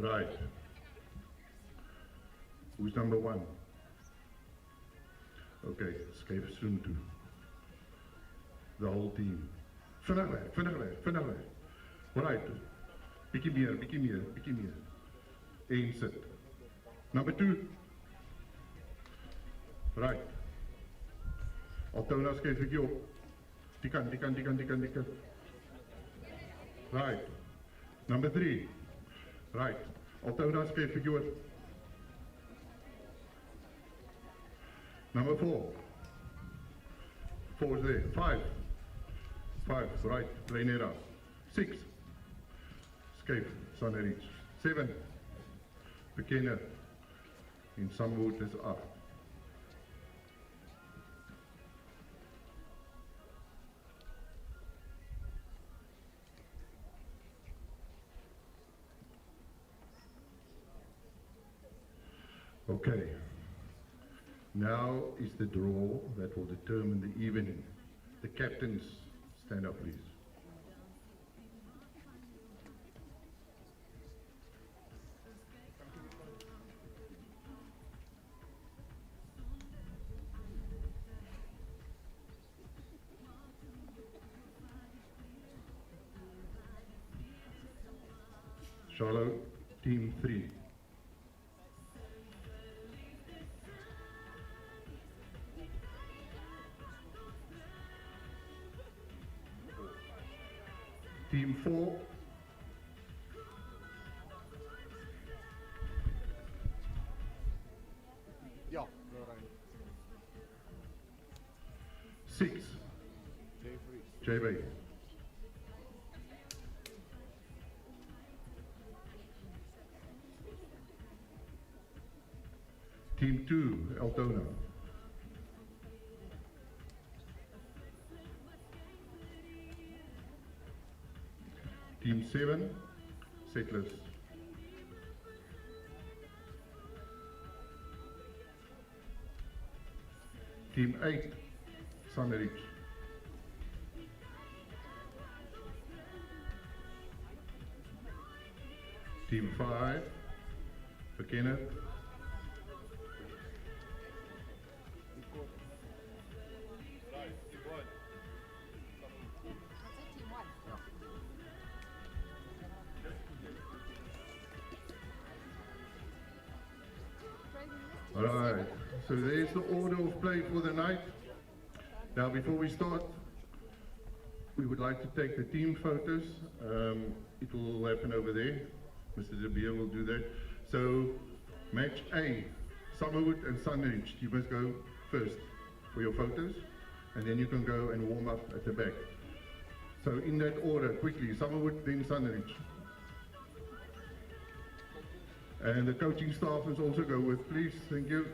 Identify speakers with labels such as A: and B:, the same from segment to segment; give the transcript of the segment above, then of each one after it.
A: Right. Who's number 1? Okay, skuif soon toe. The whole team. Vinnig. Right. Bietjie meer. En sit. Number 2. Right. Onthou nou skuif ek jou op. Die kant. Right. Number 3. Right. Onthou nou skuif ek jou op. Number 4. 4 is there. 5. Right. Play near us. 6. Escape. Sunridge. 7. Beginner. In Summerwood is 8. Okay. Now is the draw that will determine the evening. The captains, stand up please. Charow, team 3. Team 4.
B: Ja, Lorraine.
A: 6. JB. Team 2, Altona. Team 7, Settlers. Team 8, Sunridge. Team 5, Beginner. Alright, so there's the order of play for the night. Now before we start, we would like to take the team photos. It will happen over there. Mr. De Beer will do that. So match A, Summerwood and Sunridge, you must go first for your photos and then you can go and warm up at the back. So in that order, quickly, Summerwood, then Sunridge. And the coaching staff must also go with, please. Thank you.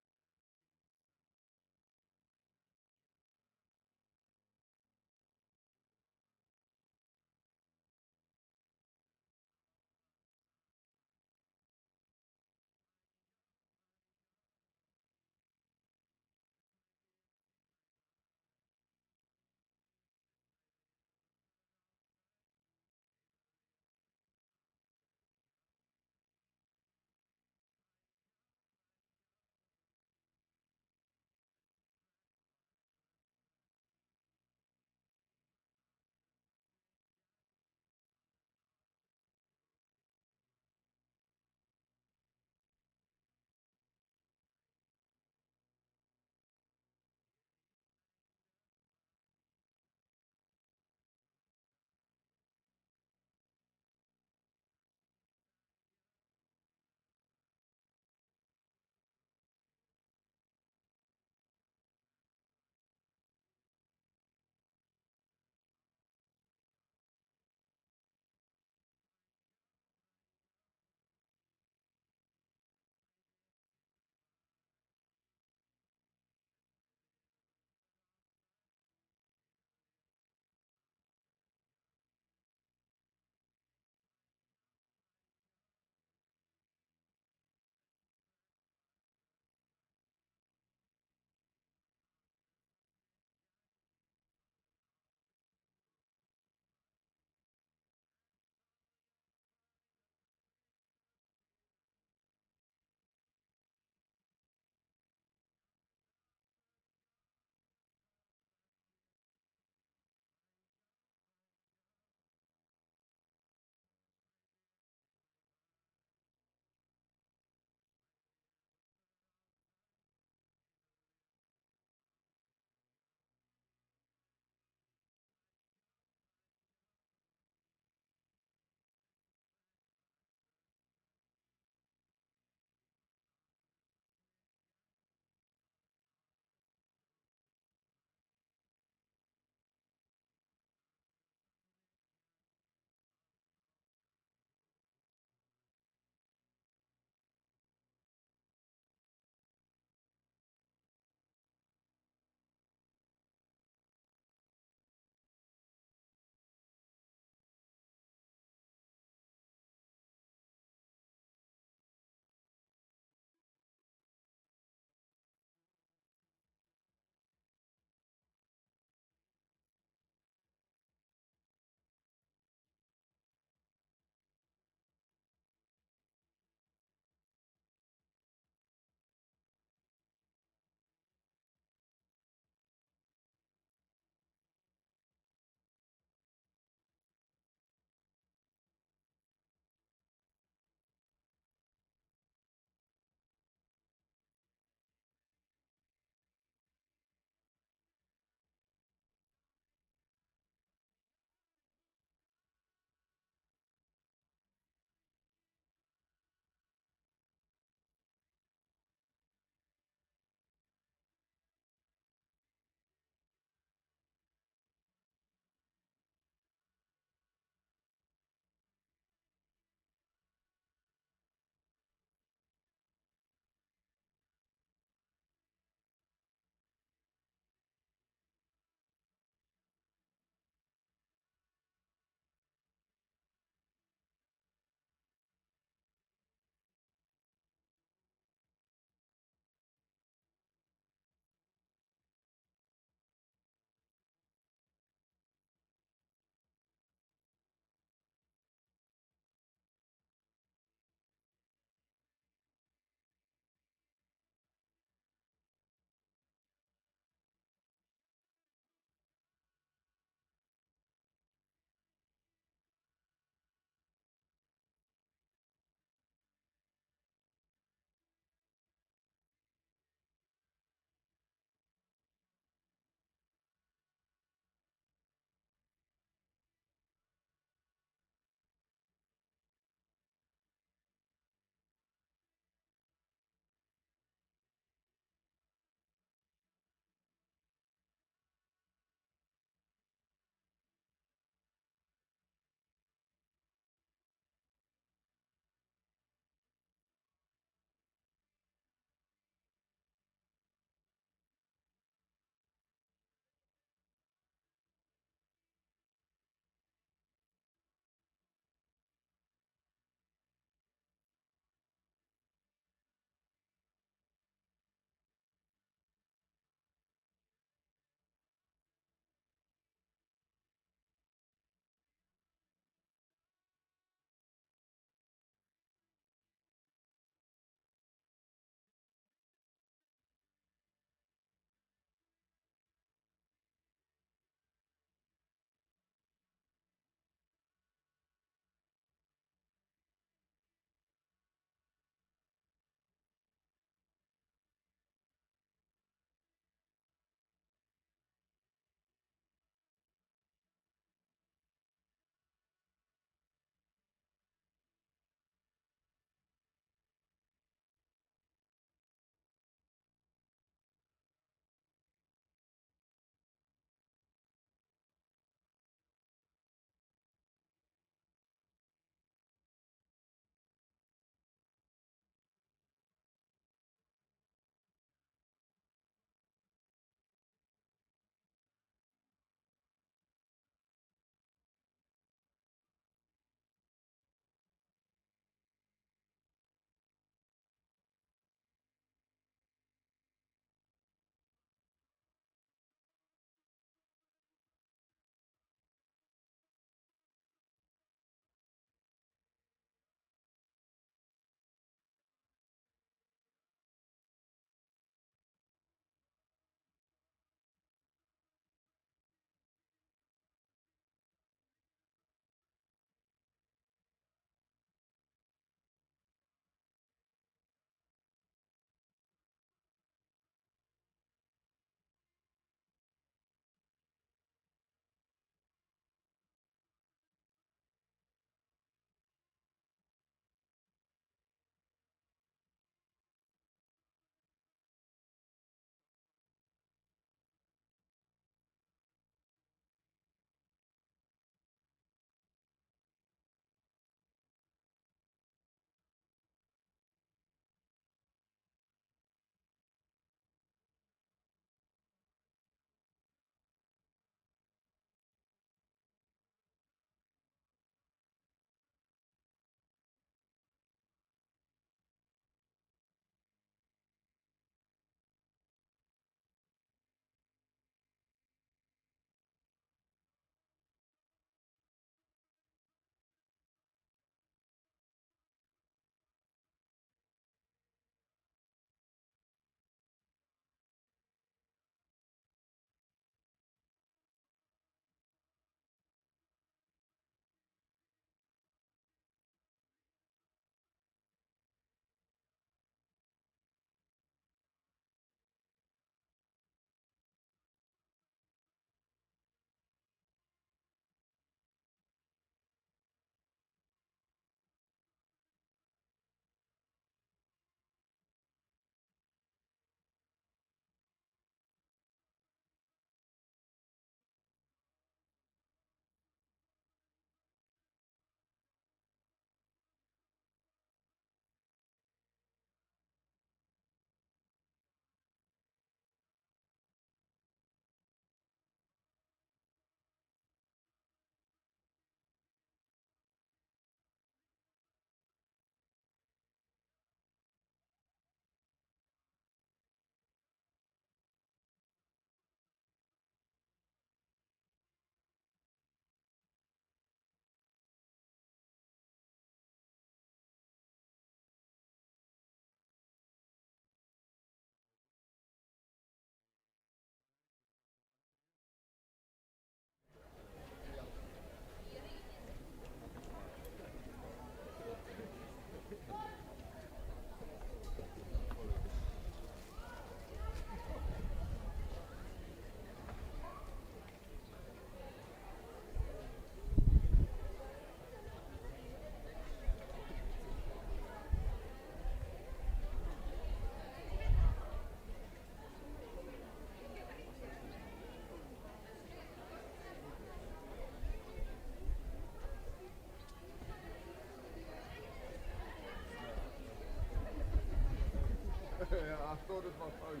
B: thought it was own.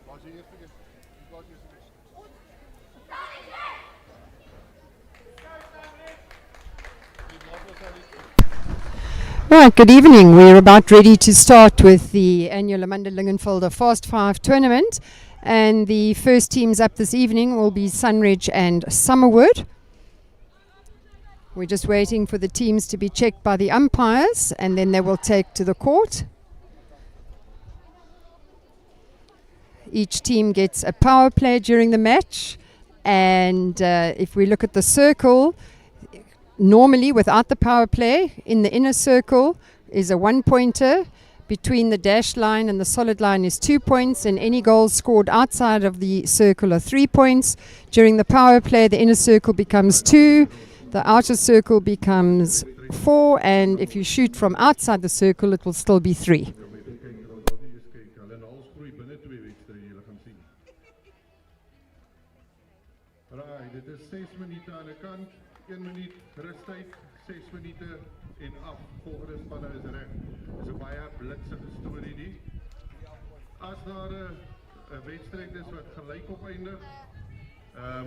B: Was je eerste keer? Was je eerste keer?
C: Right, good evening. We're about ready to start with the annual Lingenfelder Fast 5 tournament. And the first teams up this evening will be Sunridge and Summerwood. We're just waiting for the teams to be checked by the umpires, and then they will take to the court. Each team gets a power play during the match. And if we look at the circle, normally without the power play, in the inner circle is a 1-pointer. Between the dashed line and the solid line is 2 points, and any goals scored outside of the circle are 3 points. During the power play, the inner circle becomes 2, the outer circle becomes 4, and if you shoot from outside the circle, it will still be 3.
A: Right, dit is 6 minuten aan de kant, 1 minuut rusttijd, 6 minuten en af. Volgende spanne is reg. Dis 'n baie blitsige storie die. As daar 'n wedstryd is wat gelyk op eindig,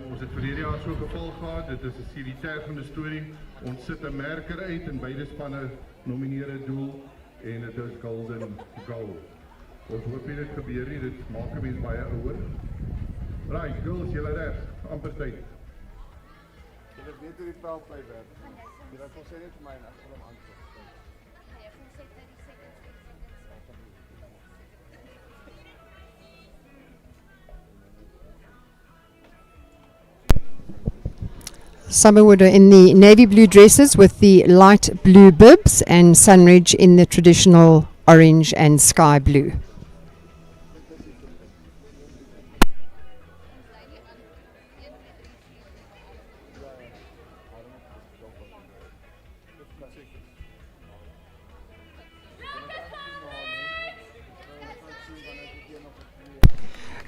A: ons het verlede jaar so 'n geval gehad. Dit is 'n serietergende storie. Ons sit 'n merker uit en beide spanne nomineer 'n doel en dit is golden goal. Ons hoop nie dit gebeur nie, dit maak 'n mens baie ouer. Right, girls, julle reg, amper tyd.
B: Jy weet hoe die veldplay werk. Jy wil sê net vir my en ek sal hom antwoord.
C: Summerwood are in the navy blue dresses with the light blue bibs, and Sunridge in the traditional orange and sky blue.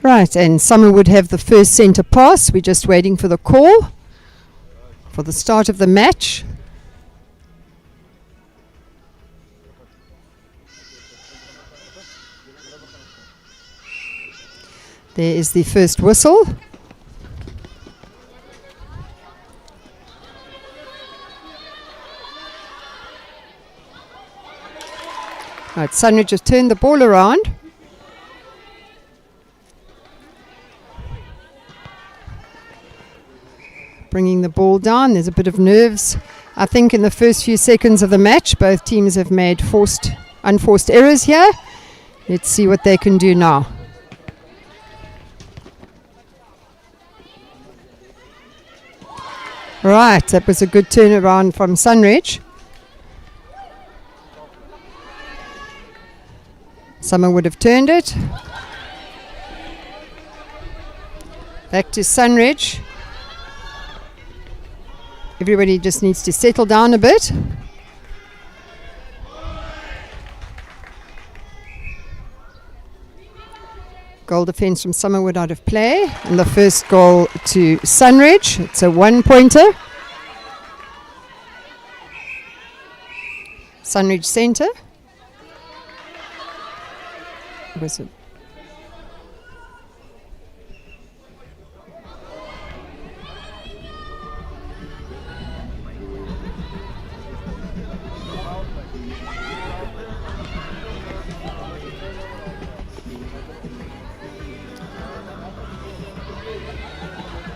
C: Right, and Summerwood have the first centre pass. We're just waiting for the call for the start of the match. There is the first whistle. Right, Sunridge has turned the ball around. Bringing the ball down. There's a bit of nerves, I think, in the first few seconds of the match. Both teams have made unforced errors here. Let's see what they can do now. Right, that was a good turnaround from Sunridge. Someone would have turned it. Back to Sunridge. Everybody just needs to settle down a bit. Goal defense from Summerwood out of play. And the first goal to Sunridge. It's a 1-pointer. Sunridge centre. Was it?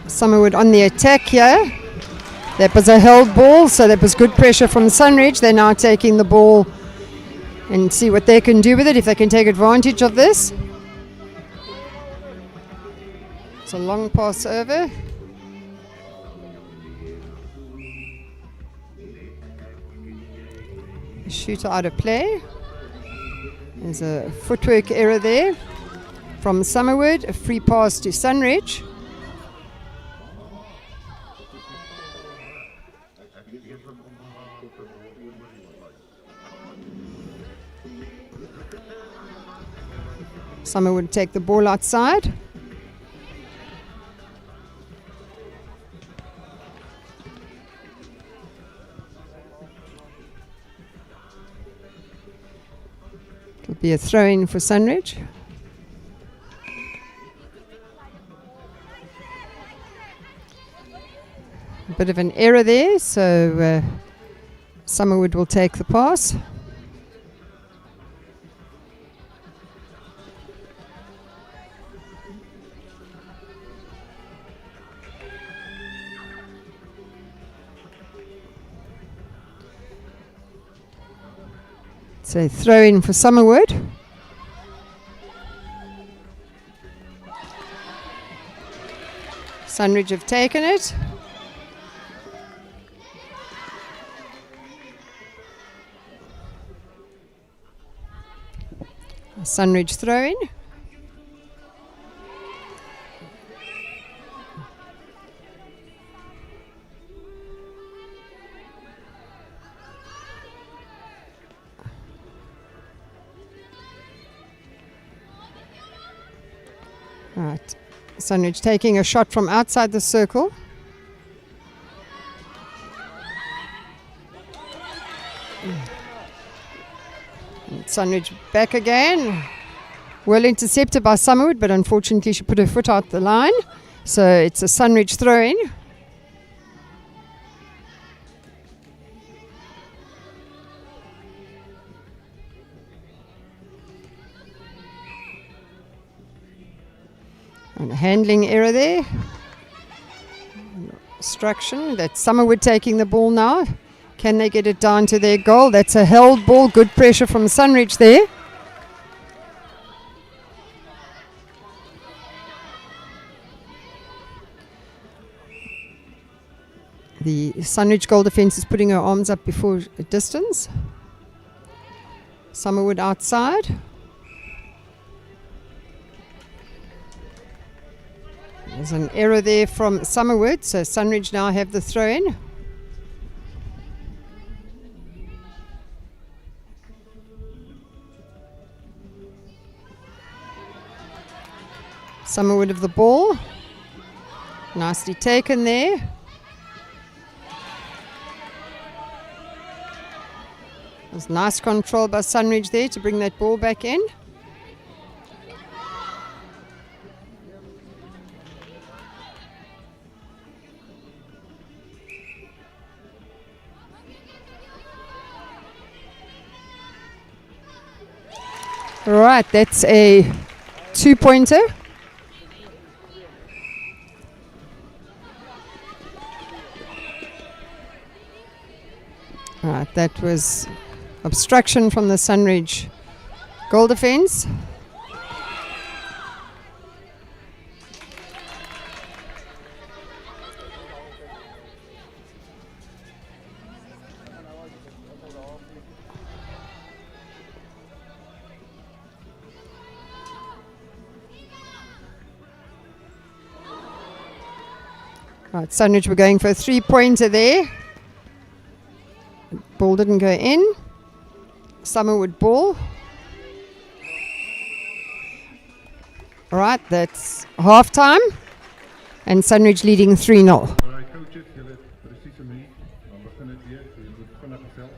C: Summerwood on the attack here. That was a held ball, so that was good pressure from Sunridge. They're now taking the ball and see what they can do with it, if they can take advantage of this. It's a long pass over. Shooter out of play. There's a footwork error there from Summerwood. A free pass to Sunridge. Summerwood take the ball outside. Be a throw-in for Sunridge. A bit of an error there, so Summerwood will take the pass. So throw in for Summerwood. Sunridge have taken it. Sunridge throw in. Right, Sunridge taking a shot from outside the circle. And Sunridge back again. Well intercepted by Summerwood, but unfortunately she put her foot out the line. So it's a Sunridge throw-in. And a handling error there. Obstruction. That's Summerwood taking the ball now. Can they get it down to their goal? That's a held ball. Good pressure from Sunridge there. The Sunridge goal defence is putting her arms up before a distance. Summerwood outside. There's an error there from Summerwood, so Sunridge now have the throw-in. Summerwood of the ball. Nicely taken there. There's nice control by Sunridge there to bring that ball back in. Right, that's a 2-pointer. Right, that was obstruction from the Sunridge goal defence. Right, Sunridge were going for a 3-pointer there. Ball didn't go in. Summerwood ball. All right, that's half time. And Sunridge leading 3-0.
A: Alright coaches, julle presies 'n minuut. Dan begin dit weer. So jy moet vinnig gesels.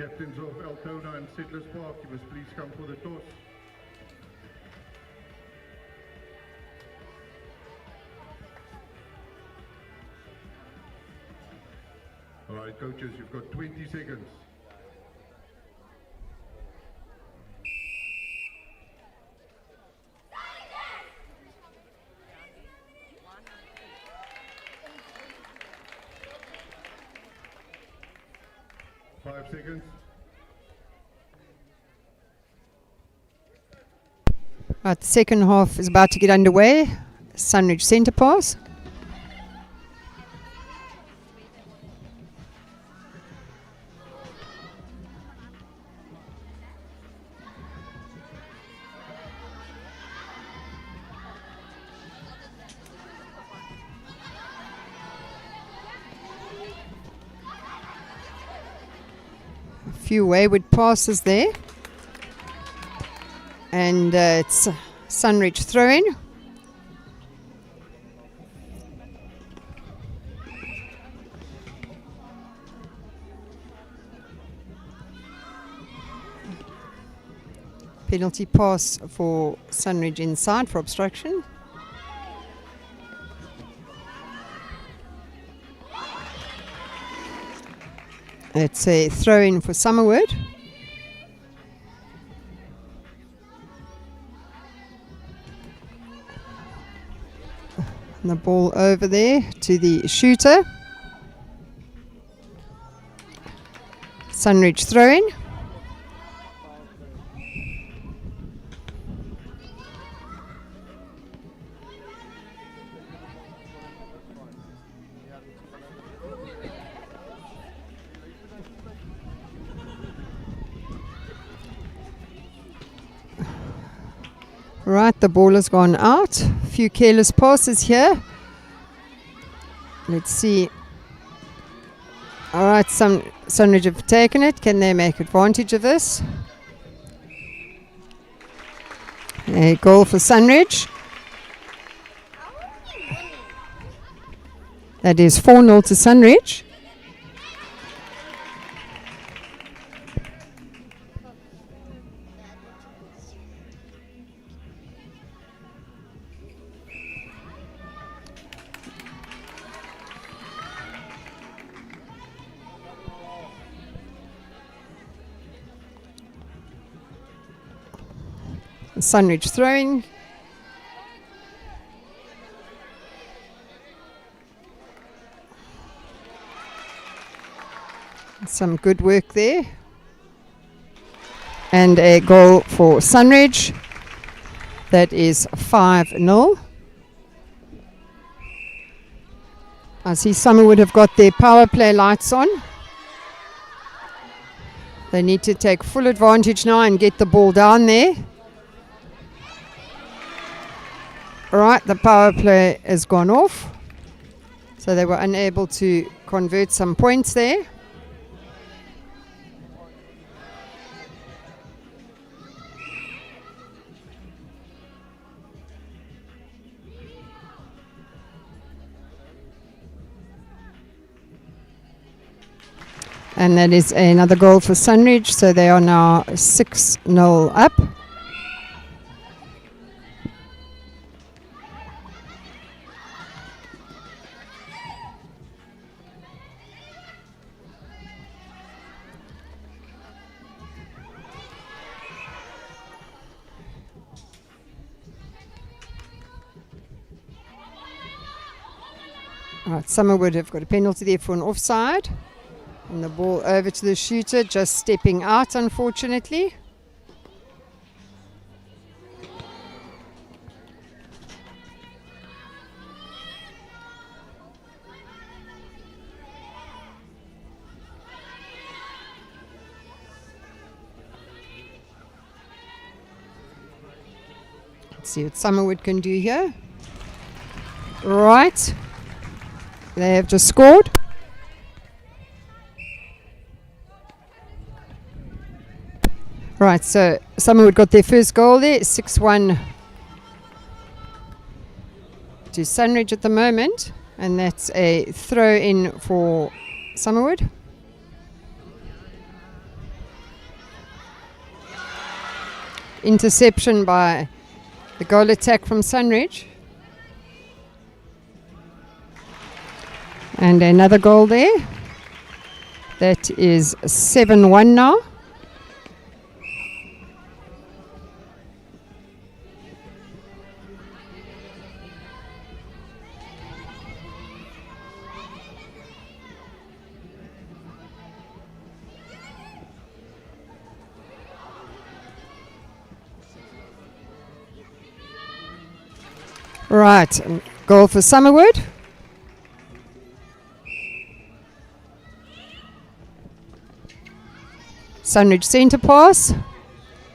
A: Captains of Altona and Settlers Park, you must please come for the toss. Alright coaches, you've got 20 seconds. Seconds.
C: Right, the second half is about to get underway. Sunridge centre pass. few wayward passes there. And it's Sunridge throwing. Penalty pass for Sunridge inside for obstruction. It's a throw in for Summerwood. And the ball over there to the shooter. Sunridge throwing. Right, the ball has gone out. A few careless passes here. Let's see. All right, Sunridge have taken it. Can they make advantage of this? A goal for Sunridge. That is 4-0 to Sunridge. Sunridge throwing. Some good work there. And a goal for Sunridge. That is 5-0. I see Summerwood have got their power play lights on. They need to take full advantage now and get the ball down there. Right, the power play has gone off. So they were unable to convert some points there. And that is another goal for Sunridge, so they are now 6-0 up. Right, Summerwood have got a penalty there for an offside. And the ball over to the shooter, just stepping out, unfortunately. Let's see what Summerwood can do here. Right. They have just scored. Right, so Summerwood got their first goal there, 6-1 to Sunridge at the moment, and that's a throw in for Summerwood. Interception by the goal attack from Sunridge. And another goal there. That is 7-1 now. Right, goal for Summerwood. Sunridge centre pass.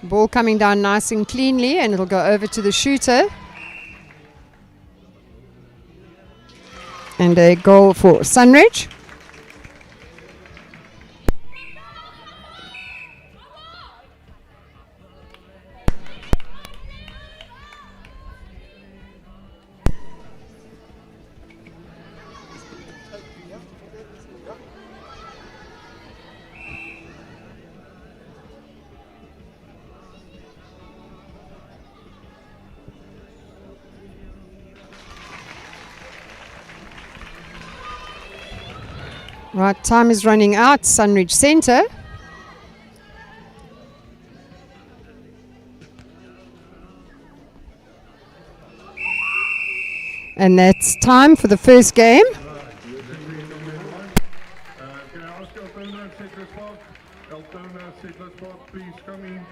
C: Ball coming down nice and cleanly, and it'll go over to the shooter. And a goal for Sunridge. Right, time is running out. Sunridge Centre. And that's time for the first game.
A: Can I ask Altona and Settlers Park? Altona, Settlers Park, please come in.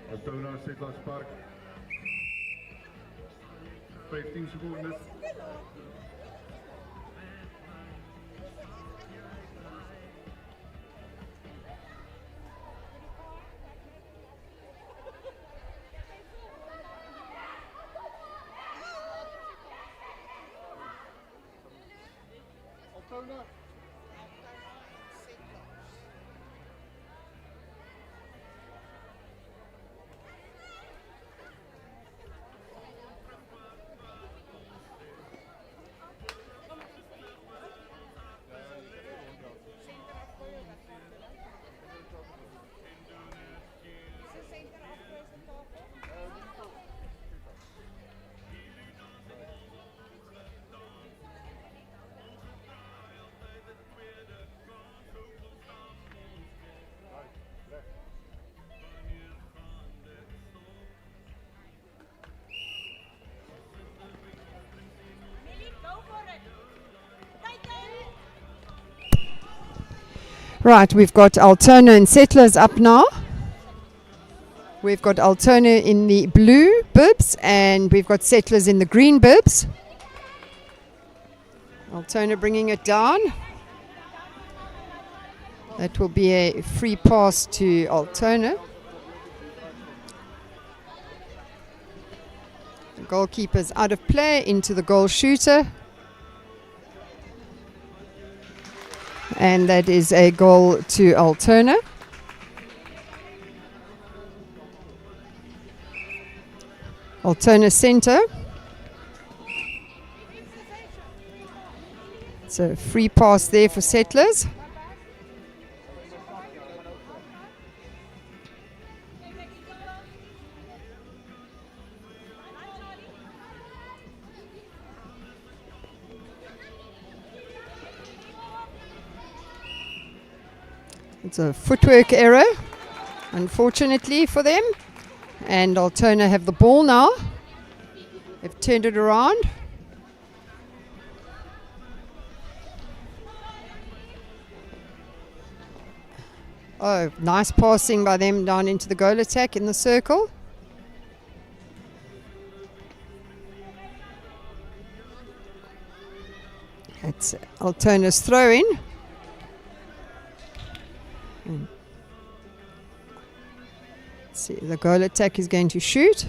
A: Altona, Settlers Park. 15 seconden.
B: Altona.
C: Right, we've got Altona and Settlers up now. We've got Altona in the blue bibs and we've got Settlers in the green bibs. Altona bringing it down. That will be a free pass to Altona. The goalkeeper's out of play into the goal shooter. And that is a goal to Altona. Altona centre. It's a free pass there for Settlers. It's a footwork error, unfortunately for them. And Altona have the ball now. They've turned it around. Oh, nice passing by them down into the goal attack in the circle. It's Altona's throw in. Let's see, the goal attack is going to shoot.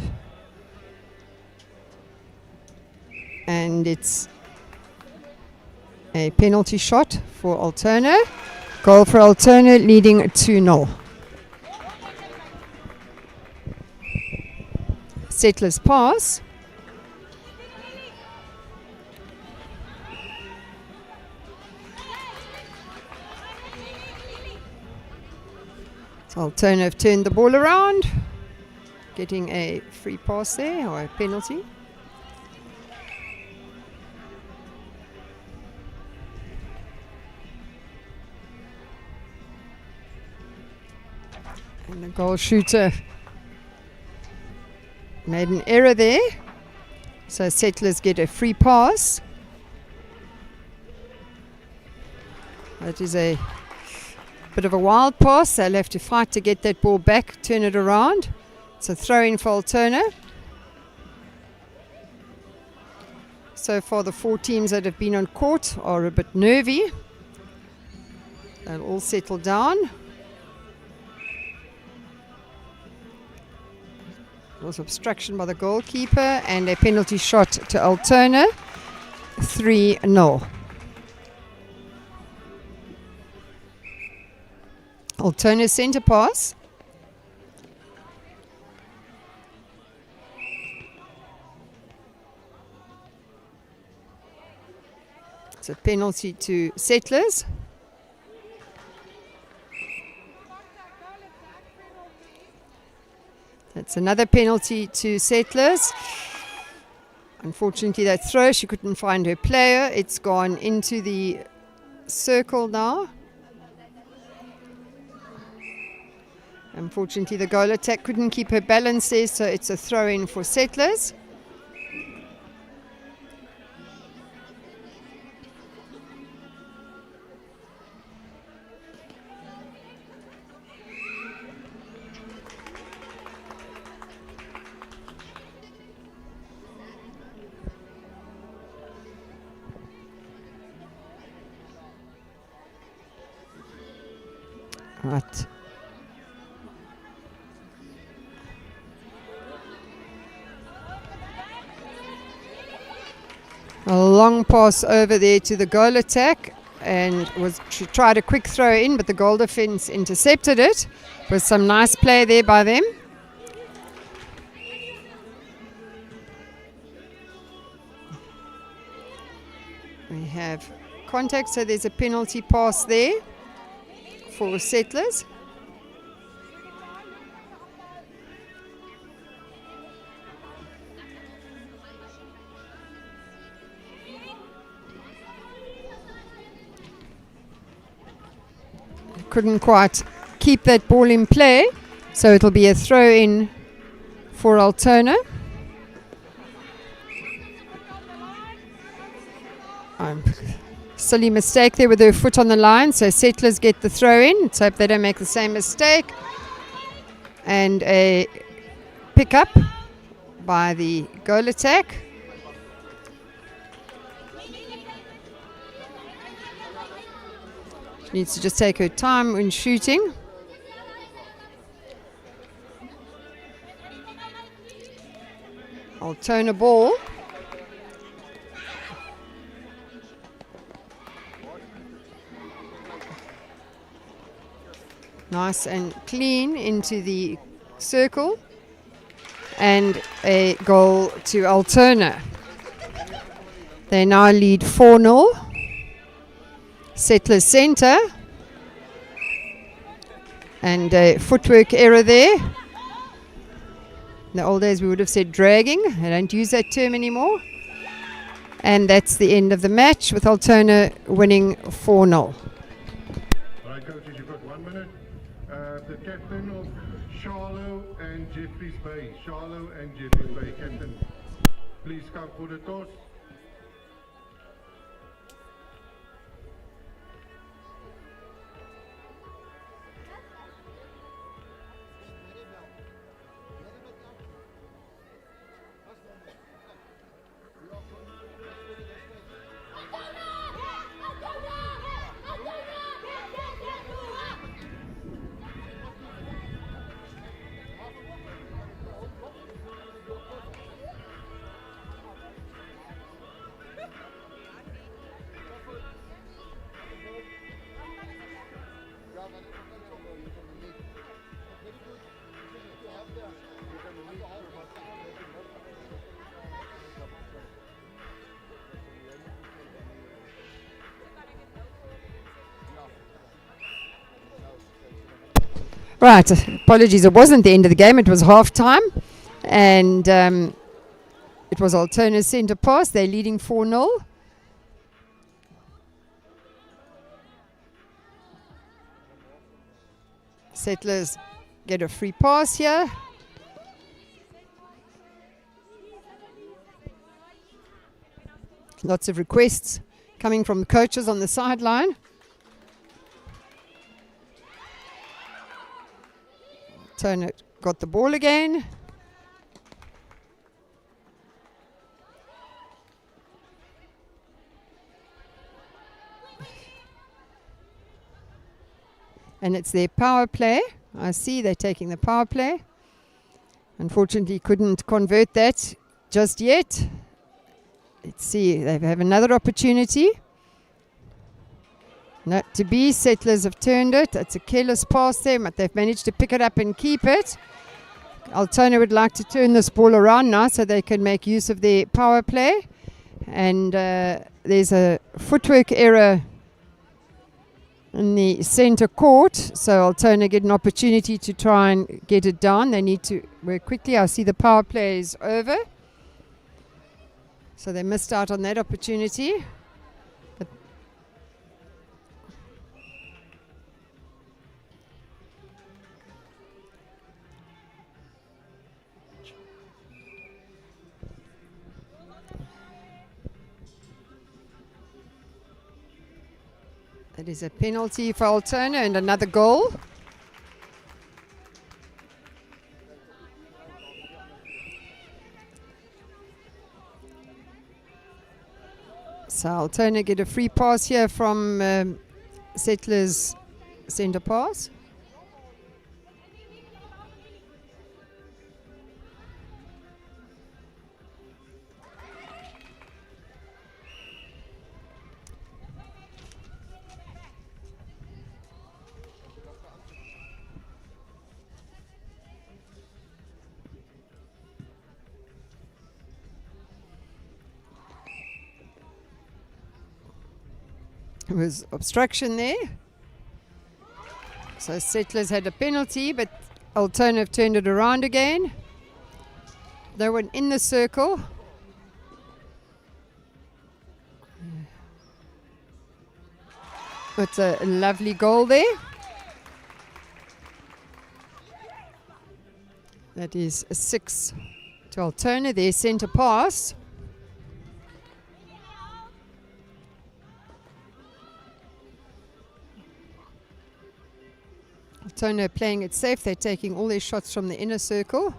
C: And it's a penalty shot for Altona. Goal for Altona, leading 2-0. Settlers pass. So Altona have turned the ball around, getting a free pass there, or a penalty. And the goal shooter made an error there. So Settlers get a free pass. That is a bit of a wild pass. They'll have to fight to get that ball back, turn it around. It's a throw in for Altona. So far, the 4 teams that have been on court are a bit nervy. They'll all settle down. There was obstruction by the goalkeeper and a penalty shot to Altona. 3-0. Altona centre pass. It's a penalty to Settlers. That's another penalty to Settlers. Unfortunately, that throw, she couldn't find her player. It's gone into the circle now. Unfortunately, the goal attack couldn't keep her balance there, so it's a throw-in for Settlers. Right. A long pass over there to the goal attack, and she tried a quick throw in, but the goal defense intercepted it. With some nice play there by them. We have contact, so there's a penalty pass there for Settlers. Couldn't quite keep that ball in play, so it'll be a throw in for Altona. Silly mistake there with her foot on the line, so Settlers get the throw in. Let's hope they don't make the same mistake. And a pick up by the goal attack. She needs to just take her time when shooting. Altona ball. Nice and clean into the circle. And a goal to Altona. They now lead 4-0. Settlers centre. And a footwork error there. In the old days we would have said dragging. I don't use that term anymore. And that's the end of the match with Altona winning 4-0.
A: All right, coaches, you've got 1 minute. The captain of Charow and Jeffreys Bay. Charow and Jeffreys Bay. Captain, please come for the toss.
C: Right, apologies, it wasn't the end of the game, it was half time, and it was Altona's centre pass. They're leading 4-0. Settlers get a free pass here. Lots of requests coming from the coaches on the sideline. Altona got the ball again. And it's their power play. I see they're taking the power play. Unfortunately, couldn't convert that just yet. Let's see, they have another opportunity. Not to be. Settlers have turned it. It's a careless pass there, but they've managed to pick it up and keep it. Altona would like to turn this ball around now so they can make use of their power play. And there's a footwork error in the center court, so Altona get an opportunity to try and get it down. They need to work quickly. I see the power play is over, so they missed out on that opportunity. But that is a penalty for Altona and another goal. So Altona get a free pass here from Settlers' centre pass. There was obstruction there. So Settlers had a penalty, but Altona have turned it around again. They were in the circle. It's a lovely goal there. That is a 6 to Altona, their centre pass. Altona playing it safe. They're taking all their shots from the inner circle.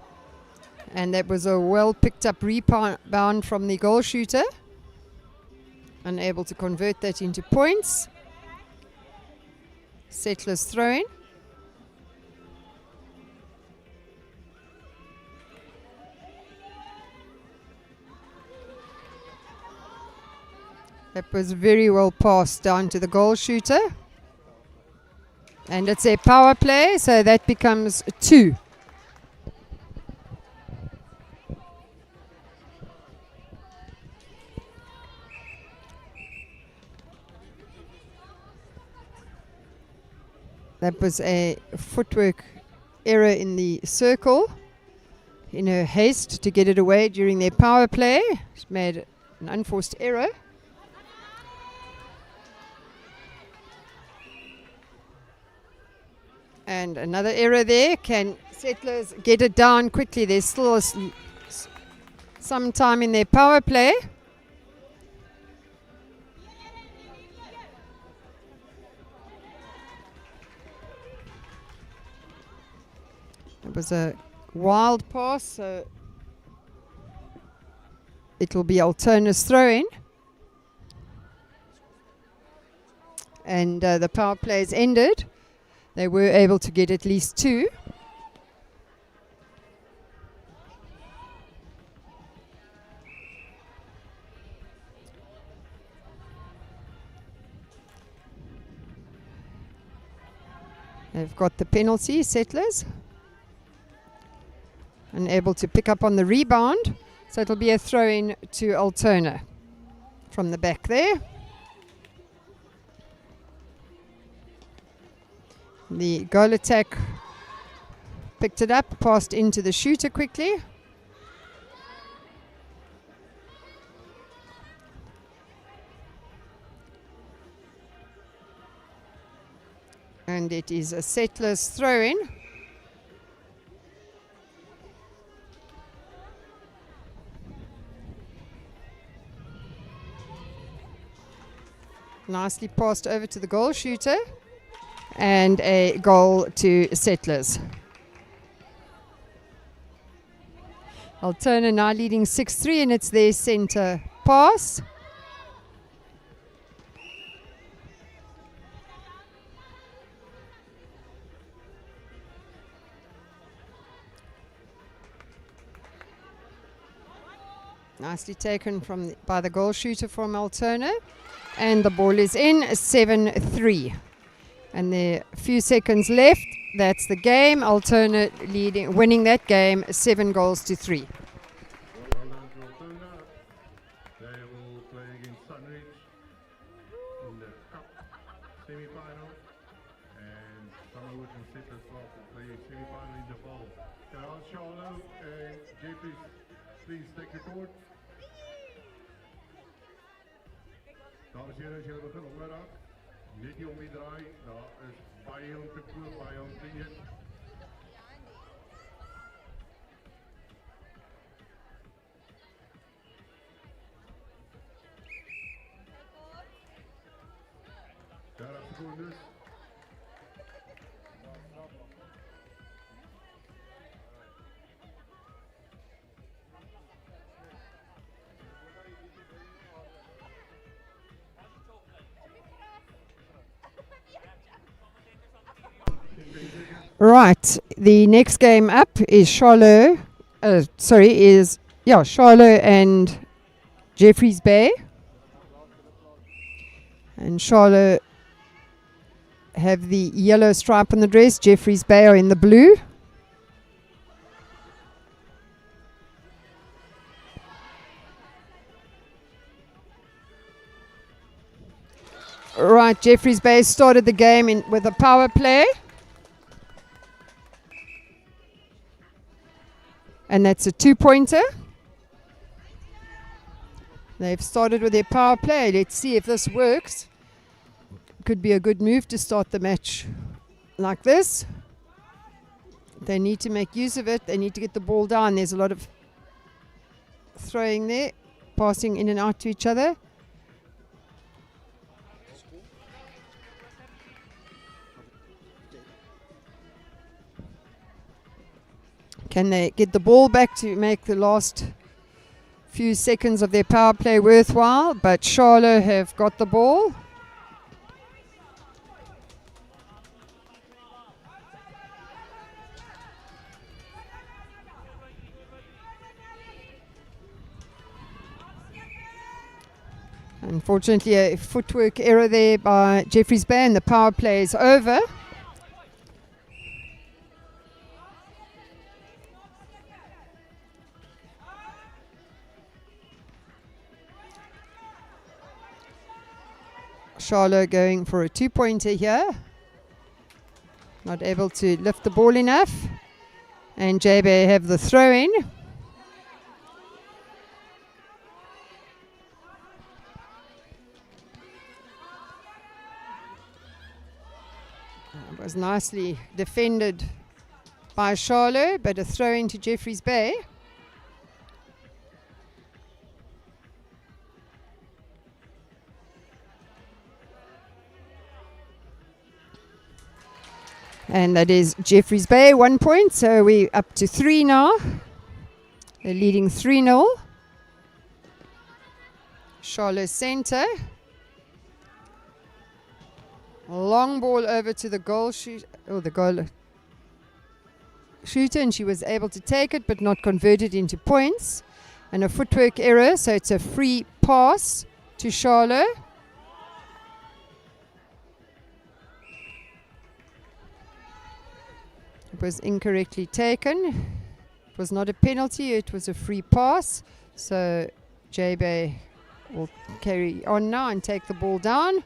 C: And that was a well picked up rebound from the goal shooter. Unable to convert that into points. Settlers throwing. That was very well passed down to the goal shooter. And it's a power play, so that becomes 2. That was a footwork error in the circle. In her haste to get it away during their power play, she made an unforced error. And another error there. Can Settlers get it down quickly? There's still some time in their power play. It was a wild pass, so it will be Altona's throw-in. And the power play is ended. They were able to get at least 2. They've got the penalty, Settlers. Unable to pick up on the rebound. So it'll be a throw-in to Altona from the back there. The goal attack picked it up, passed into the shooter quickly. And it is a Settlers throw-in. Nicely passed over to the goal shooter. And a goal to Settlers. Altona now leading 6-3, and it's their centre pass. Nicely taken by the goal shooter from Altona. And the ball is in, 7-3. And there are a few seconds left. That's the game. Altona winning that game 7 goals to 3.
A: Well done to Altona. They will play against Sunridge in the cup semi-final. And Summerwood and Settlers will play semi-final in the fall. Can I ask Charow and Jeffrey, please take the court. Dames en heren, as jullie beginnen omraak, net die om die draai, daar is baie om te koop, baie om te eet. Daar is secondes.
C: Right, the next game up is Charow and Jeffreys Bay. And Charow have the yellow stripe on the dress, Jeffreys Bay are in the blue. Right, Jeffreys Bay started the game with a power play. And that's a 2-pointer. They've started with their power play. Let's see if this works. Could be a good move to start the match like this. They need to make use of it. They need to get the ball down. There's a lot of throwing there, passing in and out to each other. Can they get the ball back to make the last few seconds of their power play worthwhile? But Charow have got the ball. Unfortunately, a footwork error there by Jeffreys Bay, and the power play is over. Charow going for a 2-pointer here. Not able to lift the ball enough. And JB have the throw in. It was nicely defended by Charow, but a throw into Jeffreys Bay. And that is Jeffreys Bay, 1 point. So we're up to 3 now. They're leading 3-0. Charow center. Long ball over to the goal shooter, and she was able to take it but not convert it into points. And a footwork error, so it's a free pass to Charow. It was incorrectly taken. It was not a penalty, it was a free pass. So JB will carry on now and take the ball down.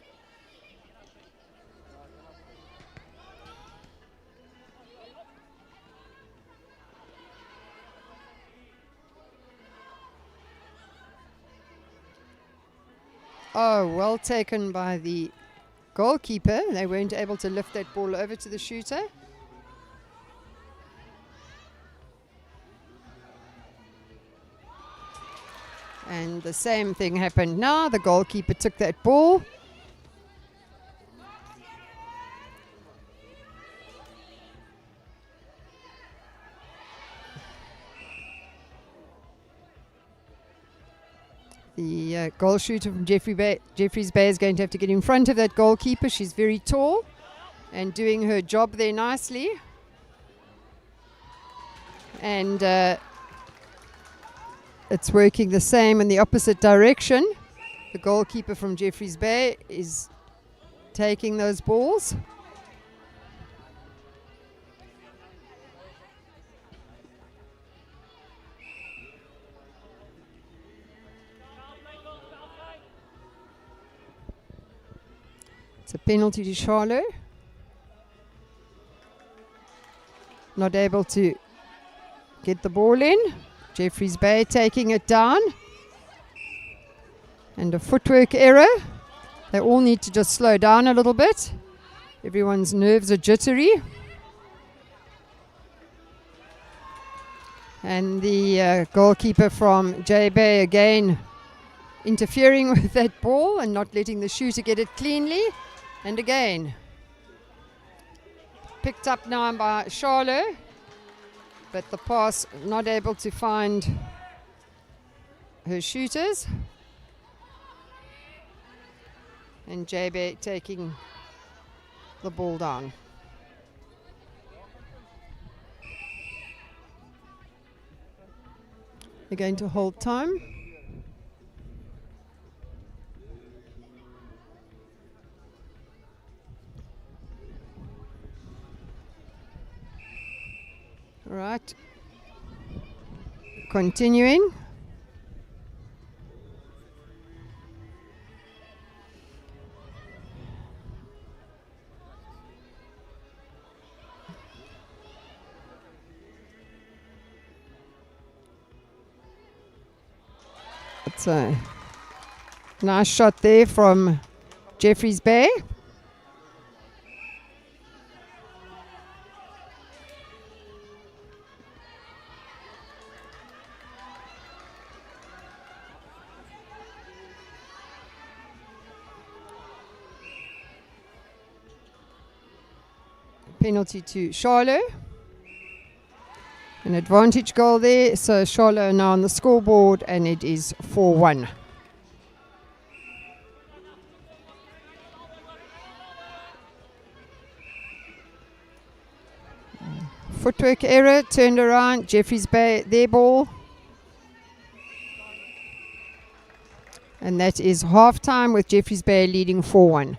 C: Oh, well taken by the goalkeeper. They weren't able to lift that ball over to the shooter. And the same thing happened now. The goalkeeper took that ball. The goal shooter from Jeffreys Bay is going to have to get in front of that goalkeeper. She's very tall and doing her job there nicely. And it's working the same in the opposite direction. The goalkeeper from Jeffreys Bay is taking those balls. It's a penalty to Charow. Not able to get the ball in. Jeffreys Bay taking it down. And a footwork error. They all need to just slow down a little bit. Everyone's nerves are jittery. And the goalkeeper from J Bay again interfering with that ball and not letting the shooter get it cleanly. And again, picked up now by Charow, but the pass not able to find her shooters. And J Bay taking the ball down. They're going to hold time. All right. Continuing. It's a nice shot there from Jeffreys Bay. Penalty to Charow. An advantage goal there, so Charow now on the scoreboard, and it is 4-1. Footwork error, turned around, Jeffreys Bay, their ball. And that is half time with Jeffreys Bay leading 4-1.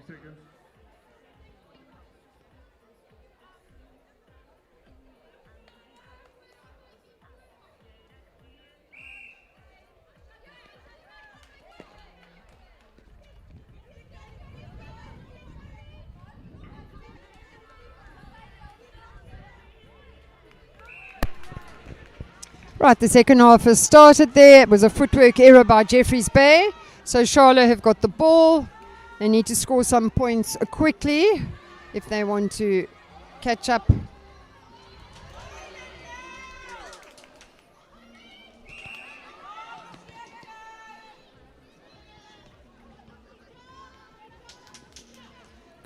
A: Seconds.
C: Right, the second half has started there. It was a footwork error by Jeffreys Bay. So Charow have got the ball. They need to score some points quickly if they want to catch up.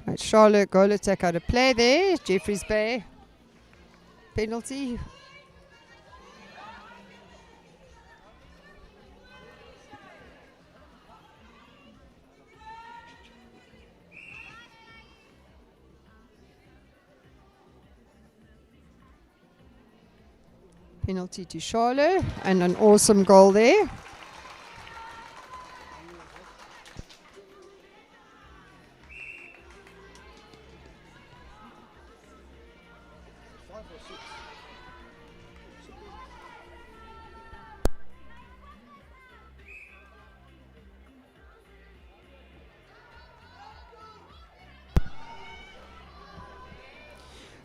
C: Right, Charow goal attack out of play there. Jeffreys Bay penalty. Penalty to Charow, and an awesome goal there.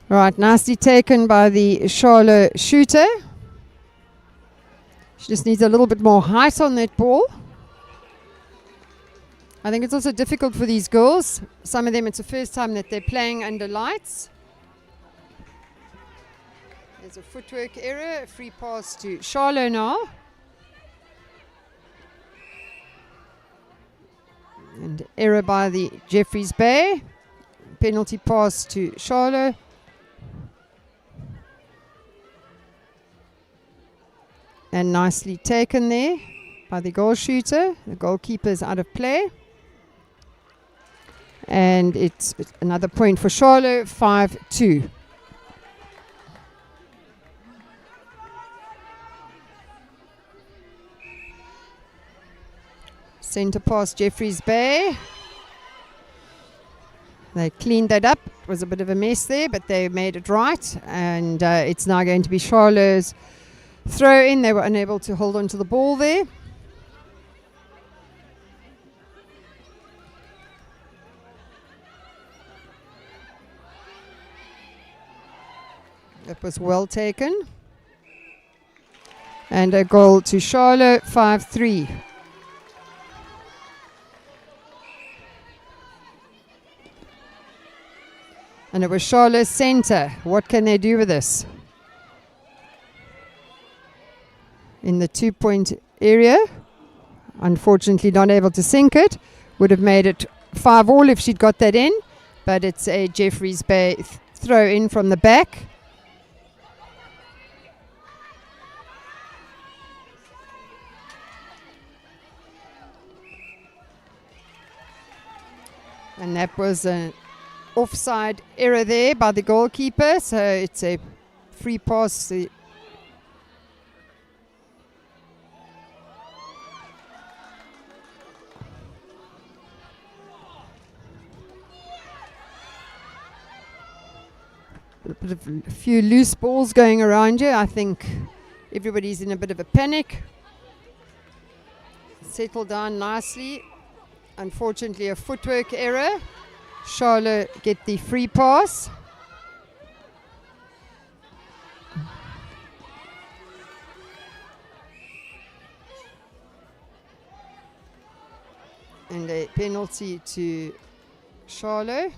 C: Right, nicely taken by the Charow shooter. She just needs a little bit more height on that ball. I think it's also difficult for these girls. Some of them, it's the first time that they're playing under lights. There's a footwork error, a free pass to Charow now. And error by the Jeffreys Bay. Penalty pass to Charow. And nicely taken there by the goal shooter. The goalkeeper is out of play. And it's another point for Charow, 5-2. Centre pass, Jeffreys Bay. They cleaned that up. It was a bit of a mess there, but they made it right. And it's now going to be Charlotte's throw in. They were unable to hold on to the ball there. That was well taken. And a goal to Charow, 5-3. And it was Charlotte's centre. What can they do with this? In the 2-point area. Unfortunately not able to sink it. Would have made it 5-all if she'd got that in. But it's a Jeffreys Bay throw in from the back. And that was an offside error there by the goalkeeper. So it's a free pass. A few loose balls going around here. I think everybody's in a bit of a panic. Settle down nicely. Unfortunately, a footwork error. Charow get the free pass. And a penalty to Charow.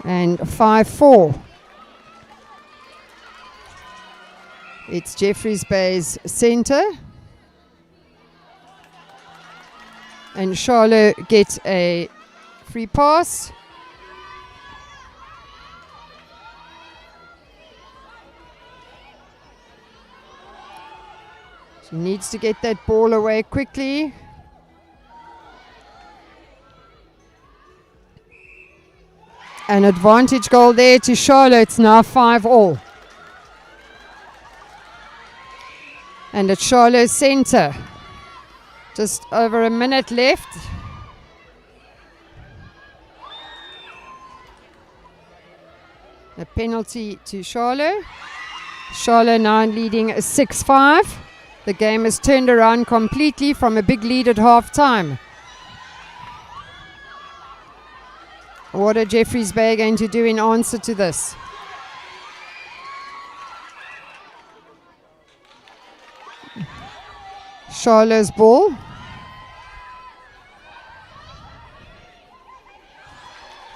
C: And 5-4. It's Jeffreys Bay's centre. And Charow gets a free pass. She needs to get that ball away quickly. An advantage goal there to Charow. It's now 5-all. And at Charlotte's centre. Just over a minute left. A penalty to Charow. Charow now leading 6-5. The game has turned around completely from a big lead at half time. What are Jeffreys Bay going to do in answer to this? Charlotte's ball.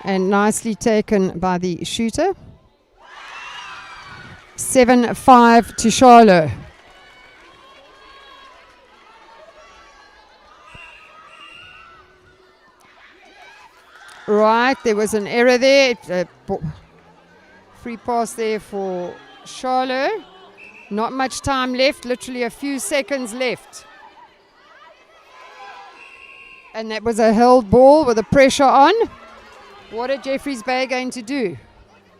C: And nicely taken by the shooter. 7-5 to Charow. Right, there was an error there. Free pass there for Charow. Not much time left, literally a few seconds left. And that was a held ball with the pressure on. What are Jeffreys Bay going to do?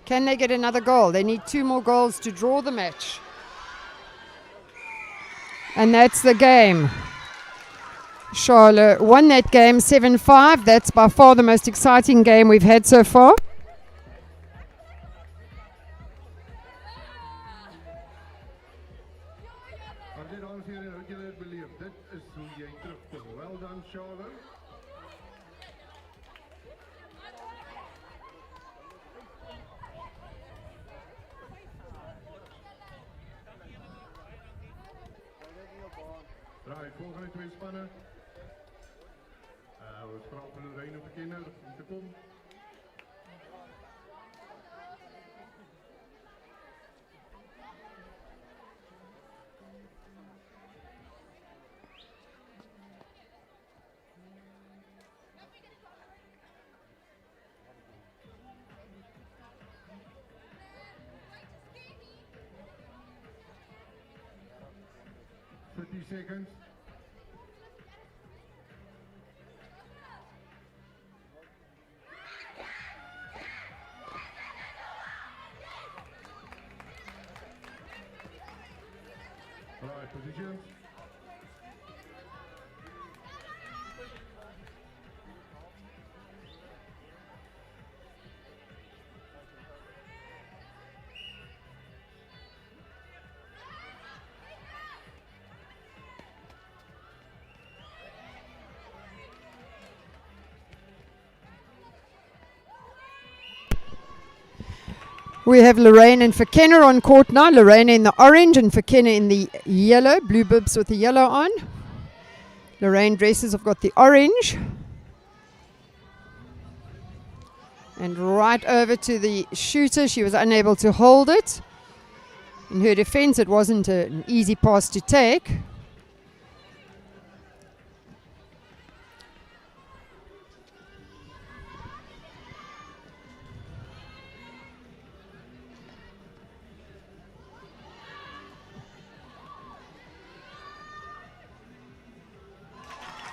C: Can they get another goal? They need 2 more goals to draw the match. And that's the game. Charow won that game 7-5. That's by far the most exciting game we've had so far.
A: Well done, Charow. Draai volgende 2 spannen. We straffen Lorraine voor kinderen, om te komen. Seconds. All right, positions.
C: We have Lorraine and Fenna on court now. Lorraine in the orange and Fenna in the yellow. Blue bibs with the yellow on. Lorraine dresses have got the orange. And right over to the shooter. She was unable to hold it. In her defense, it wasn't an easy pass to take.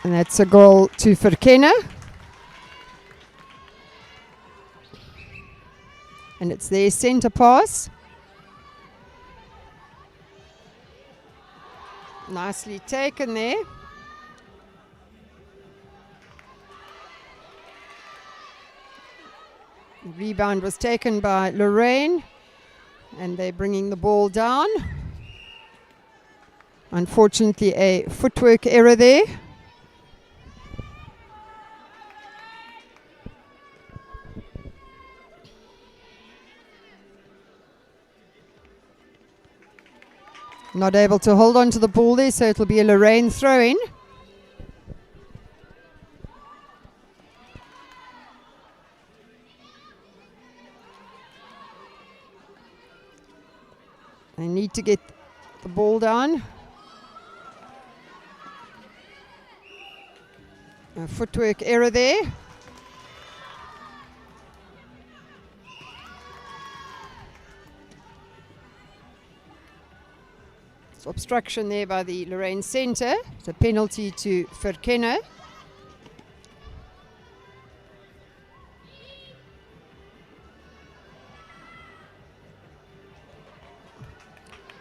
C: And that's a goal to Fenna. And it's their centre pass. Nicely taken there. The rebound was taken by Lorraine. And they're bringing the ball down. Unfortunately, a footwork error there. Not able to hold on to the ball there, so it'll be a Lorraine throw-in. They need to get the ball down. A footwork error there. Obstruction there by the Lorraine centre. It's a penalty to Fenna.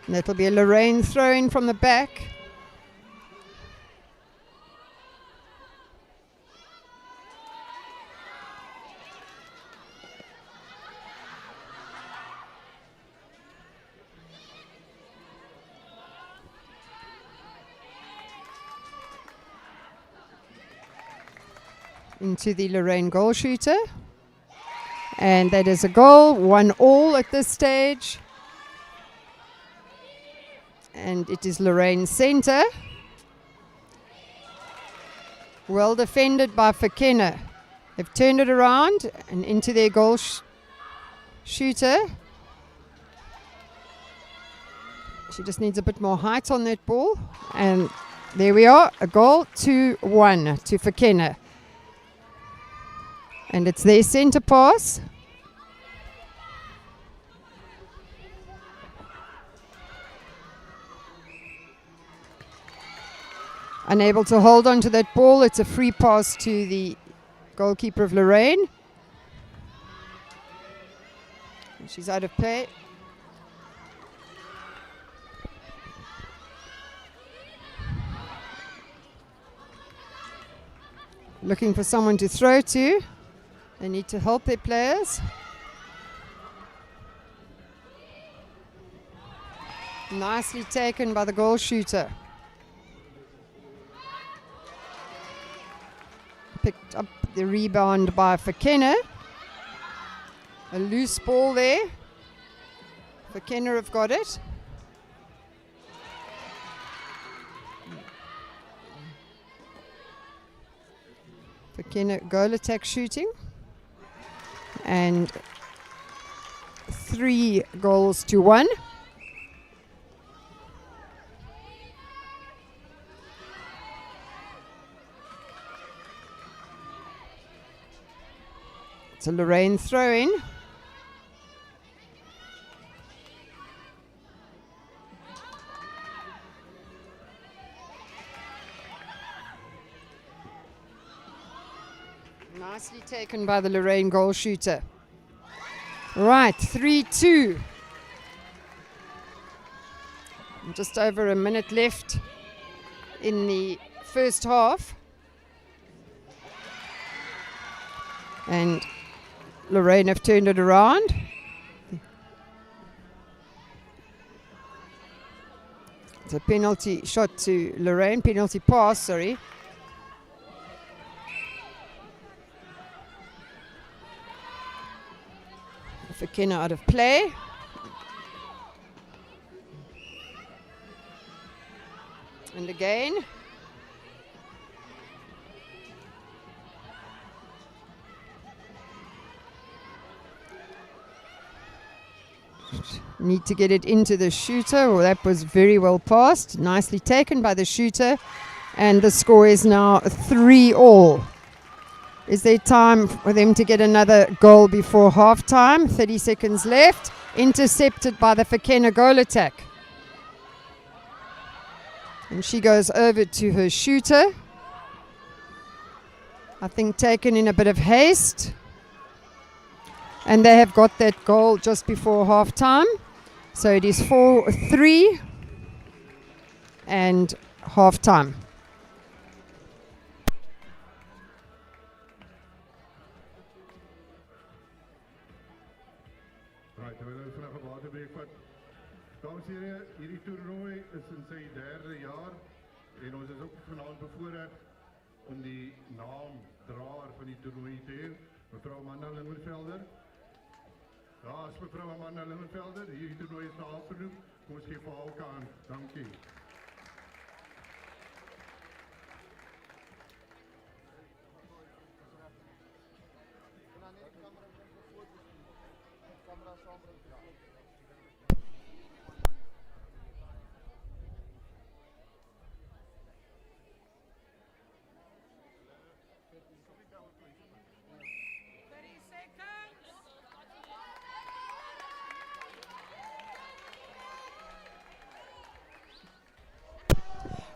C: And that'll be a Lorraine throw-in from the back. Into the Lorraine goal shooter. And that is a goal, 1-1 at this stage. And it is Lorraine centre. Well defended by Fenna. They've turned it around and into their goal shooter. She just needs a bit more height on that ball. And there we are, a goal, 2-1 to Fenna. And it's their centre pass. Unable to hold on to that ball. It's a free pass to the goalkeeper of Lorraine. She's out of play. Looking for someone to throw to. They need to help their players. Nicely taken by the goal shooter. Picked up the rebound by Fenna. A loose ball there. Fenna have got it. Fenna goal attack shooting. And 3-1. It's a Lorraine throw-in. Nicely taken by the Lorraine goal shooter. Right, 3-2. Just over a minute left in the first half. And Lorraine have turned it around. It's a penalty shot to Lorraine, penalty pass, sorry. Fenna out of play. And again. Need to get it into the shooter. Well, that was very well passed. Nicely taken by the shooter. And the score is now 3-3. Is there time for them to get another goal before half time? 30 seconds left. Intercepted by the Fenna goal attack. And she goes over to her shooter. I think taken in a bit of haste. And they have got that goal just before half time. So it is 4-3 and half time.
A: Right, we gaan vanaf 'n waterbeek vat. Dames en heren, hierdie toernooi is in sy 3de jaar en ons is ook vanaand bevoorreg om die naamdraer van die toernooi te hê, mevrou Amanda Lingenfelder. Ja, as mevrou Amanda Lingenfelder, hierdie toernooi is nou afgeloop. Kom ons gee vir haar ook aan. Dankie.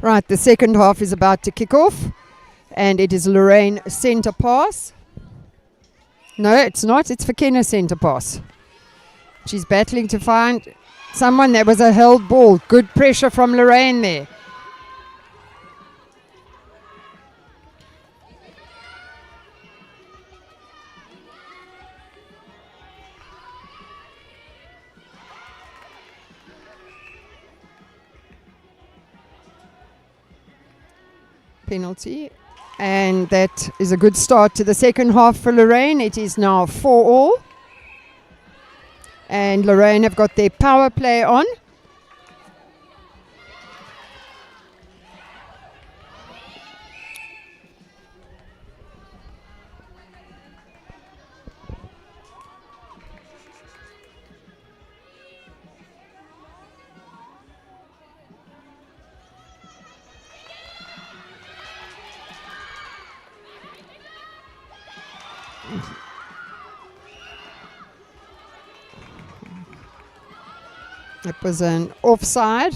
C: Right, the second half is about to kick off, and it is Lorraine centre pass. No, it's not. It's Fenna centre pass. She's battling to find someone. That was a held ball. Good pressure from Lorraine there. Penalty, and that is a good start to the second half for Lorraine. It is now 4-4, and Lorraine have got their power play on. It was an offside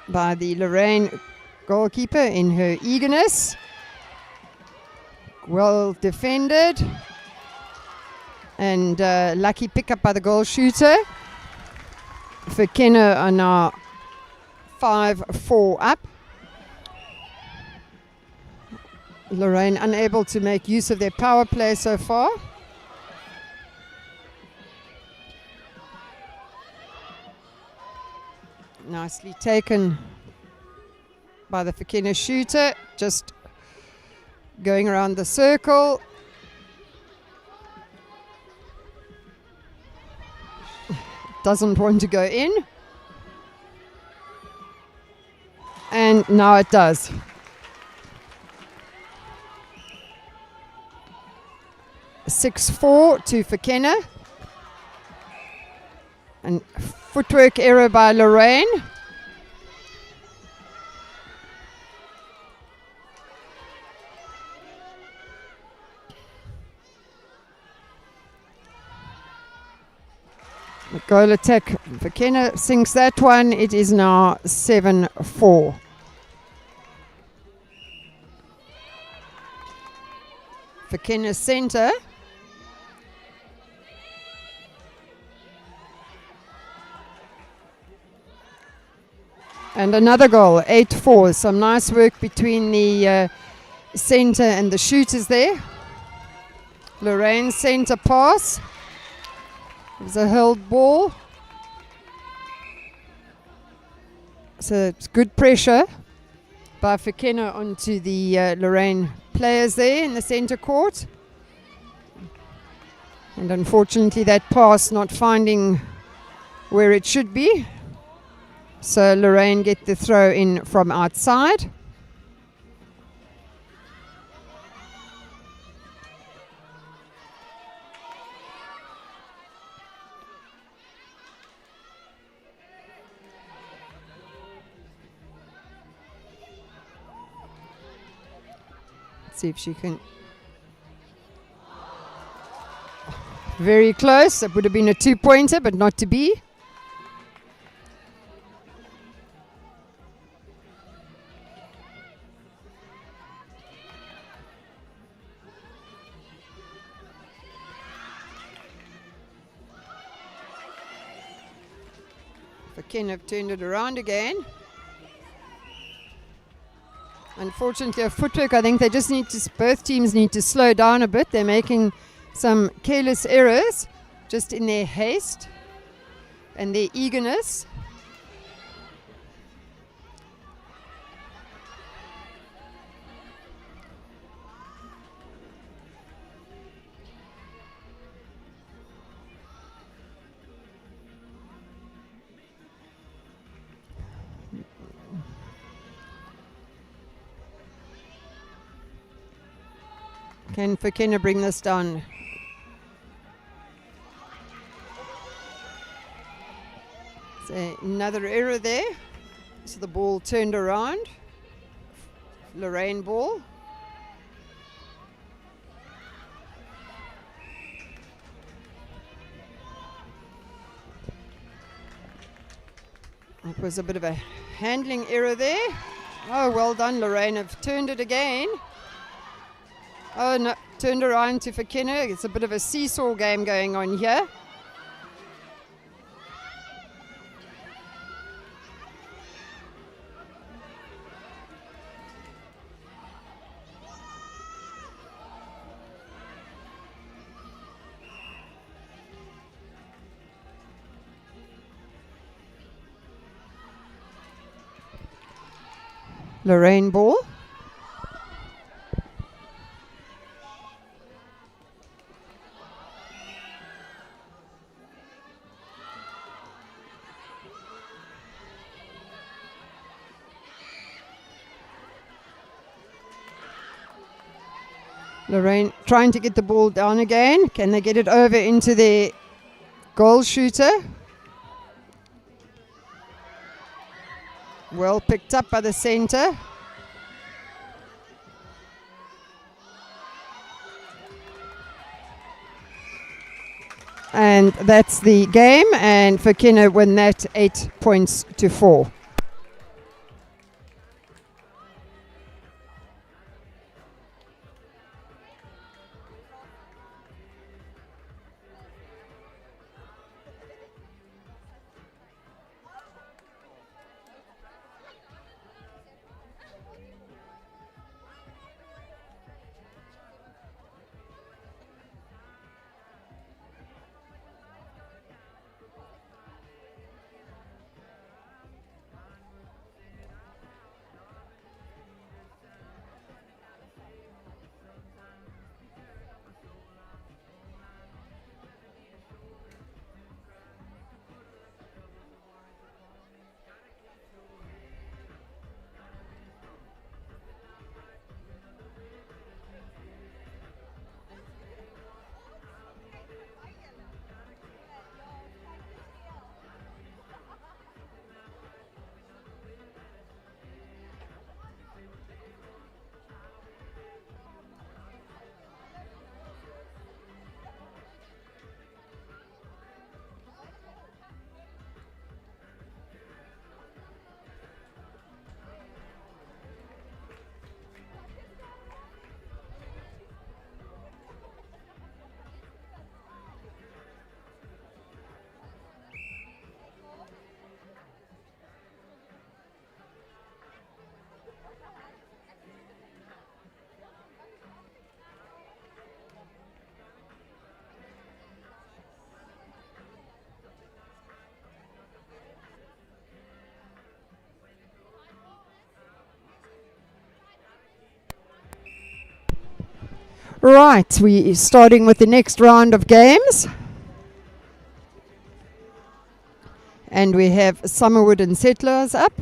C: by the Lorraine goalkeeper in her eagerness. Well defended. And lucky pickup by the goal shooter. Fenna are now 5-4 up. Lorraine unable to make use of their power play so far. Nicely taken by the Fenna shooter, just going around the circle. Doesn't want to go in. And now it does. 6-4 to Fenna. And footwork error by Lorraine. The goal attack, Fenna sinks that one. It is now 7-4. Fenna centre. And another goal, 8-4. Some nice work between the centre and the shooters there. Lorraine centre pass. There's a held ball. So it's good pressure by Fenna onto the Lorraine players there in the centre court. And unfortunately that pass not finding where it should be. So Lorraine get the throw in from outside. Let's see if she can. Very close. It would have been a 2-pointer, but not to be. Fenna have turned it around again. Unfortunately, a footwork, I think they just need to, both teams need to slow down a bit. They're making some careless errors just in their haste and their eagerness. Can Fenna bring this down? So another error there. So the ball turned around. Lorraine ball. It was a bit of a handling error there. Oh, well done, Lorraine. Have turned it again. Oh no, turned around to Fenna. It's a bit of a seesaw game going on here. Lorraine ball. Lorraine trying to get the ball down again. Can they get it over into their goal shooter? Well picked up by the centre. And that's the game, and Fenna win that 8-4. Right, we are starting with the next round of games. And we have Summerwood and Settlers up.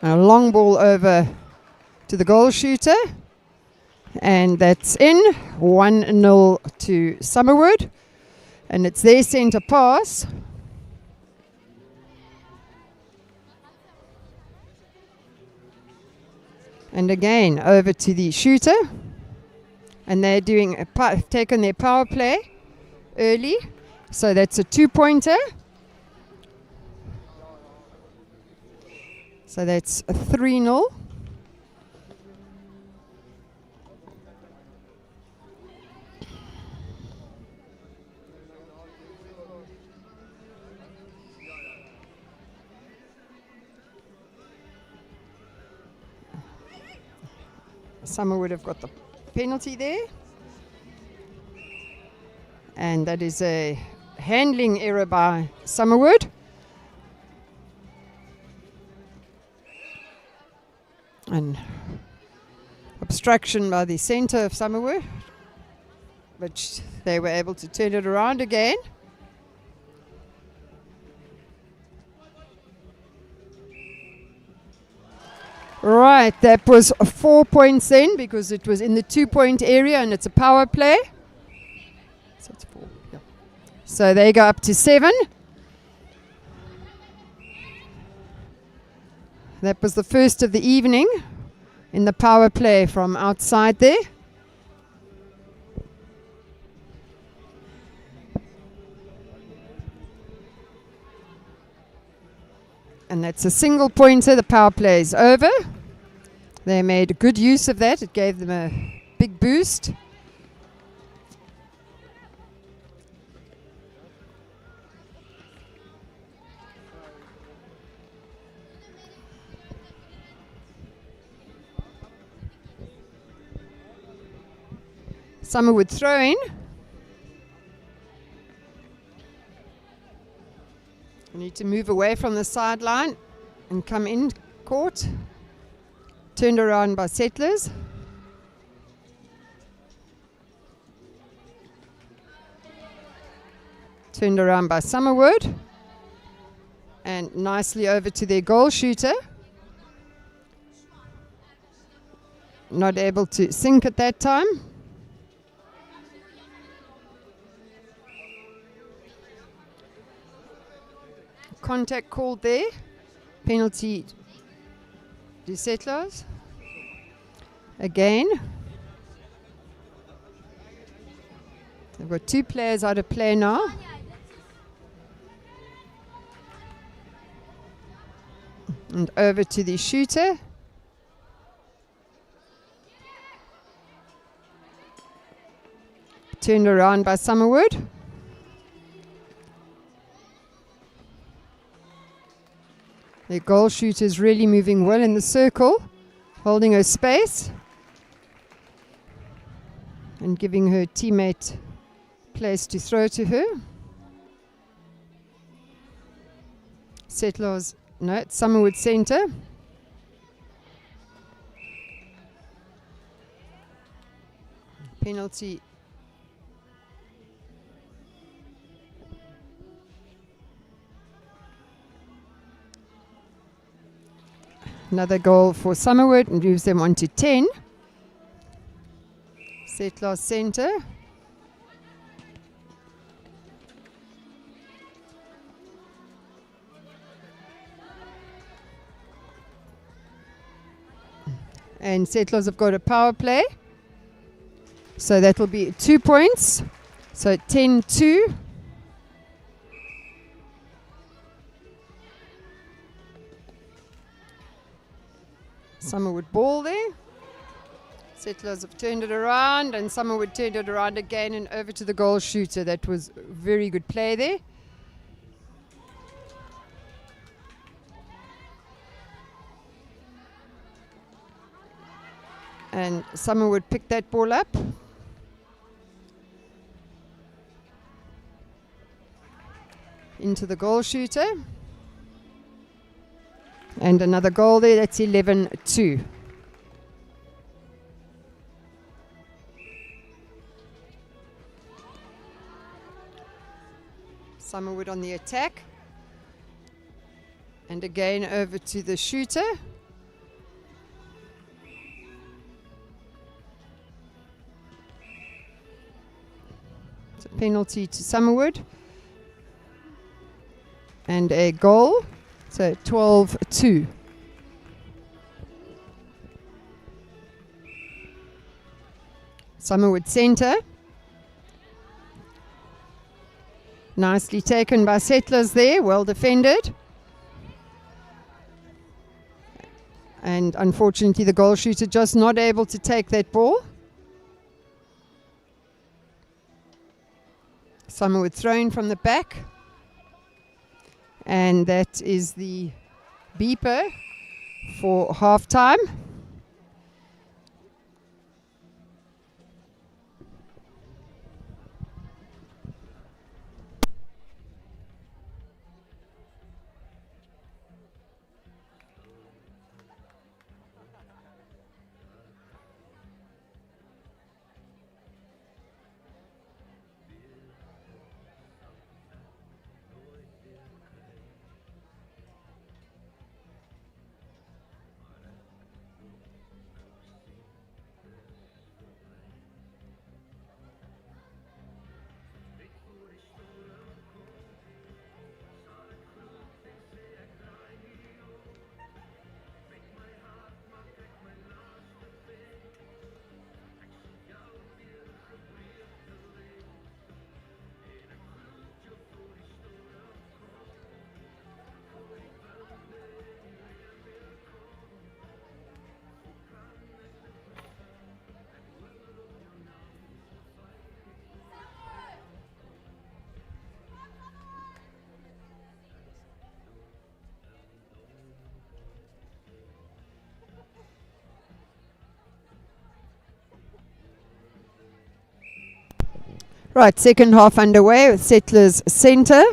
C: A long ball over to the goal shooter. And that's in. 1-0 to Summerwood. And it's their centre pass. And again, over to the shooter. And they're doing taken their power play early. So that's a 2-pointer. So that's a 3-0. Summerwood have got the penalty there. And that is a handling error by Summerwood. And obstruction by the centre of Summerwood. But they were able to turn it around again. Right, that was 4 points then because it was in the 2-point area and it's a power play. So it's 4, yeah. So they go up to 7. That was the first of the evening in the power play from outside there. And that's a single pointer. The power play is over. They made good use of that. It gave them a big boost. Summerwood throwing. You need to move away from the sideline and come in court. Turned around by Settlers. Turned around by Summerwood. And nicely over to their goal shooter. Not able to sink at that time. Contact called there. Penalty to Settlers. Again. They've got 2 players out of play now. And over to the shooter. Turned around by Summerwood. The goal shooter is really moving well in the circle, holding her space and giving her teammate place to throw to her. Settlers, no, it's Summerwood centre. Penalty. Another goal for Summerwood and moves them on to 10. Settlers centre. And Settlers have got a power play. So that will be 2 points. So 10-2. Summerwood ball there. Settlers have turned it around and Summerwood turned it around again and over to the goal shooter. That was very good play there. And Summerwood picked that ball up. into the goal shooter. And another goal there, that's 11-2. Summerwood on the attack. And again over to the shooter. It's a penalty to Summerwood. And a goal. So 12-2. Summerwood centre. Nicely taken by Settlers there, well defended. And unfortunately the goal shooter just not able to take that ball. Summerwood thrown from the back. And that is the beeper for half time. Right, second half underway with Settlers centre.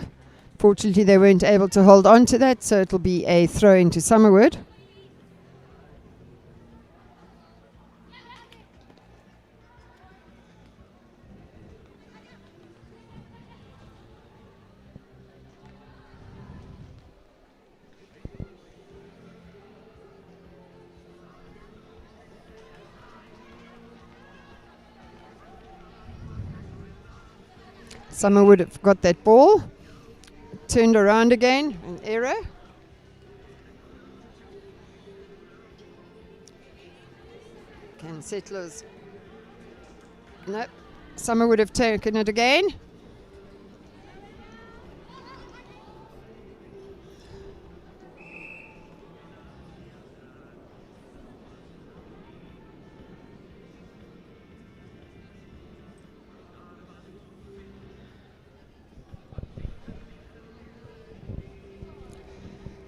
C: Fortunately, they weren't able to hold on to that, so it'll be a throw into Summerwood. Summerwood have got that ball. Turned around again, an error. Can Settlers? No. Summerwood have taken it again.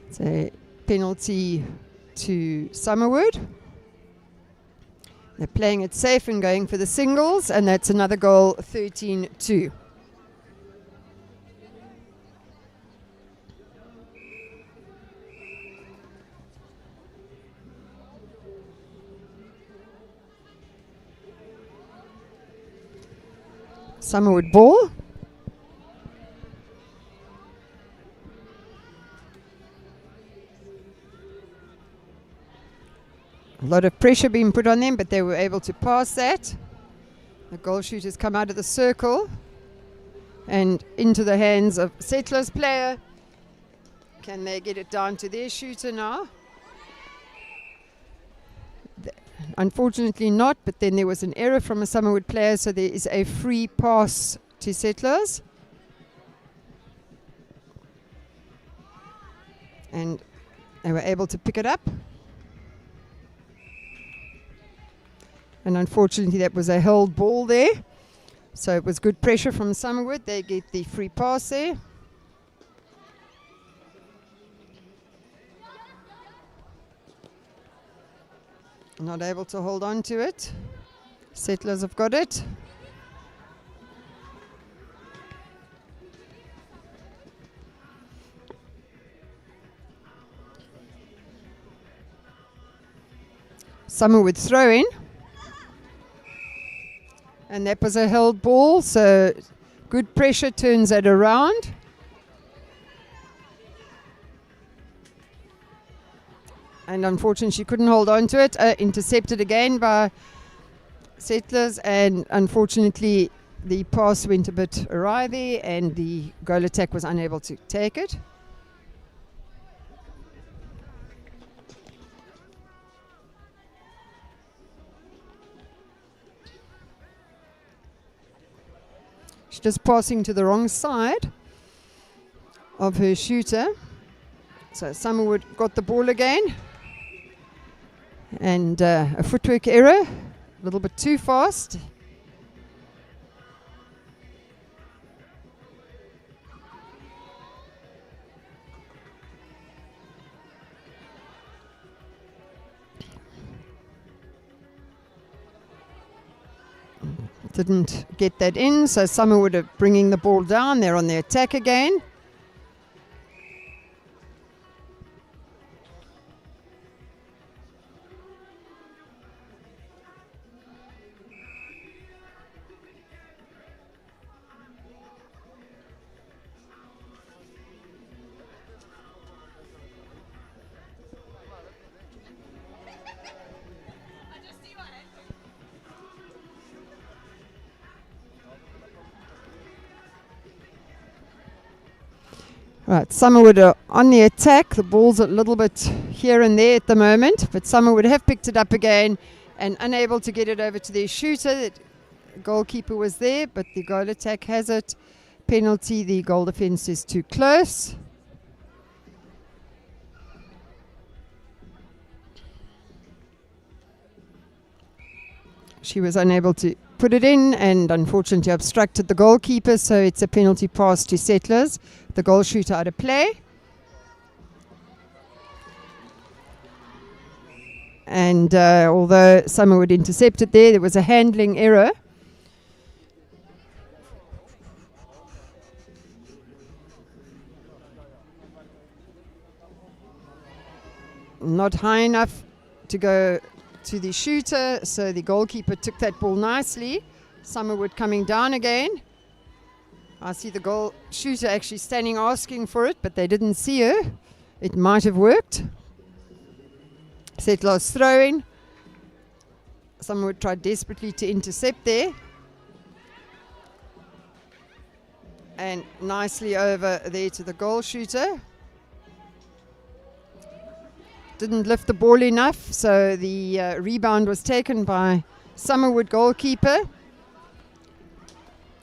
C: It's a penalty to Summerwood. They're playing it safe and going for the singles, and that's another goal, 13-2. Summerwood ball. A lot of pressure being put on them, but they were able to pass that. The goal shooters come out of the circle and into the hands of Settlers player. Can they get it down to their shooter now? Unfortunately not, but then there was an error from a Summerwood player, so there is a free pass to Settlers. And they were able to pick it up. And unfortunately that was a held ball there. So it was good pressure from Summerwood. They get the free pass there. Not able to hold on to it. Settlers have got it. Summerwood throw in. And that was a held ball, so good pressure turns it around. And unfortunately, she couldn't hold on to it. Intercepted again by Settlers, and unfortunately, the pass went a bit awry there, and the goal attack was unable to take it. She's just passing to the wrong side of her shooter. So Summerwood got the ball again. And a footwork error, a little bit too fast. Didn't get that in, so Summerwood are bringing the ball down. They're on the attack again. Right, Summerwood are on the attack. The ball's a little bit here and there at the moment, but Summerwood have picked it up again and unable to get it over to their shooter. The goalkeeper was there, but the goal attack has it. Penalty, the goal defense is too close. She was unable to put it in and unfortunately obstructed the goalkeeper, so it's a penalty pass to Settlers. The goal shooter out of play. And although Summerwood intercepted there was a handling error. Not high enough to go to the shooter, so the goalkeeper took that ball nicely. Summerwood coming down again. I see the goal shooter actually standing asking for it, but they didn't see her. It might have worked. Settlers throwing. Summerwood tried desperately to intercept there. And nicely over there to the goal shooter. Didn't lift the ball enough, so the rebound was taken by Summerwood goalkeeper.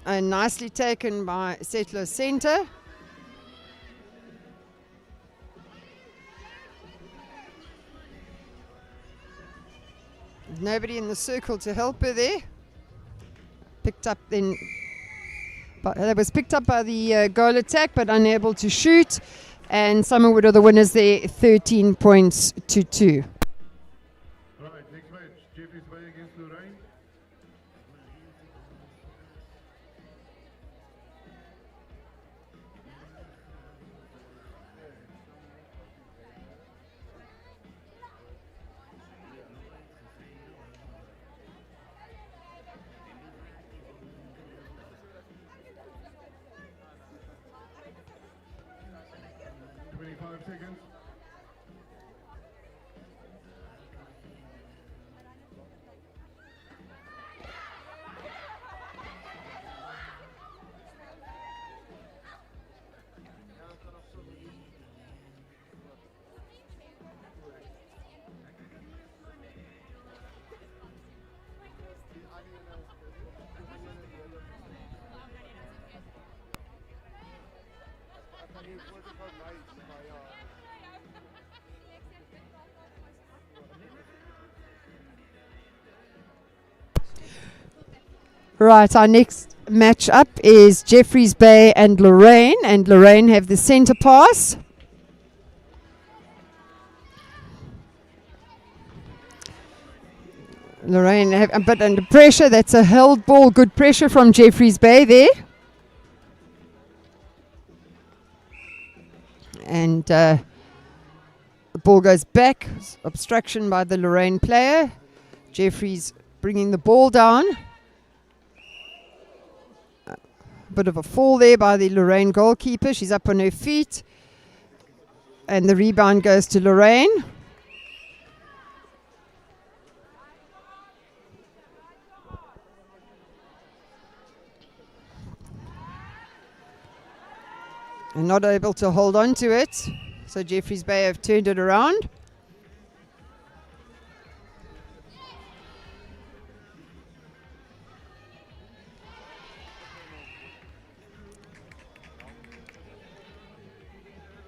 C: And nicely taken by Settler Centre. Nobody in the circle to help her there. Picked up then, but that was picked up by the goal attack, but unable to shoot. And Summerwood are the winners there, 13 points to 2.
A: All right, next match, Jeffrey's Bay against Lorraine. Seconds.
C: Right, our next match up is Jeffreys Bay and Lorraine have the centre pass. Lorraine have a bit under pressure. That's a held ball. Good pressure from Jeffreys Bay there. And the ball goes back. Obstruction by the Lorraine player. Jeffrey's bringing the ball down. A bit of a fall there by the Lorraine goalkeeper. She's up on her feet. And the rebound goes to Lorraine. And not able to hold on to it. So Jeffreys Bay have turned it around.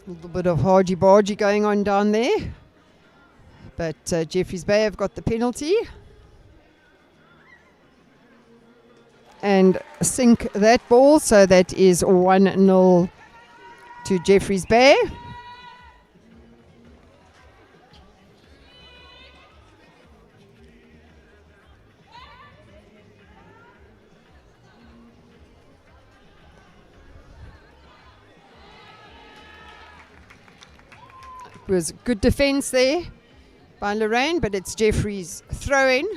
C: A little bit of hargy-bargy going on down there. But Jeffreys Bay have got the penalty. And sink that ball, so that is 1-0 to Jeffreys Bay. It was good defense there by Lorraine, but it's Jeffrey's throw-in.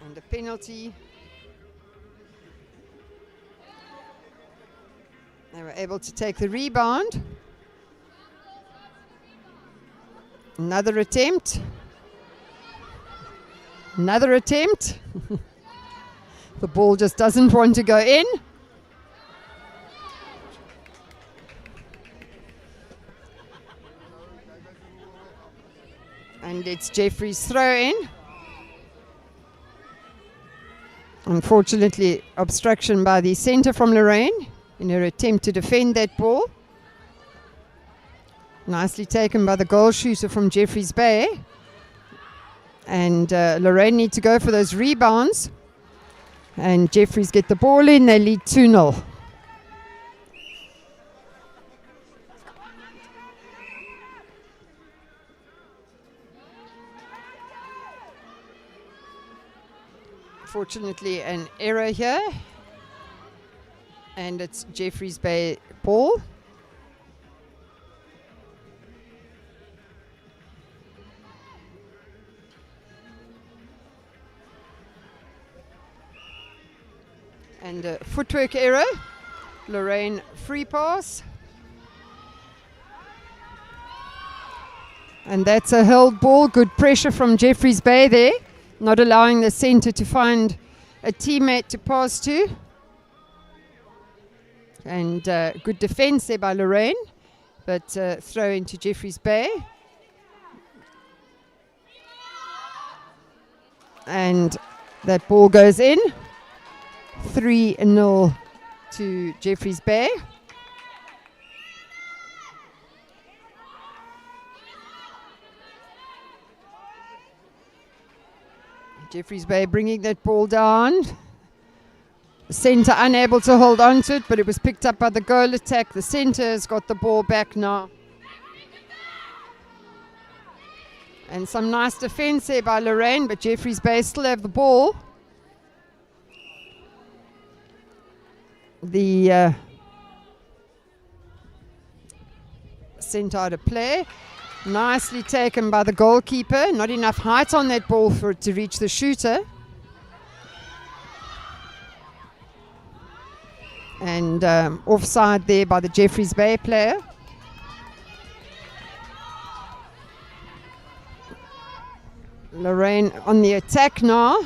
C: And a penalty. They were able to take the rebound. Another attempt. Another attempt. The ball just doesn't want to go in. And it's Jeffrey's throw-in. Unfortunately, obstruction by the centre from Lorraine in her attempt to defend that ball. Nicely taken by the goal shooter from Jeffreys Bay. And Lorraine need to go for those rebounds. And Jeffreys get the ball in, they lead 2-0. Fortunately, an error here. And it's Jeffreys Bay ball. And a footwork error. Lorraine free pass. And that's a held ball. Good pressure from Jeffreys Bay there. Not allowing the centre to find a teammate to pass to. And good defence there by Lorraine. But throw into Jeffreys Bay. And that ball goes in. 3-0 to Jeffreys Bay. Jeffreys Bay bringing that ball down. The centre unable to hold on to it, but it was picked up by the goal attack. The centre has got the ball back now. And some nice defence there by Lorraine, but Jeffreys Bay still have the ball. The centre out of play. Nicely taken by the goalkeeper. Not enough height on that ball for it to reach the shooter. And offside there by the Jeffreys Bay player. Lorraine on the attack now.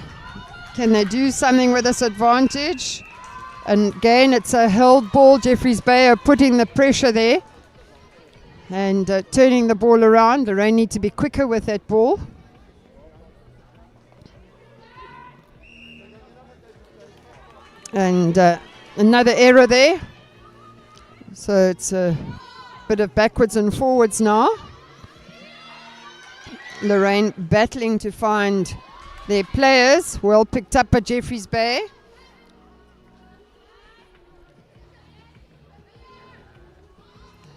C: Can they do something with this advantage? And again, it's a held ball. Jeffreys Bay are putting the pressure there and turning the ball around. Lorraine need to be quicker with that ball. And another error there. So it's a bit of backwards and forwards now. Lorraine battling to find their players. Well picked up by Jeffreys Bay.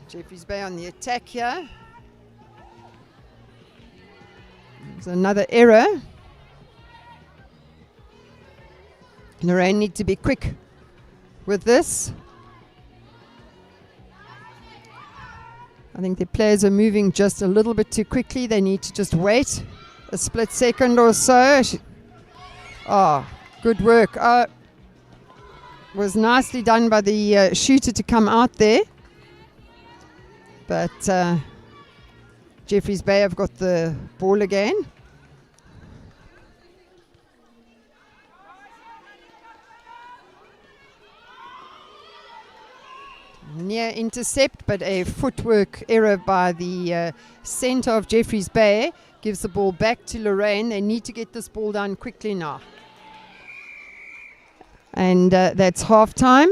C: Jeffreys Bay on the attack here. There's another error. Lorraine need to be quick with this. I think the players are moving just a little bit too quickly. They need to just wait a split second or so. Good work. Was nicely done by the shooter to come out there. But Jeffreys Bay have got the ball again. Near intercept, but a footwork error by the centre of Jeffreys Bay gives the ball back to Lorraine. They need to get this ball down quickly now. And that's half time.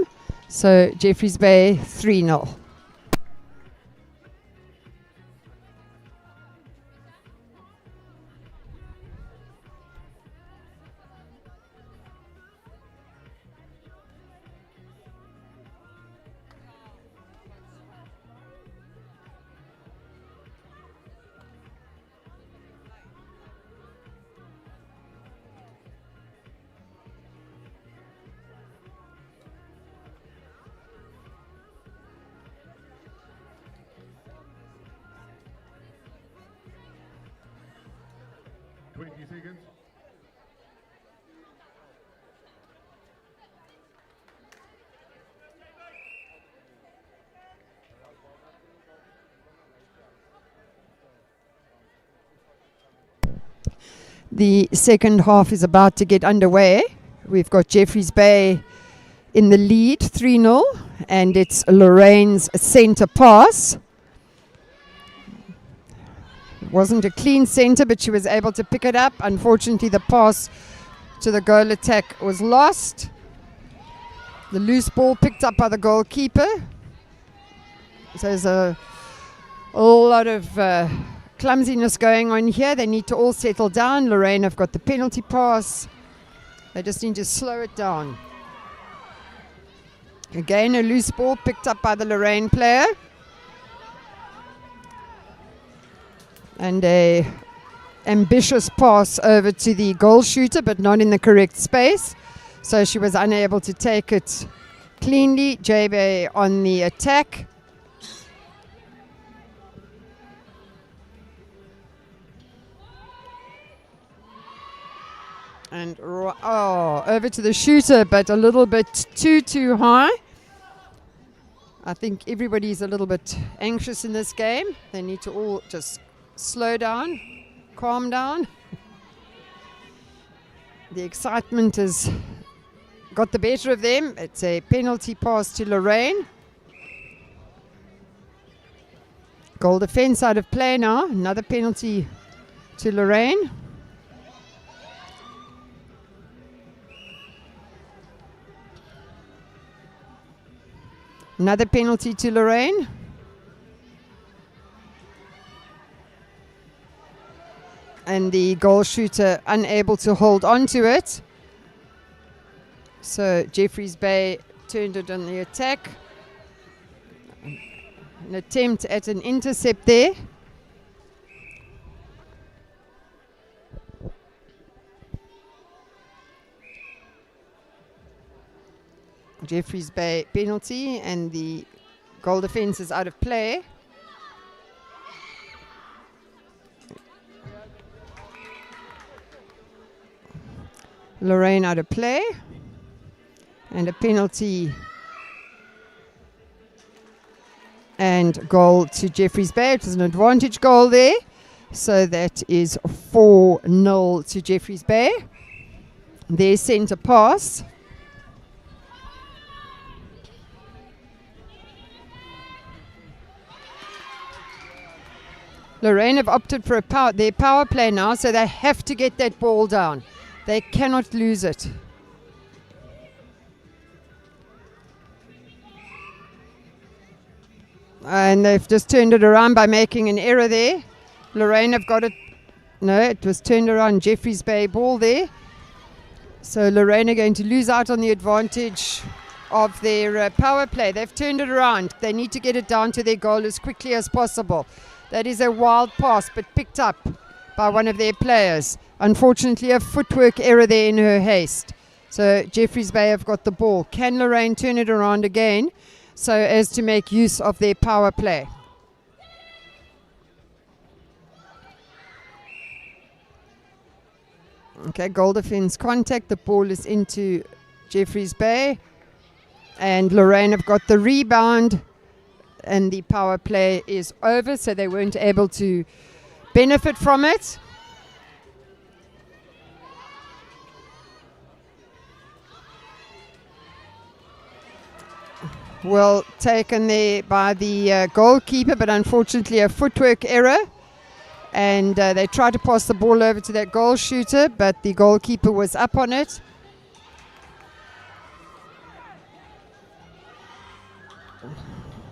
C: So Jeffreys Bay 3-0.
A: Seconds.
C: The second half is about to get underway. We've got Jeffreys Bay in the lead 3-0, and it's Lorraine's centre pass. Wasn't a clean centre, but she was able to pick it up. Unfortunately, the pass to the goal attack was lost. The loose ball picked up by the goalkeeper. So there's a lot of clumsiness going on here. They need to all settle down. Lorraine have got the penalty pass. They just need to slow it down. Again, a loose ball picked up by the Lorraine player. And a ambitious pass over to the goal shooter, but not in the correct space. So she was unable to take it cleanly. JB on the attack. And over to the shooter, but a little bit too high. I think everybody's a little bit anxious in this game. They need to all just slow down, calm down. The excitement has got the better of them. It's a penalty pass to Lorraine. Goal defense out of play now. Another penalty to Lorraine. Another penalty to Lorraine. And the goal shooter unable to hold on to it. So Jeffreys Bay turned it on the attack. An attempt at an intercept there. Jeffreys Bay penalty, and the goal defense is out of play. Lorraine out of play, and a penalty and goal to Jeffreys Bay. It was an advantage goal there, so that is 4-0 to Jeffreys Bay. Their centre pass. Lorraine have opted for their power play now, so they have to get that ball down. They cannot lose it. And they've just turned it around by making an error there. Lorraine have got it. No, it was turned around. Jeffreys Bay ball there. So Lorraine are going to lose out on the advantage of their power play. They've turned it around. They need to get it down to their goal as quickly as possible. That is a wild pass, but picked up by one of their players. Unfortunately, a footwork error there in her haste. So Jeffreys Bay have got the ball. Can Lorraine turn it around again so as to make use of their power play? Okay, goal defense contact. The ball is into Jeffreys Bay. And Lorraine have got the rebound. And the power play is over, so they weren't able to benefit from it. Well taken there by the goalkeeper, but unfortunately a footwork error. And they tried to pass the ball over to that goal shooter, but the goalkeeper was up on it.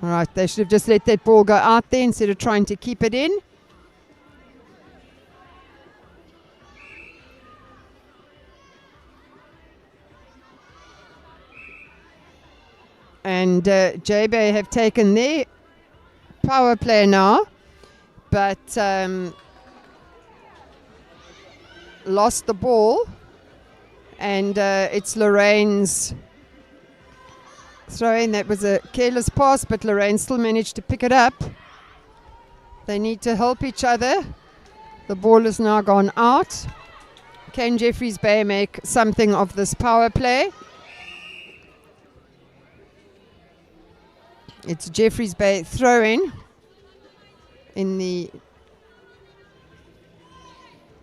C: All right, they should have just let that ball go out there instead of trying to keep it in. And J-Bay have taken their power play now, but lost the ball. And it's Lorraine's throw-in. That was a careless pass, but Lorraine still managed to pick it up. They need to help each other. The ball has now gone out. Can Jeffreys Bay make something of this power play? It's Jeffreys Bay throw-in in the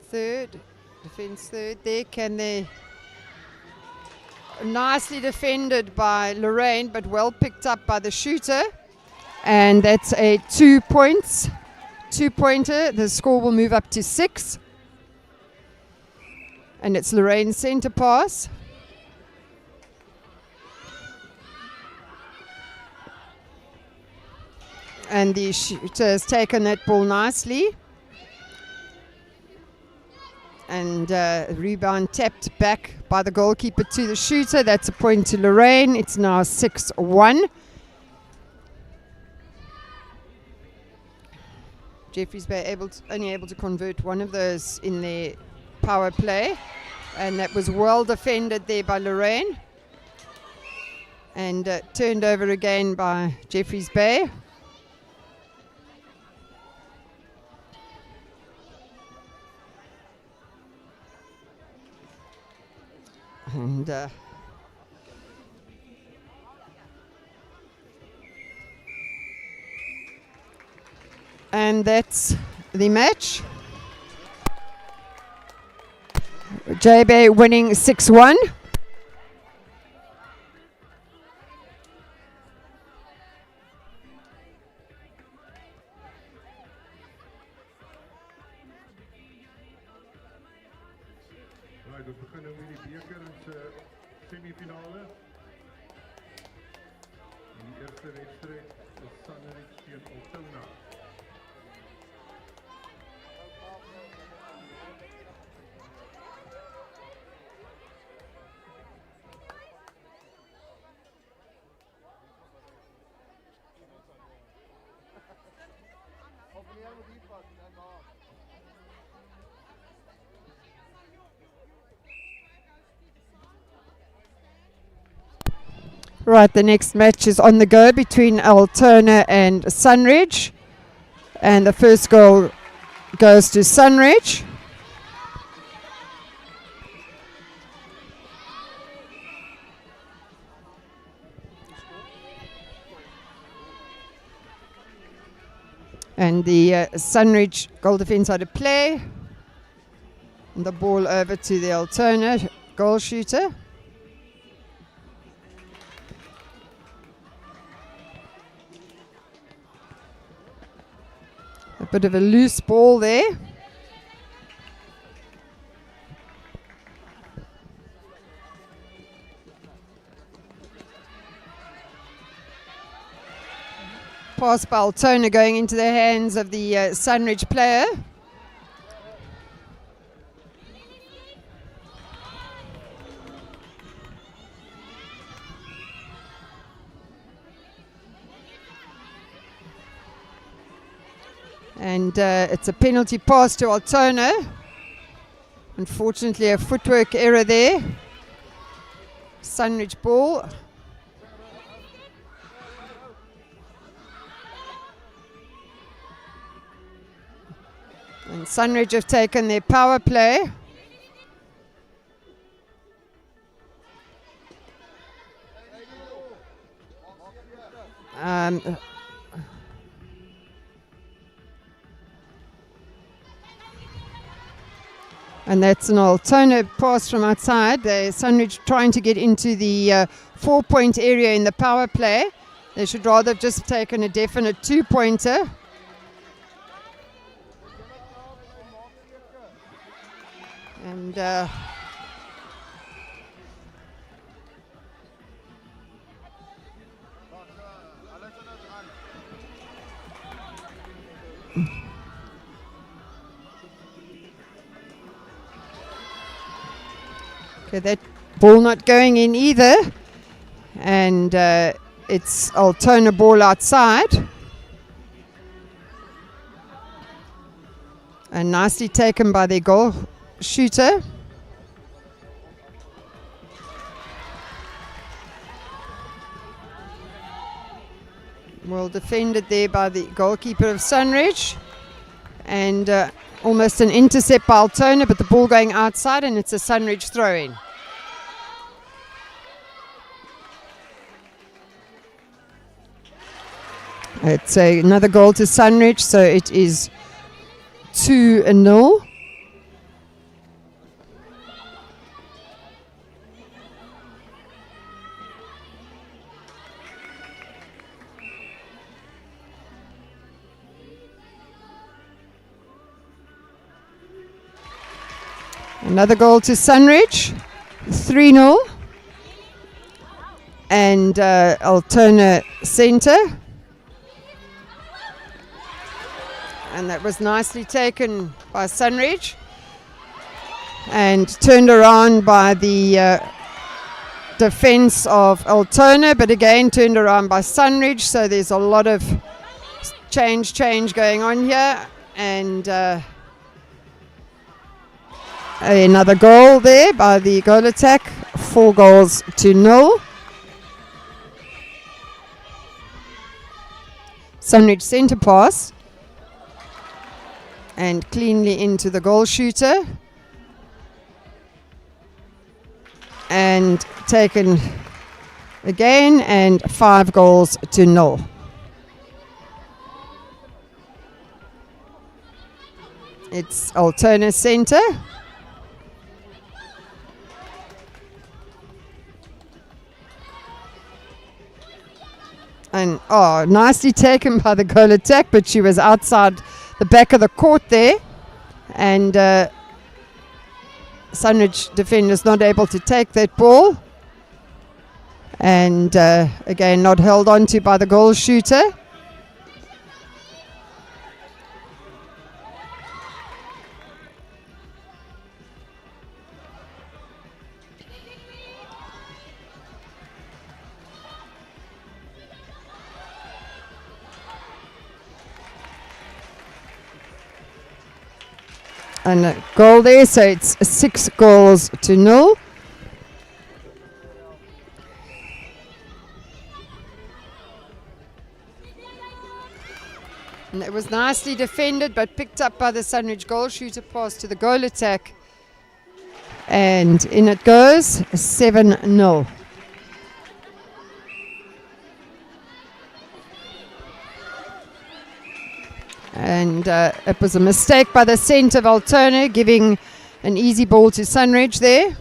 C: third, defense third there. Can they? Nicely defended by Lorraine, but well picked up by the shooter. And that's a 2 points. 2-pointer. The score will move up to 6. And it's Lorraine's center pass. And the shooter has taken that ball nicely. And rebound tapped back by the goalkeeper to the shooter. That's a point to Lorraine. It's now 6-1. Jeffreys Bay only able to convert one of those in their power play. And that was well defended there by Lorraine. And turned over again by Jeffreys Bay. And that's the match. J-Bay winning 6-1.
A: We beginnen met die beker semifinale. En die eerste wedstrijd is Sunridge tegen Altona.
C: Right, the next match is on the go between Altona and Sunridge. And the first goal goes to Sunridge. And the Sunridge goal defense out of play. And the ball over to the Altona goal shooter. A bit of a loose ball there. Pass by Altona going into the hands of the Sunridge player. And it's a penalty pass to Altona. Unfortunately, a footwork error there. Sunridge ball. And Sunridge have taken their power play. And that's an alternate pass from outside. Sunridge trying to get into the 4-point area in the power play. They should rather have just taken a definite 2-pointer. And okay, that ball not going in either. And it's alternate ball outside. And nicely taken by their goal shooter. Well defended there by the goalkeeper of Sunridge. And almost an intercept by Altona, but the ball going outside, and it's a Sunridge throw-in. It's another goal to Sunridge, so it is 2-0. Another goal to Sunridge, 3-0. And Altona centre. And that was nicely taken by Sunridge and turned around by the defense of Altona, but again turned around by Sunridge. So there's a lot of change going on here. And another goal there by the goal attack, 4-0. Sunridge centre pass. And cleanly into the goal shooter. And taken again, and 5-0. It's Altona centre. And nicely taken by the goal attack, but she was outside the back of the court there, and Sunridge defenders not able to take that ball, and again not held on to by the goal shooter. And a goal there, so it's 6-0. And it was nicely defended, but picked up by the Sunridge goal shooter pass to the goal attack. And in it goes, 7-0. And it was a mistake by the centre of Altona, giving an easy ball to Sunridge there.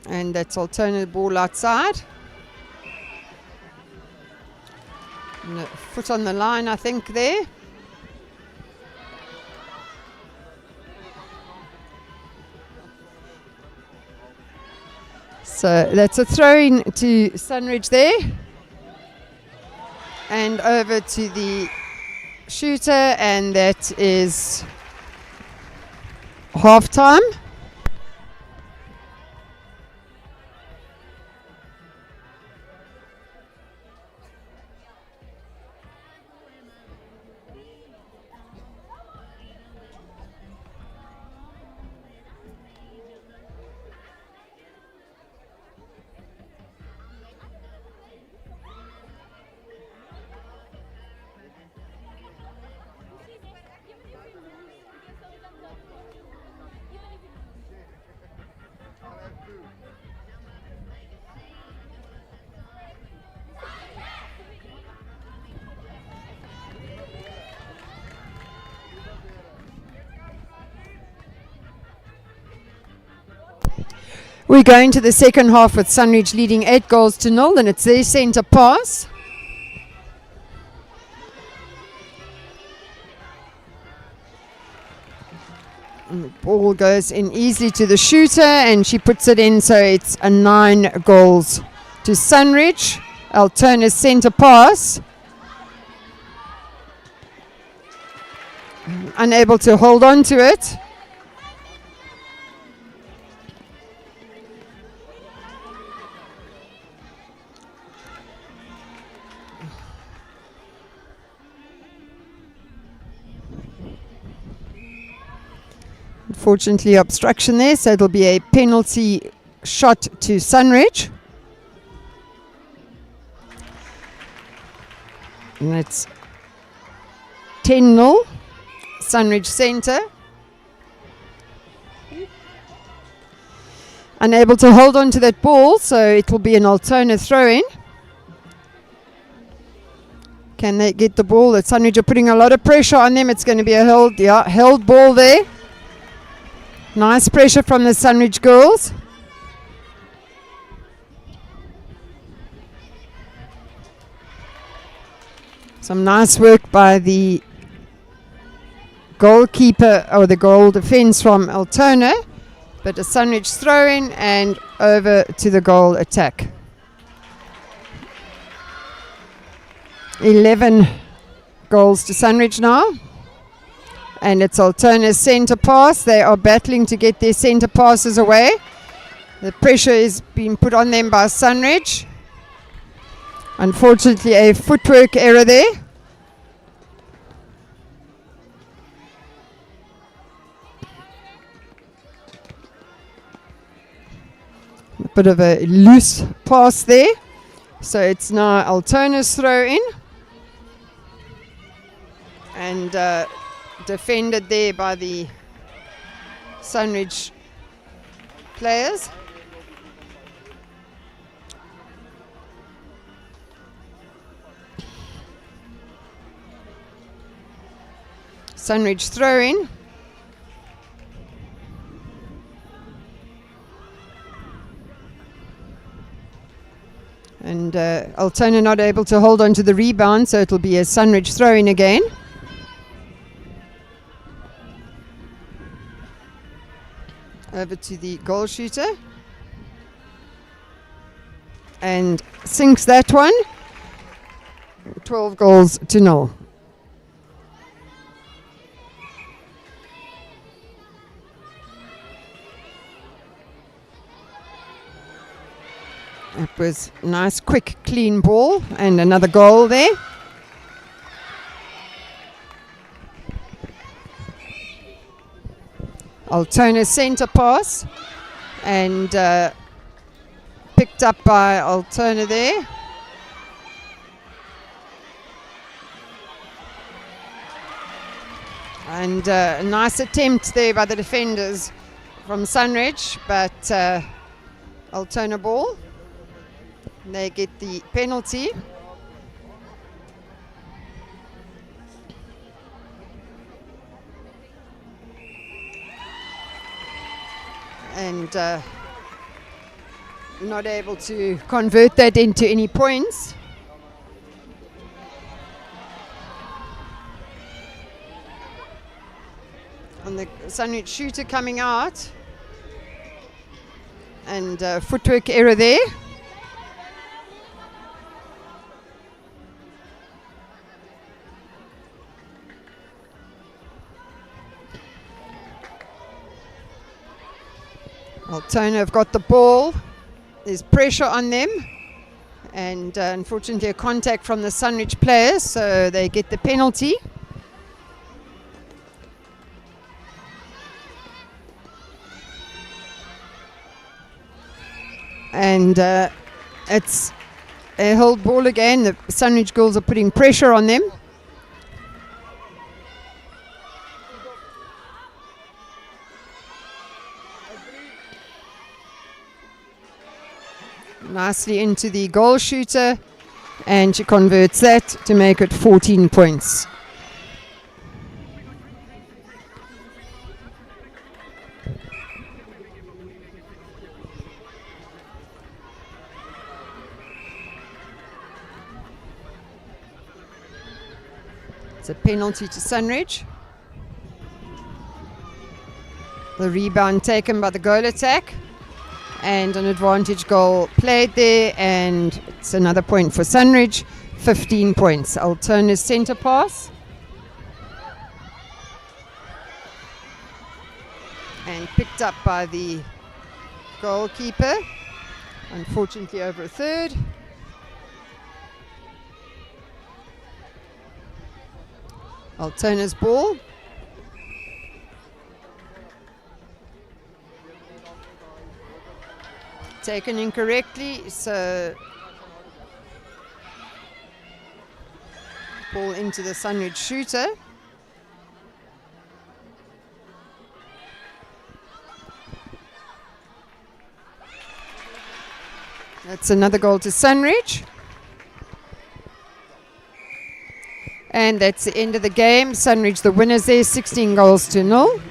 C: And that's Altona ball outside. And a foot on the line, I think, there. So that's a throw-in to Sunridge there. And over to the shooter, and that is half-time. We go into the second half with Sunridge leading 8-0, and it's their centre pass. And the ball goes in easily to the shooter, and she puts it in, so it's a 9 goals to Sunridge. Alterna's centre pass. Unable to hold on to it. Unfortunately, obstruction there, so it'll be a penalty shot to Sunridge. And that's 10-0, Sunridge centre. Unable to hold on to that ball, so it will be an alternate throw-in. Can they get the ball? The Sunridge are putting a lot of pressure on them. It's going to be a held ball there. Nice pressure from the Sunridge girls. Some nice work by the goalkeeper or the goal defense from Altona, but a Sunridge throw-in and over to the goal attack. 11 goals to Sunridge now. And it's Altona's centre pass. They are battling to get their centre passes away. The pressure is being put on them by Sunridge. Unfortunately, a footwork error there. A bit of a loose pass there. So it's now Altona's throw in. And defended there by the Sunridge players. Sunridge throw in. And Altona not able to hold on to the rebound, so it'll be a Sunridge throw in again. Over to the goal shooter. And sinks that one. 12 goals to 0. It was nice, quick, clean ball, and another goal there. Altona centre pass, and picked up by Altona there. And a nice attempt there by the defenders from Sunridge, but Altona ball. They get the penalty. And not able to convert that into any points. And the Sunridge shooter coming out. And footwork error there. Altona have got the ball. There's pressure on them. And unfortunately a contact from the Sunridge players, so they get the penalty. And it's a hold ball again. The Sunridge girls are putting pressure on them. Nicely into the goal shooter, and she converts that to make it 14 points. It's a penalty to Sunridge. The rebound taken by the goal attack. And an advantage goal played there. And it's another point for Sunridge. 15 points. Alterna's centre pass. And picked up by the goalkeeper. Unfortunately over a third. Alterna's ball. Taken incorrectly, so ball into the Sunridge shooter. That's another goal to Sunridge. And that's the end of the game. Sunridge the winners there, 16 goals to 0.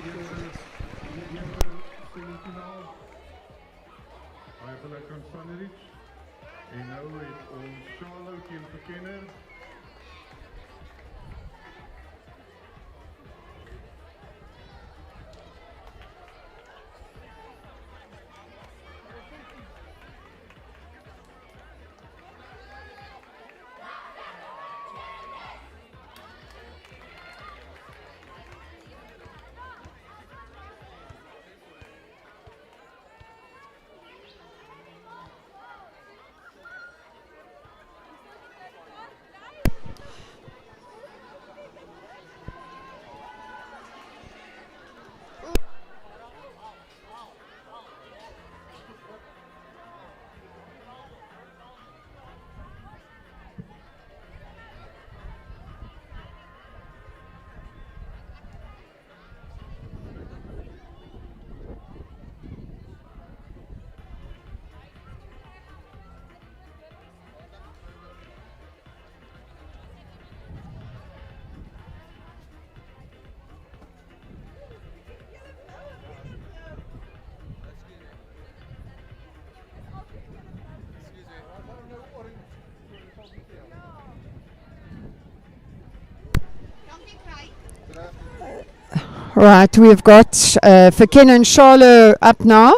C: Right, we've got Fenna and Charow up now,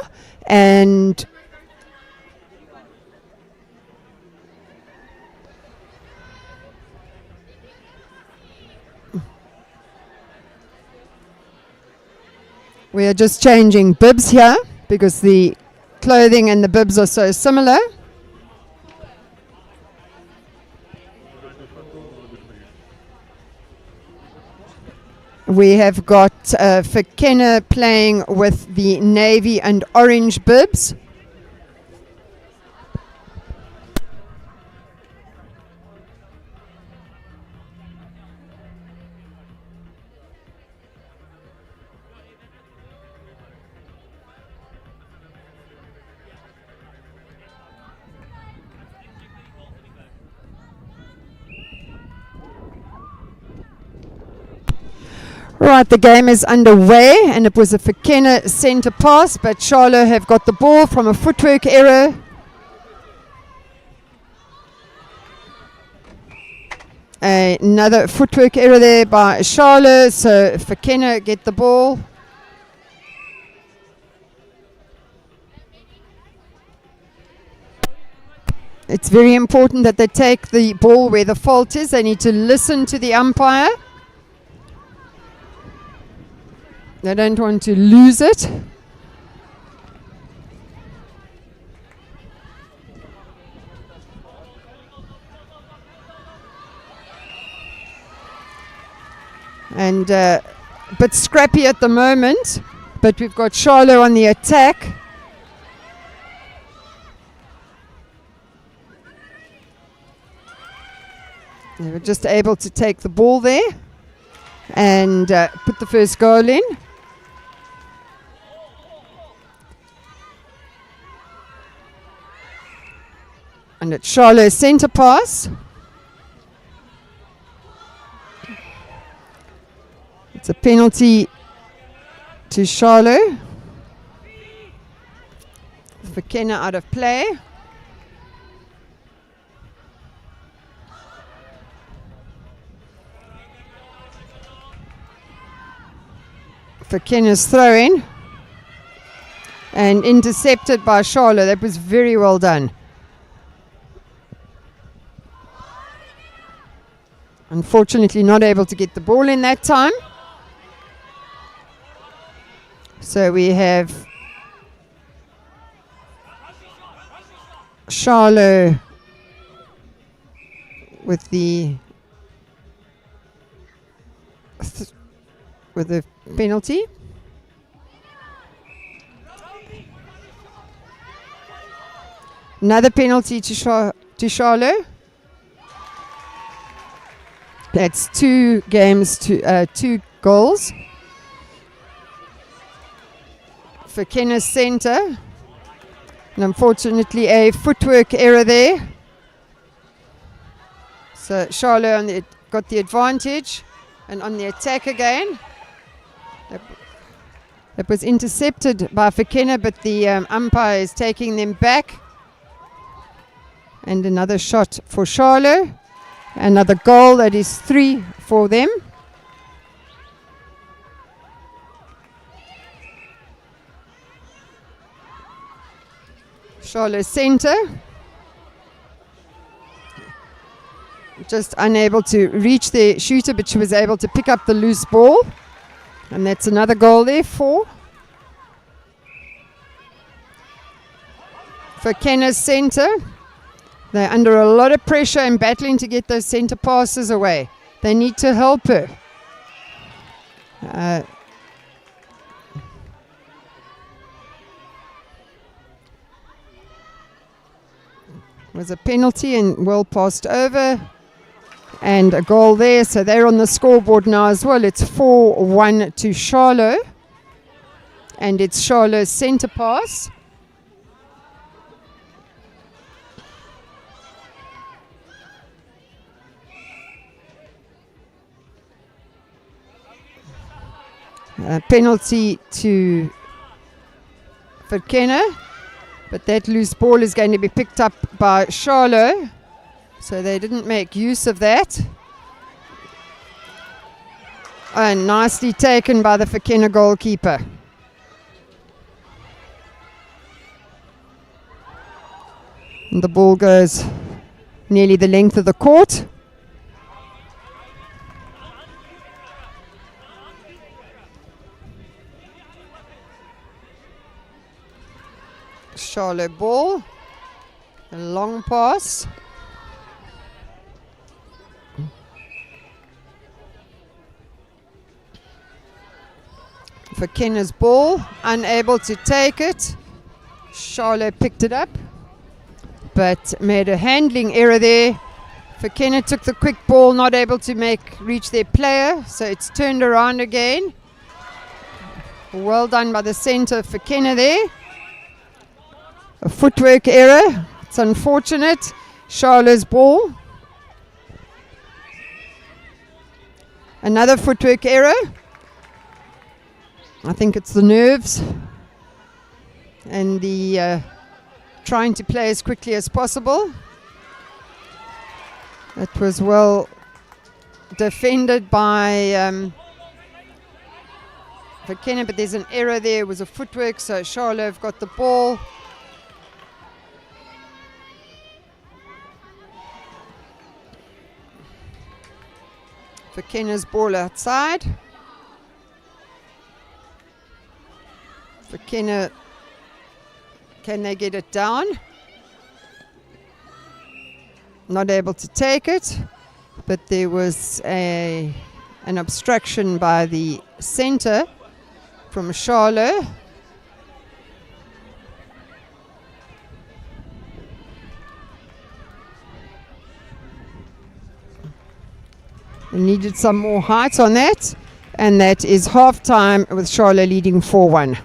C: and we are just changing bibs here because the clothing and the bibs are so similar. We have got Fenna playing with the navy and orange bibs. Right, the game is underway, and it was a Fenna centre pass, but Charow have got the ball from a footwork error. Another footwork error there by Charow, so Fenna get the ball. It's very important that they take the ball where the fault is. They need to listen to the umpire. They don't want to lose it. And a bit scrappy at the moment, but we've got Charow on the attack. They were just able to take the ball there and put the first goal in. And it's Charlot's centre pass. It's a penalty to Charow. Fenna out of play. Fenna's throw-in. And intercepted by Charow. That was very well done. Unfortunately not able to get the ball in that time. So we have Charow with the penalty. Another penalty to Charow. That's 2 games to 2 goals. For Fenna's centre. And unfortunately a footwork error there. So Charow got the advantage. And on the attack again. That was intercepted by Fenna, but the umpire is taking them back. And another shot for Charow. Another goal, that is 3 for them. Charow centre. Just unable to reach the shooter, but she was able to pick up the loose ball. And that's another goal there for Fenna's centre. They're under a lot of pressure and battling to get those centre passes away. They need to help her. Was a penalty and well passed over. And a goal there, so they're on the scoreboard now as well. It's 4-1 to Charow. And it's Charlow's centre pass. Penalty to Fenna, but that loose ball is going to be picked up by Charow, so they didn't make use of that. And nicely taken by the Fenna goalkeeper. And the ball goes nearly the length of the court. Charow ball, a long pass. Fenna's ball, unable to take it. Charow picked it up, but made a handling error there. Fenna took the quick ball, not able to reach their player, so it's turned around again. Well done by the centre Fenna there. A footwork error. It's unfortunate. Charlow's ball. Another footwork error. I think it's the nerves and the trying to play as quickly as possible. It was well defended by Fenna, but there's an error there. It was a footwork, so Charow have got the ball. Fenna's ball outside. Fenna, can they get it down? Not able to take it, but there was an obstruction by the centre from Charow. They needed some more height on that, and that is half time with Charow leading 4-1.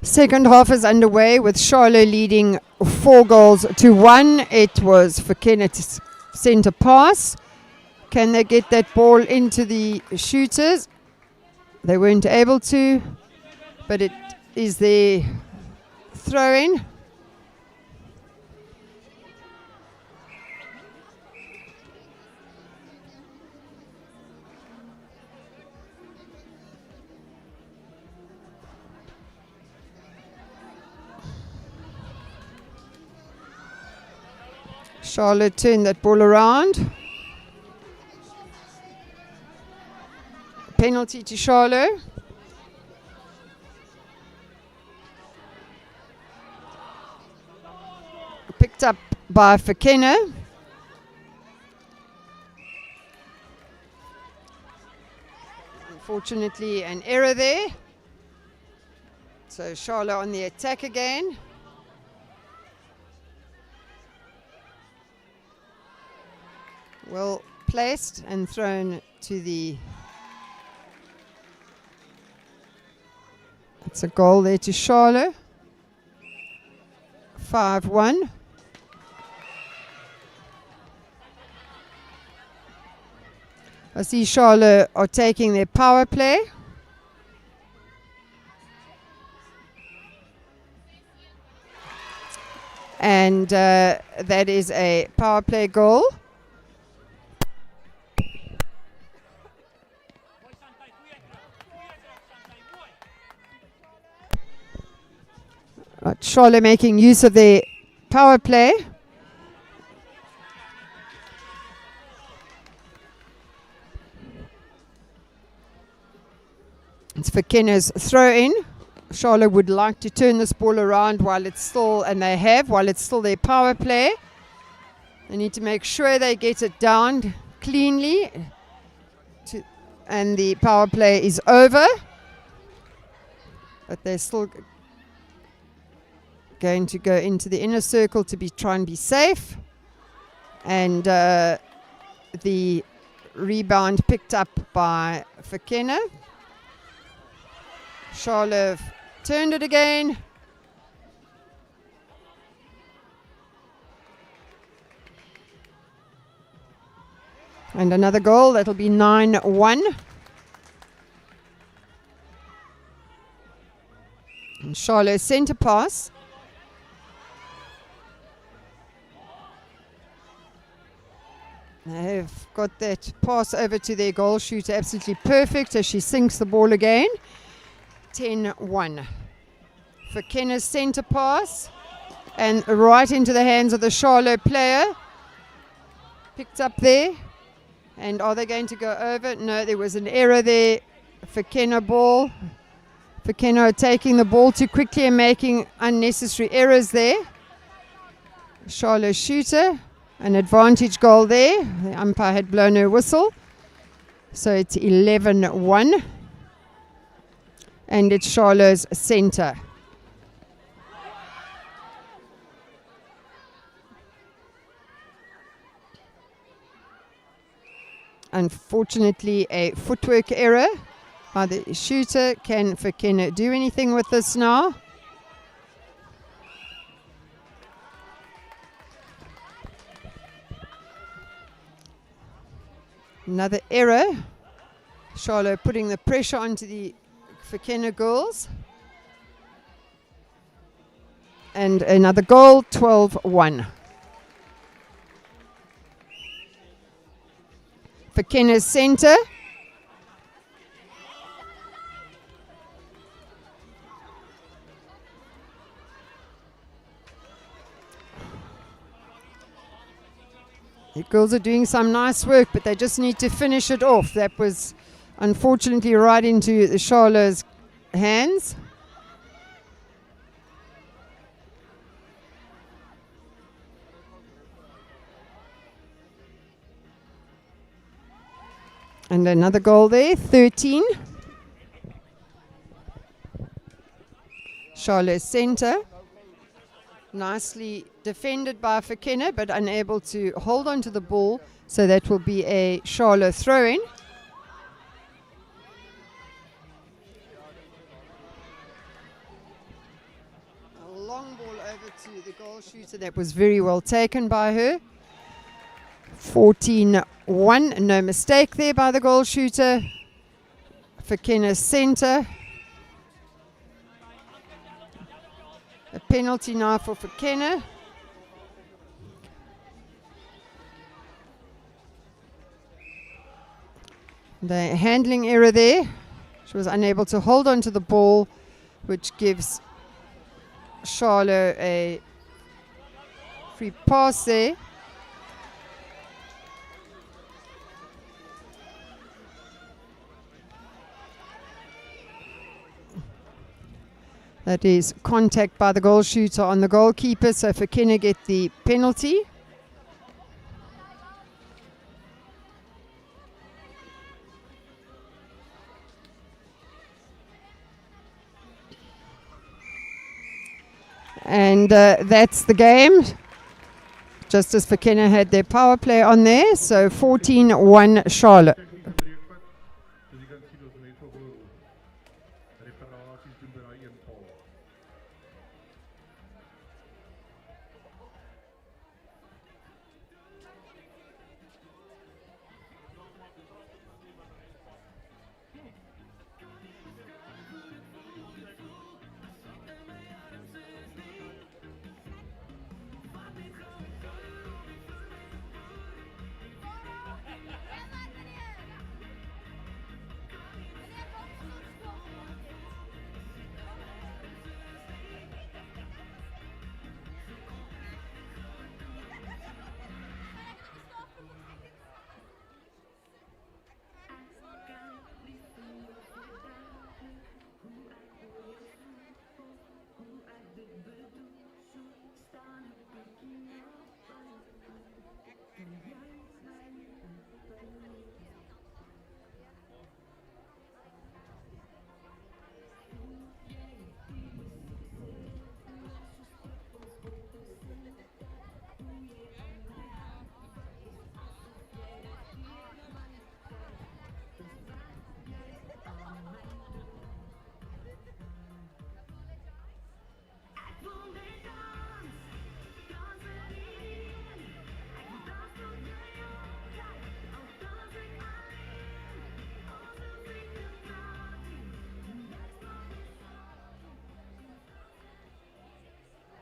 C: Second half is underway with Charlow leading 4-1. It was for Kennett's centre pass. Can they get that ball into the shooters? They weren't able to, but it is their throw-in. Charlotte turned that ball around. Penalty to Charlotte. Picked up by Fenna. Unfortunately, an error there. So Charlotte on the attack again. Well placed and thrown to the... It's a goal there to Charlotte. 5-1. I see Charlotte are taking their power play. And that is a power play goal. Charlotte making use of their power play. It's for Fenna's throw in. Charlotte would like to turn this ball around while it's still, and they have, while it's still their power play. They need to make sure they get it down cleanly. And the power play is over. But they're still going to go into the inner circle to try and be safe. And the rebound picked up by Fenna. Charlotte turned it again. And another goal. That'll be 9-1. And Charlotte's centre pass. They have got that pass over to their goal shooter absolutely perfect as she sinks the ball again. 10-1. For Fenna's centre pass. And right into the hands of the Charlotte player. Picked up there. And are they going to go over? No, there was an error there. For Fenna ball. For Fenna taking the ball too quickly and making unnecessary errors there. Charlotte shooter. An advantage goal there. The umpire had blown her whistle. So it's 11-1. And it's Charlotte's centre. Unfortunately, a footwork error by the shooter. Can Fenna do anything with this now? Another error. Charlotte putting the pressure onto the Fenna girls. And another goal, 12-1. Fenna's centre. The girls are doing some nice work, but they just need to finish it off. That was unfortunately right into the Charlotte's hands. And another goal there, 13. Charlotte's centre. Nicely defended by Fenna, but unable to hold on to the ball. So that will be a Charlotte throw-in. to the goal shooter. That was very well taken by her. 14-1. No mistake there by the goal shooter. Fenna's center. A penalty now for Fenna. The handling error there. She was unable to hold on to the ball, which gives Charow a free pass there. That is contact by the goal shooter on the goalkeeper, so Fenna get the penalty. And that's the game. Just as Fenna had their power play on there, so 14-1 Charow.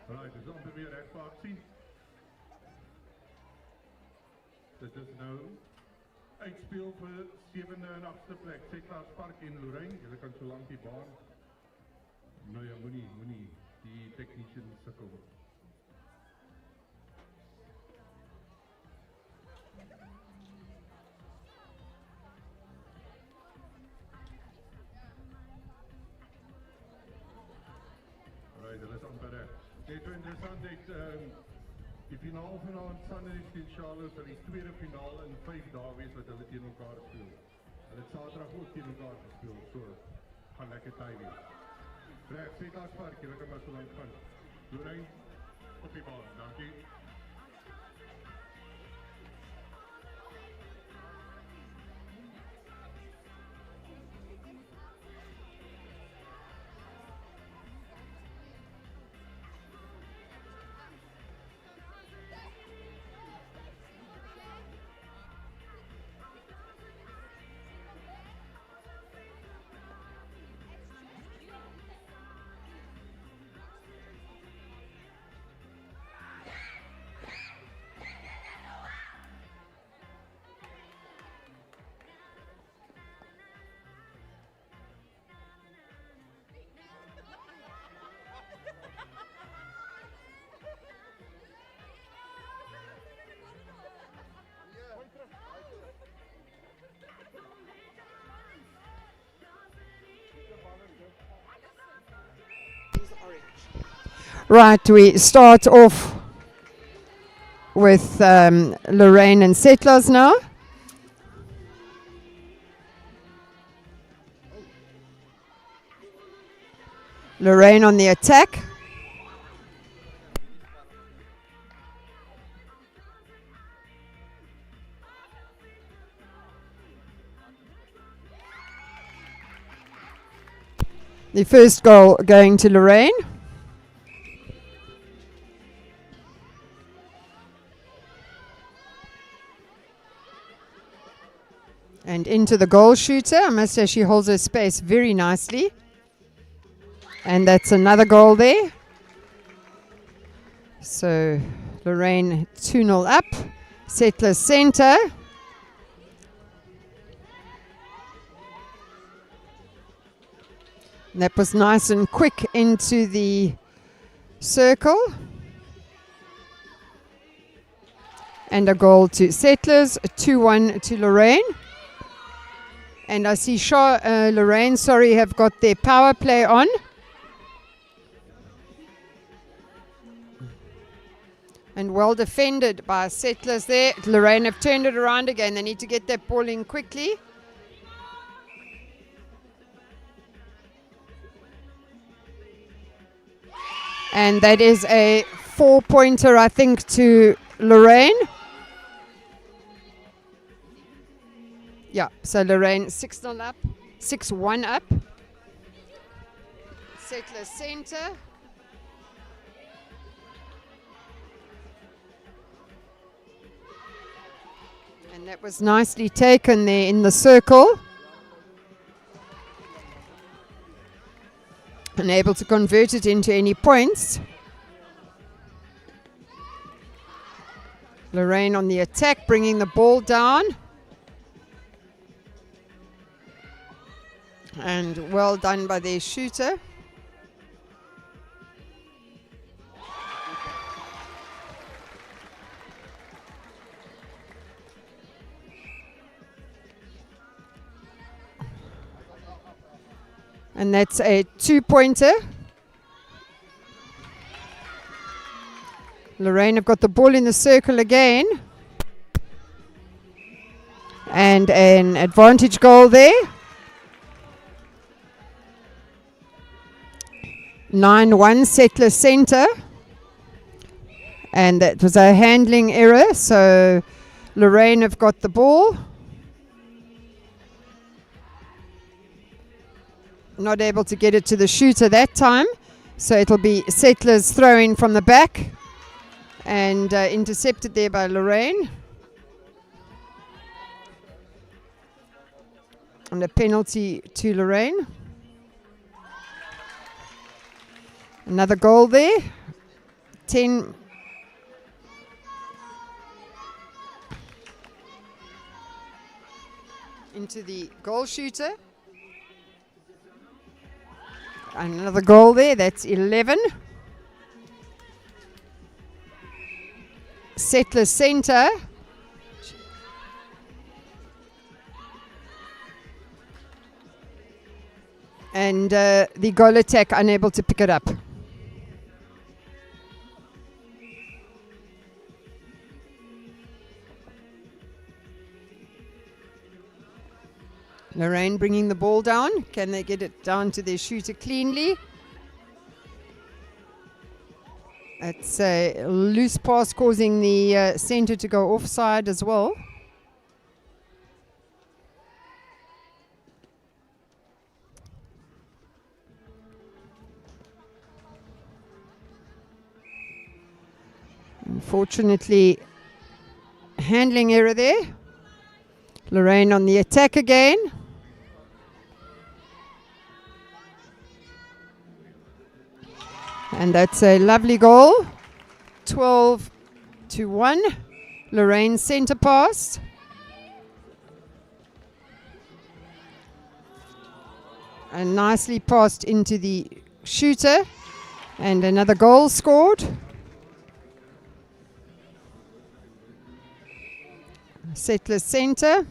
A: Right, dis amper weer reg vir aksie. Dit is nou uitspeel vir 7de en 8de plek. Setlaas Park en Lorraine. Julle kan so lank die baan. Nou ja, moenie die technician sukkel. Right, dit is amper reg. Dit is interessant dat die finaal vanaand Sunridge teen Charow sal die tweede finaal in 5 dae wees wat hulle teen mekaar speel. Hulle het Saterdag ook teen mekaar gespeel, so gaan lekker tyd wees. Reg, Setlaas Park, julle kan maar so lank gaan. Lorraine, op die baan, dankie.
C: Right, we start off with Lorraine and Settlers now. Lorraine on the attack. The first goal going to Lorraine. And into the goal shooter. I must say she holds her space very nicely. And that's another goal there. So Lorraine 2-0 up. Settlers center. And that was nice and quick into the circle. And a goal to Settlers, 2-1 to Lorraine. And I see Lorraine, have got their power play on. And well defended by Settlers there. Lorraine have turned it around again. They need to get that ball in quickly. And that is a 4-pointer, I think, to Lorraine. Yeah, so Lorraine 6-0 up, 6-1 up. Settlers center. And that was nicely taken there in the circle. And able to convert it into any points. Lorraine on the attack, bringing the ball down. And well done by their shooter. And that's a 2-pointer. Lorraine have got the ball in the circle again. And an advantage goal there. 9-1 Settler center. And that was a handling error. So Lorraine have got the ball. Not able to get it to the shooter that time. So it'll be Settlers throwing from the back. And intercepted there by Lorraine. And a penalty to Lorraine. Another goal there. 10. Into the goal shooter. Another goal there. That's 11. Settler center. And the goal attack unable to pick it up. Lorraine bringing the ball down. Can they get it down to their shooter cleanly? It's a loose pass causing the center to go offside as well. Unfortunately, handling error there. Lorraine on the attack again. And that's a lovely goal. 12-1. Lorraine center pass. And nicely passed into the shooter. And another goal scored. Settler center.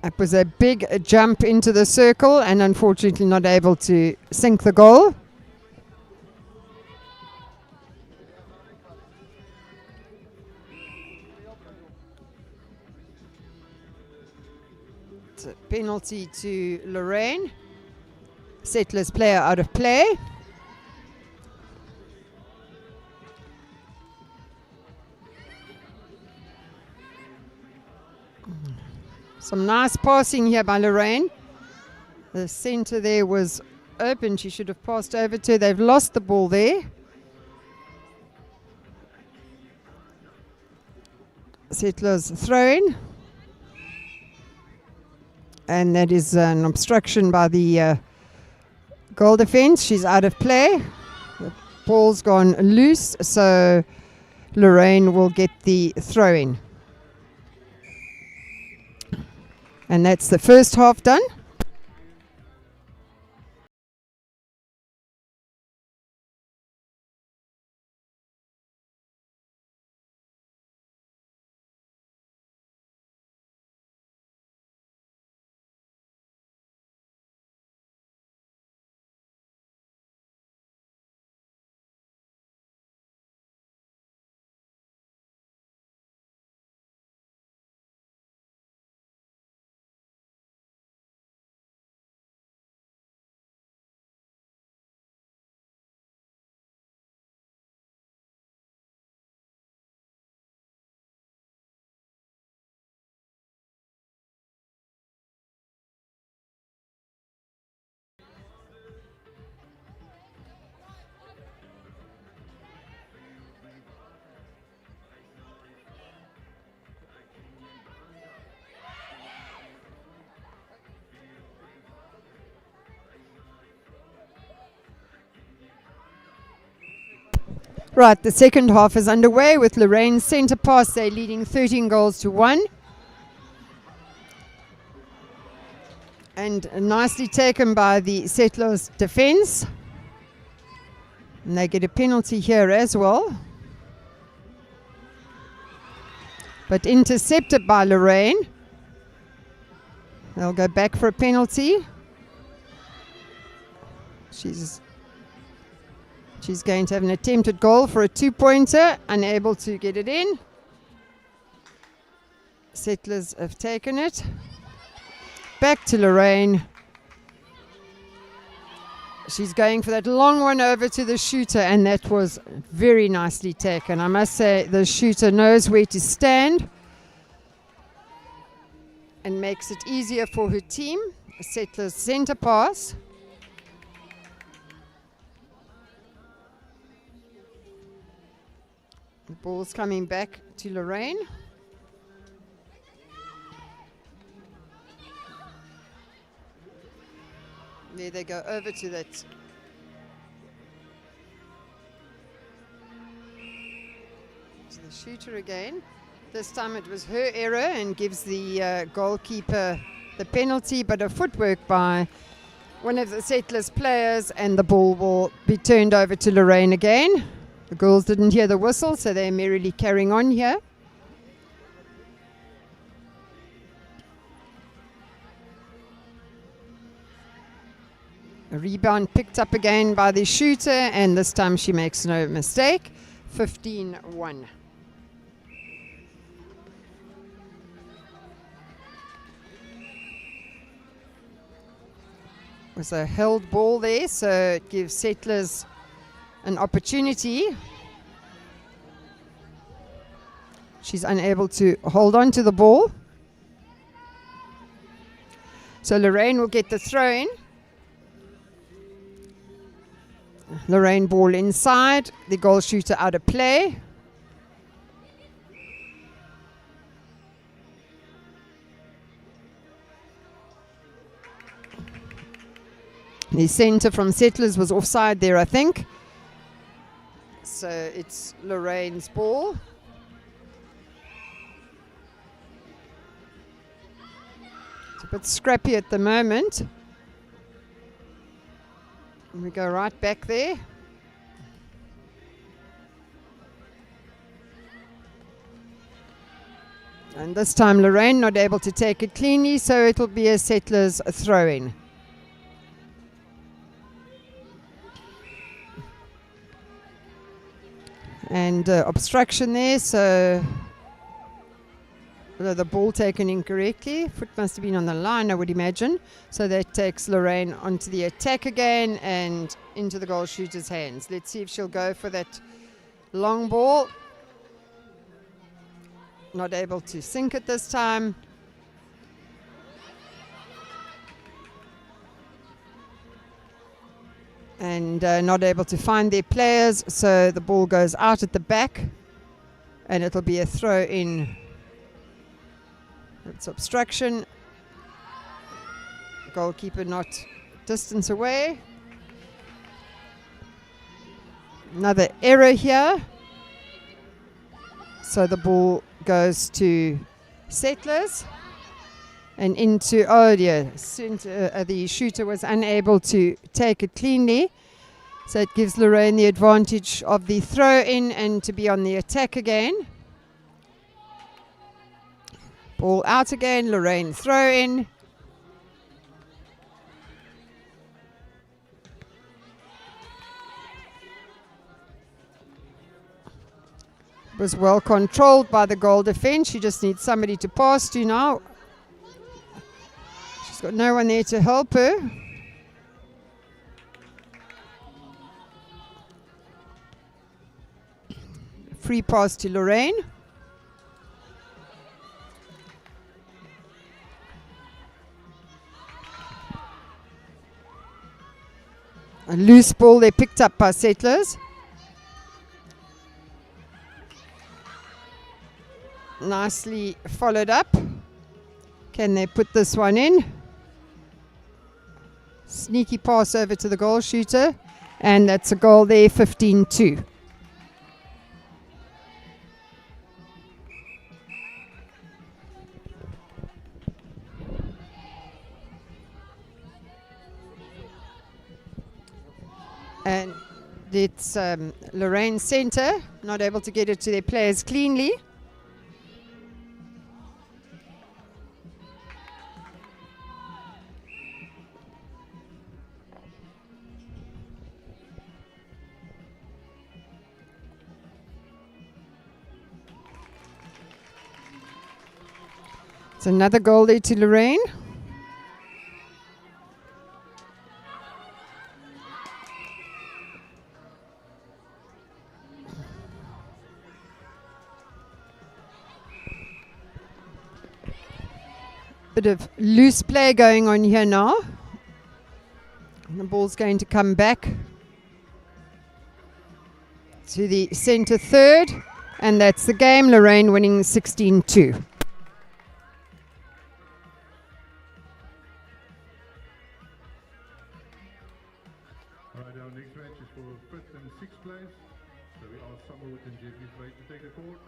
C: It was a big jump into the circle and unfortunately not able to sink the goal. It's a penalty to Lorraine. Settlers player out of play. Some nice passing here by Lorraine. The center there was open. She should have passed over to her. They've lost the ball there. Settlers throwing. And that is an obstruction by the goal defense. She's out of play. The ball's gone loose, so Lorraine will get the throw in. And that's the first half done. Right, the second half is underway with Lorraine's centre pass. They're leading 13 goals to 1. And nicely taken by the Settlers' defence. And they get a penalty here as well. But intercepted by Lorraine. They'll go back for a penalty. She's going to have an attempted goal for a 2-pointer, unable to get it in. Settlers have taken it. Back to Lorraine. She's going for that long one over to the shooter, and that was very nicely taken. I must say the shooter knows where to stand and makes it easier for her team. Settlers centre pass. The ball's coming back to Lorraine. There they go over to that. To the shooter again. This time it was her error and gives the goalkeeper the penalty, but a footwork by one of the Settlers players, and the ball will be turned over to Lorraine again. The girls didn't hear the whistle, so they're merrily carrying on here. A rebound picked up again by the shooter, and this time she makes no mistake. 15-1. It was a held ball there, so it gives Settlers an opportunity. She's unable to hold on to the ball. So Lorraine will get the throw in. Lorraine ball inside. The goal shooter out of play. The centre from Settlers was offside there, I think. So it's Lorraine's ball. It's a bit scrappy at the moment. And we go right back there. And this time Lorraine not able to take it cleanly, so it will be a Settlers throw-in. And obstruction there, so the ball taken incorrectly. Foot must have been on the line, I would imagine. So that takes Lorraine onto the attack again and into the goal shooter's hands. Let's see if she'll go for that long ball. Not able to sink it this time. and not able to find their players, so the ball goes out at the back and it'll be a throw in. It's obstruction. Goalkeeper not distance away. Another error here. So the ball goes to Settlers and into, oh dear, the shooter was unable to take it cleanly. So it gives Lorraine the advantage of the throw in and to be on the attack again. Ball out again, Lorraine throw in. Was well controlled by the goal defense. She just needs somebody to pass to now. She's got no one there to help her. Free pass to Lorraine. A loose ball they picked up by Settlers. Nicely followed up. Can they put this one in? Sneaky pass over to the goal shooter. And that's a goal there, 15-2. And it's Lorraine Centre, not able to get it to their players cleanly. It's another goal there to Lorraine. Bit of loose play going on here now. And the ball's going to come back to the centre third. And that's the game. Lorraine winning 16-2.
A: Our next match is for 5th and 6th place. So we ask Summerwood and Jeffrey's ready to take the court.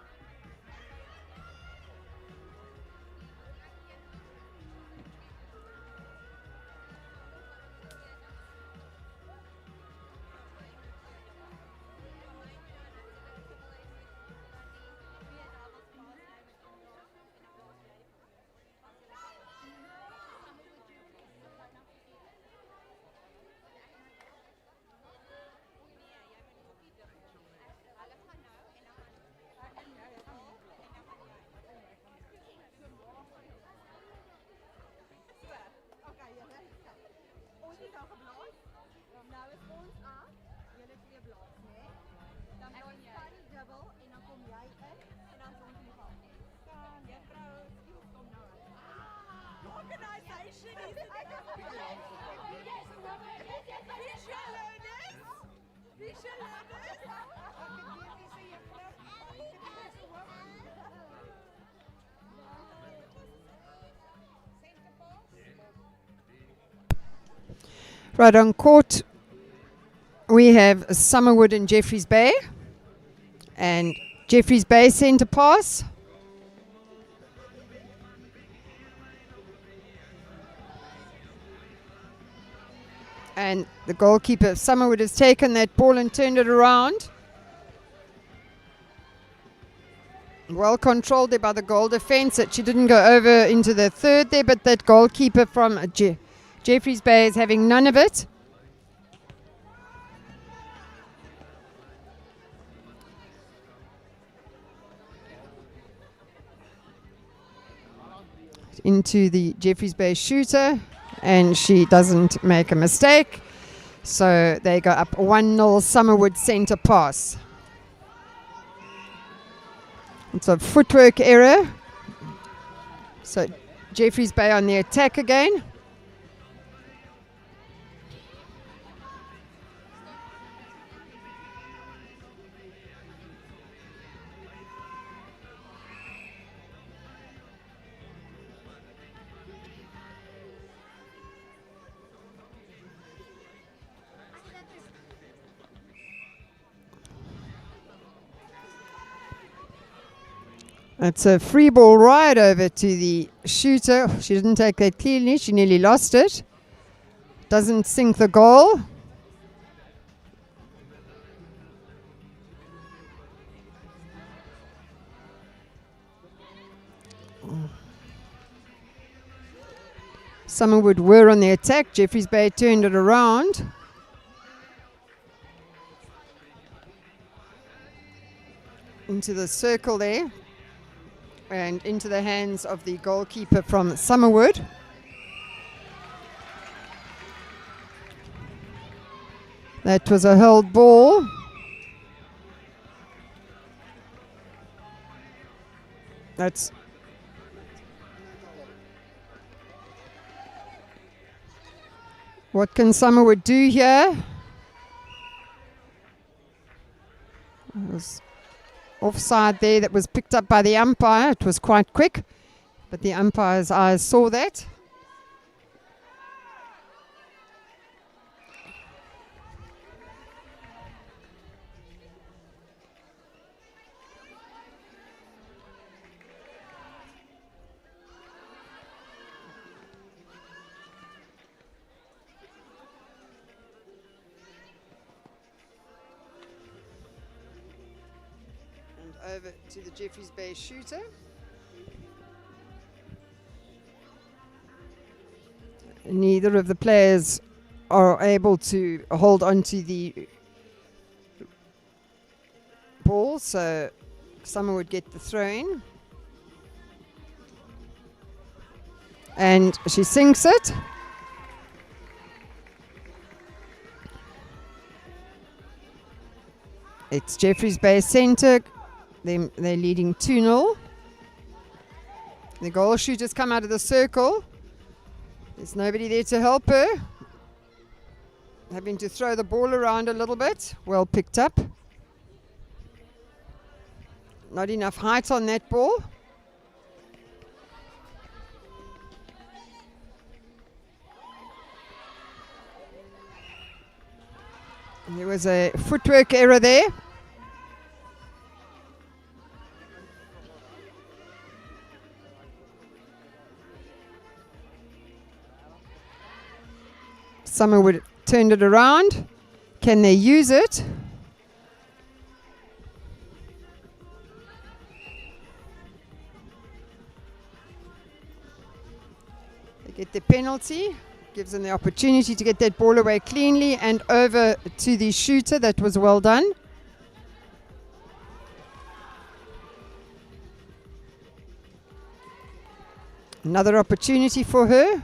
C: Right on court, we have Summerwood and Jeffreys Bay. And Jeffreys Bay centre pass. And the goalkeeper of Summerwood has taken that ball and turned it around. Well controlled there by the goal defence. That she didn't go over into the third there, but that goalkeeper from Jeffreys Bay is having none of it. Into the Jeffreys Bay shooter, and she doesn't make a mistake. So they go up 1-0 Summerwood centre pass. It's a footwork error. So Jeffreys Bay on the attack again. It's a free ball right over to the shooter. She didn't take that cleanly. She nearly lost it. Doesn't sink the goal. Summerwood were on the attack. Jeffreys Bay turned it around. Into the circle there. And into the hands of the goalkeeper from Summerwood. That was a held ball. That's what can Summerwood do here? It was offside there that was picked up by the umpire. It was quite quick, but the umpire's eyes saw that. Over to the Jeffreys Bay shooter. Neither of the players are able to hold on to the ball, so someone would get the throw in. And she sinks it. It's Jeffreys Bay centre. They're leading 2-0. The goal shooters come out of the circle. There's nobody there to help her. Having to throw the ball around a little bit. Well picked up. Not enough height on that ball. There was a footwork error there. Summerwood turned it around. Can they use it? They get the penalty. Gives them the opportunity to get that ball away cleanly and over to the shooter. That was well done. Another opportunity for her.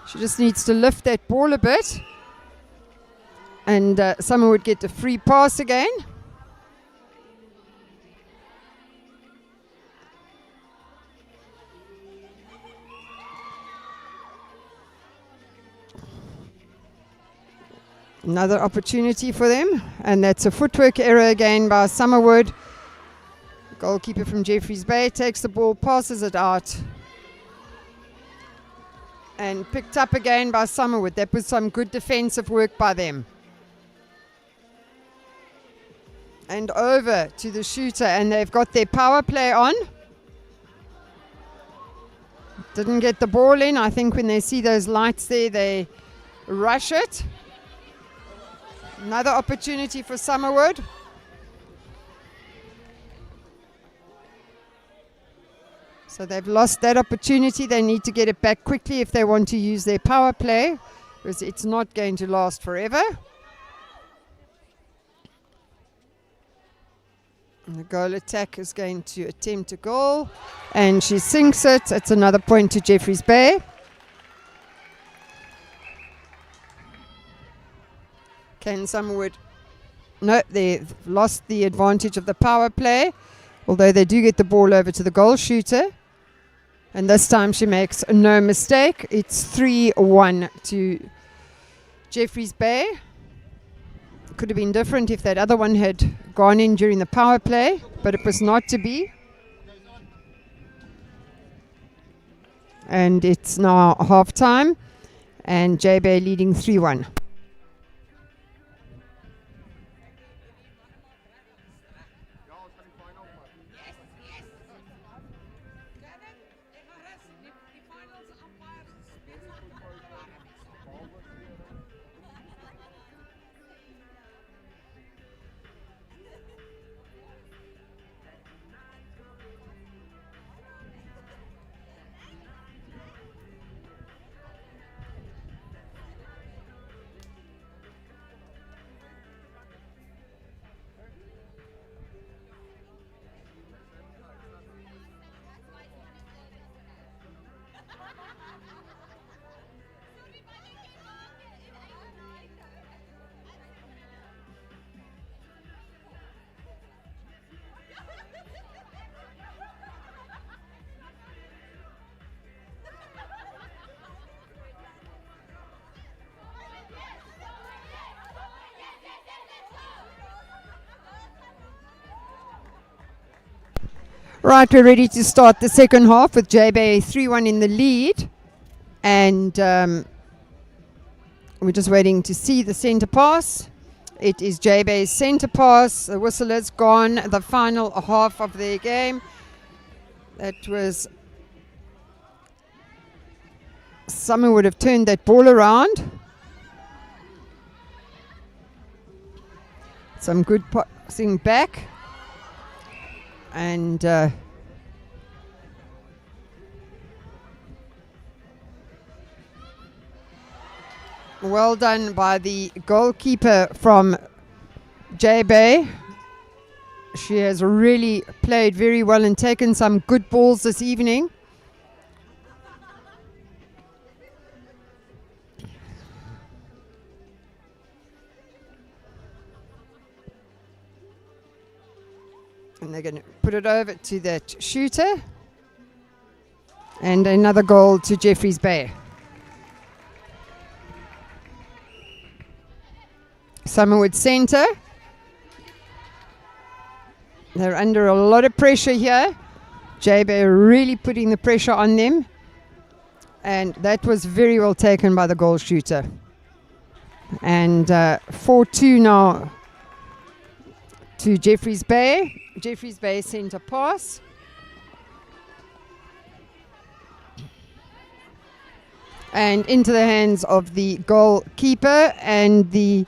C: She just needs to lift that ball a bit. And someone would get a free pass again. Another opportunity for them. And that's a footwork error again by Summerwood. Goalkeeper from Jeffreys Bay takes the ball, passes it out. And picked up again by Summerwood. That was some good defensive work by them. And over to the shooter, and they've got their power play on. Didn't get the ball in. I think when they see those lights there, they rush it. Another opportunity for Summerwood. So they've lost that opportunity. They need to get it back quickly if they want to use their power play, because it's not going to last forever. And the goal attack is going to attempt a goal, and she sinks it. It's another point to Jeffreys Bay. Can Summerwood? No, they've lost the advantage of the power play, although they do get the ball over to the goal shooter. And this time she makes no mistake. It's 3-1 to Jeffreys Bay. Could have been different if that other one had gone in during the power play, but it was not to be. And it's now half time, and J Bay leading 3-1. Right, we're ready to start the second half with JB 3-1 in the lead. And we're just waiting to see the centre pass. It is JB's centre pass. The whistle has gone. The final half of their game. That was... Someone would have turned that ball around. Some good passing back. And well done by the goalkeeper from JB. She has really played very well and taken some good balls this evening. And they're going to put it over to that shooter. And another goal to Jeffreys Bay. Summerwood Centre. They're under a lot of pressure here. JB really putting the pressure on them. And that was very well taken by the goal shooter. And 4-2 now to Jeffreys Bay. Jeffreys Bay centre pass. And into the hands of the goalkeeper, and the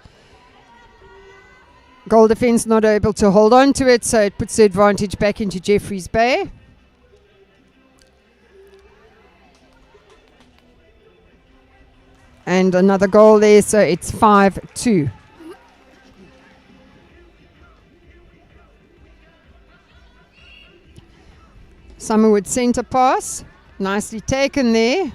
C: goal defence not able to hold on to it, so it puts the advantage back into Jeffreys Bay. And another goal there, so it's 5-2. Summerwood centre pass, nicely taken there.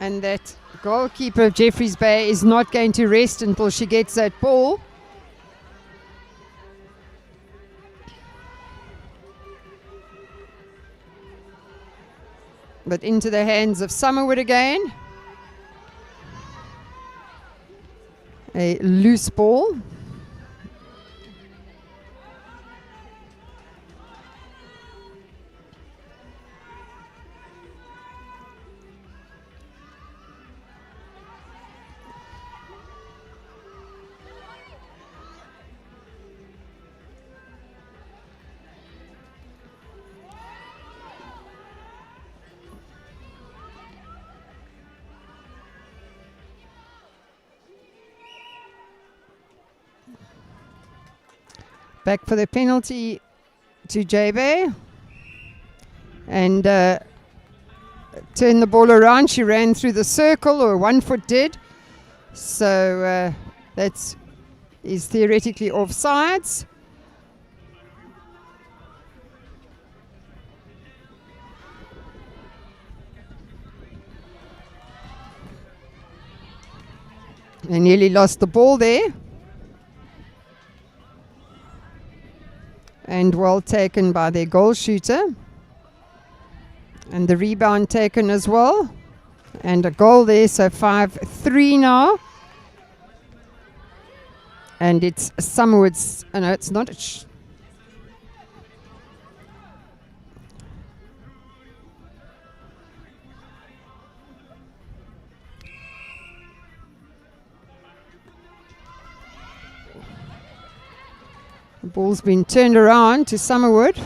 C: And that goalkeeper of Jeffreys Bay is not going to rest until she gets that ball. But into the hands of Summerwood again. A loose ball. Back for the penalty to JB. And turn the ball around. She ran through the circle, or 1 foot did. So that is theoretically offsides. They nearly lost the ball there. And well taken by their goal shooter. And the rebound taken as well. And a goal there, so 5-3 now. And it's Summerwood's, no, it's not. The ball's been turned around to Summerwood.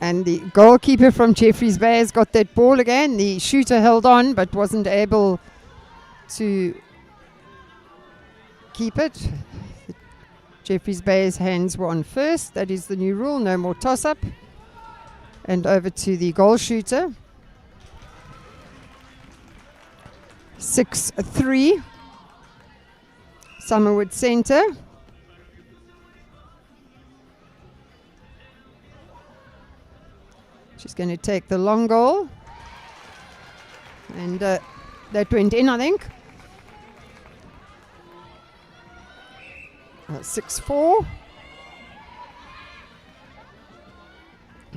C: And the goalkeeper from Jeffreys Bay has got that ball again. The shooter held on but wasn't able to keep it. Jeffreys Bay's hands were on first. That is the new rule, no more toss-up. And over to the goal shooter. 6-3. Summerwood Centre. She's going to take the long goal. And that went in, I think. 6-4.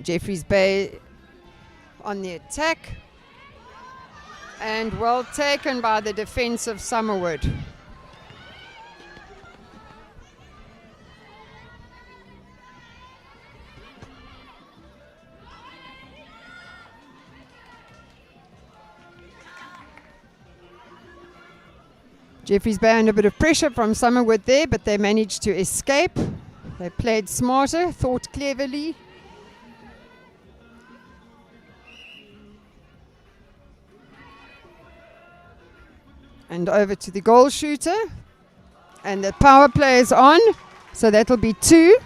C: Jeffreys Bay on the attack. And well taken by the defense of Summerwood. Jeffreys Bay under a bit of pressure from Summerwood there, but they managed to escape. They played smarter, thought cleverly. And over to the goal shooter. And the power play is on, so that'll be 2.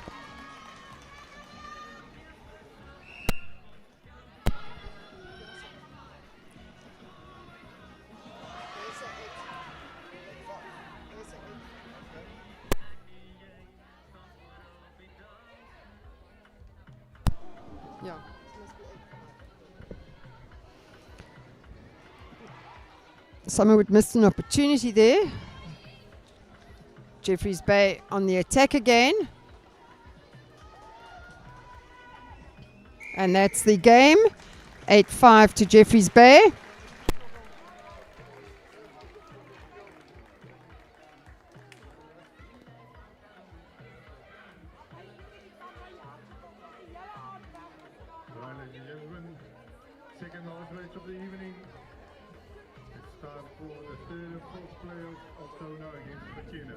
C: Yeah. Summerwood missed an opportunity there. Jeffreys Bay on the attack again. And that's the game. 8-5 to Jeffreys Bay.
A: Right, ladies and gentlemen, second last match of the evening. It's time for the third and fourth playoff of Tona against Fenna.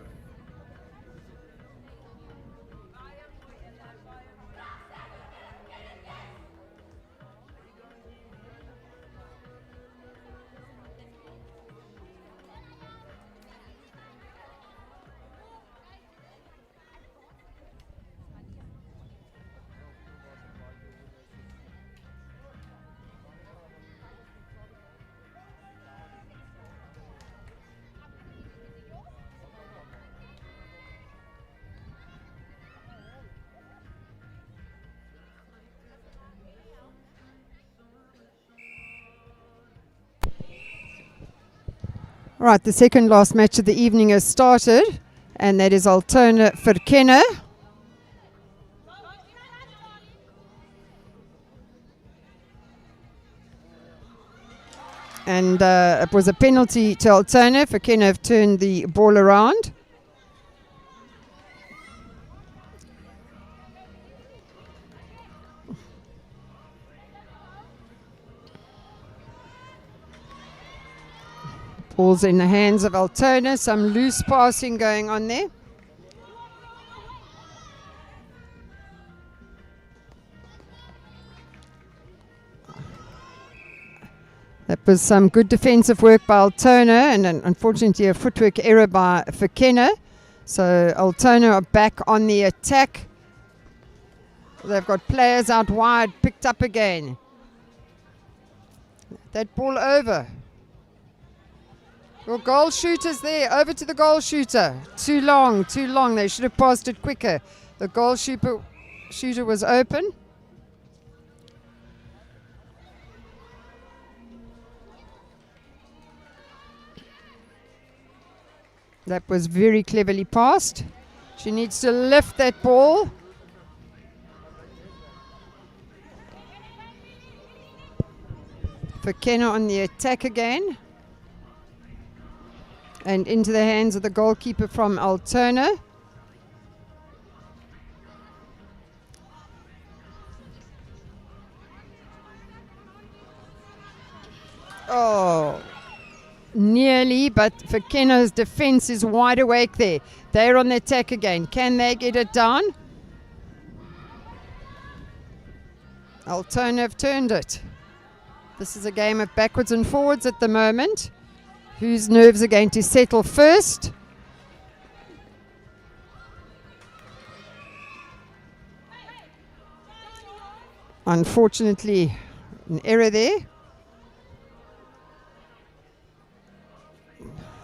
C: Right, the second last match of the evening has started, and that is Altona Fenna. And it was a penalty to Altona. Fenna have turned the ball around. Ball's in the hands of Altona. Some loose passing going on there. That was some good defensive work by Altona, and unfortunately a footwork error by Fenna. So Altona are back on the attack. They've got players out wide, picked up again. That ball over. Your goal shooter's there, over to the goal shooter. Too long. They should have passed it quicker. The goal shooter was open. That was very cleverly passed. She needs to lift that ball. Fenna on the attack again. And into the hands of the goalkeeper from Altona. Oh, nearly, but Fenna's defense is wide awake there. They're on the attack again. Can they get it down? Altona have turned it. This is a game of backwards and forwards at the moment. Whose nerves are going to settle first? Unfortunately, an error there.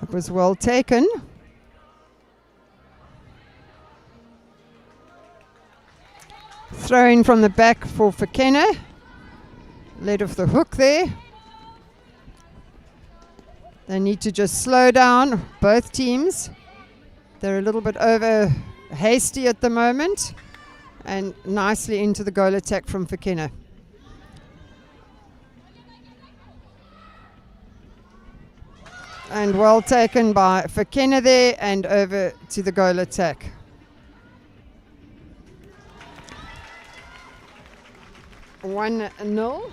C: It was well taken. Throw in from the back for Fenna. Led off the hook there. They need to just slow down, both teams. They're a little bit over hasty at the moment. And nicely into the goal attack from Fenna. And well taken by Fenna there, and over to the goal attack. 1-0.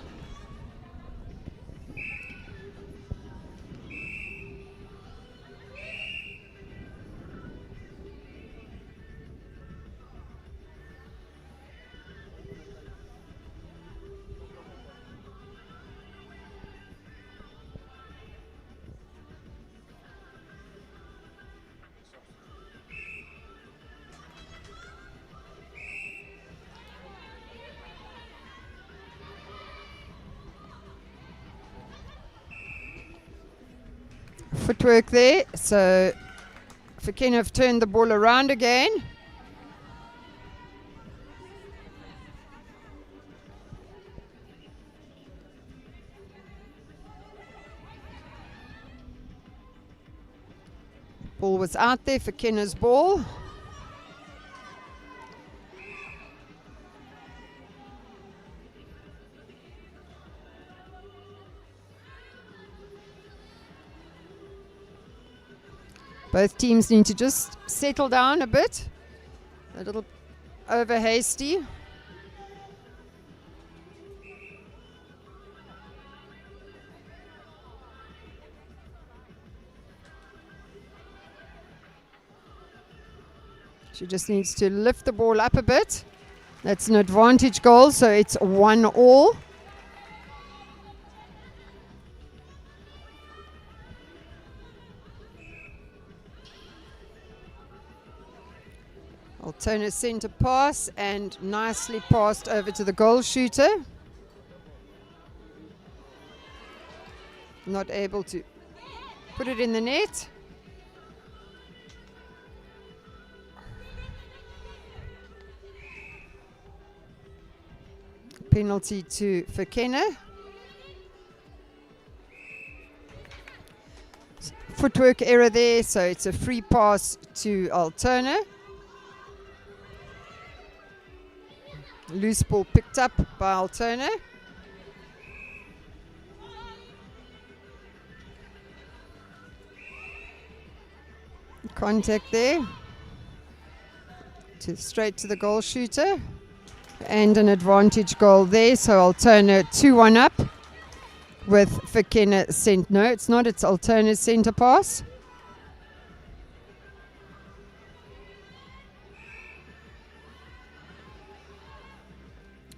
C: Footwork there, so Fenna have turned the ball around again. Ball was out there for Fenna's ball. Both teams need to just settle down a bit. A little over hasty. She just needs to lift the ball up a bit. That's an advantage goal, so it's 1-1. Alternate centre pass and nicely passed over to the goal shooter. Not able to put it in the net. Penalty to Fenna. Footwork error there, so it's a free pass to Alterna. Loose ball picked up by Alterna. Contact there. Straight to the goal shooter. And an advantage goal there. So Alterna 2-1 up with Fenna sent. No, it's not. It's Alterna's centre pass.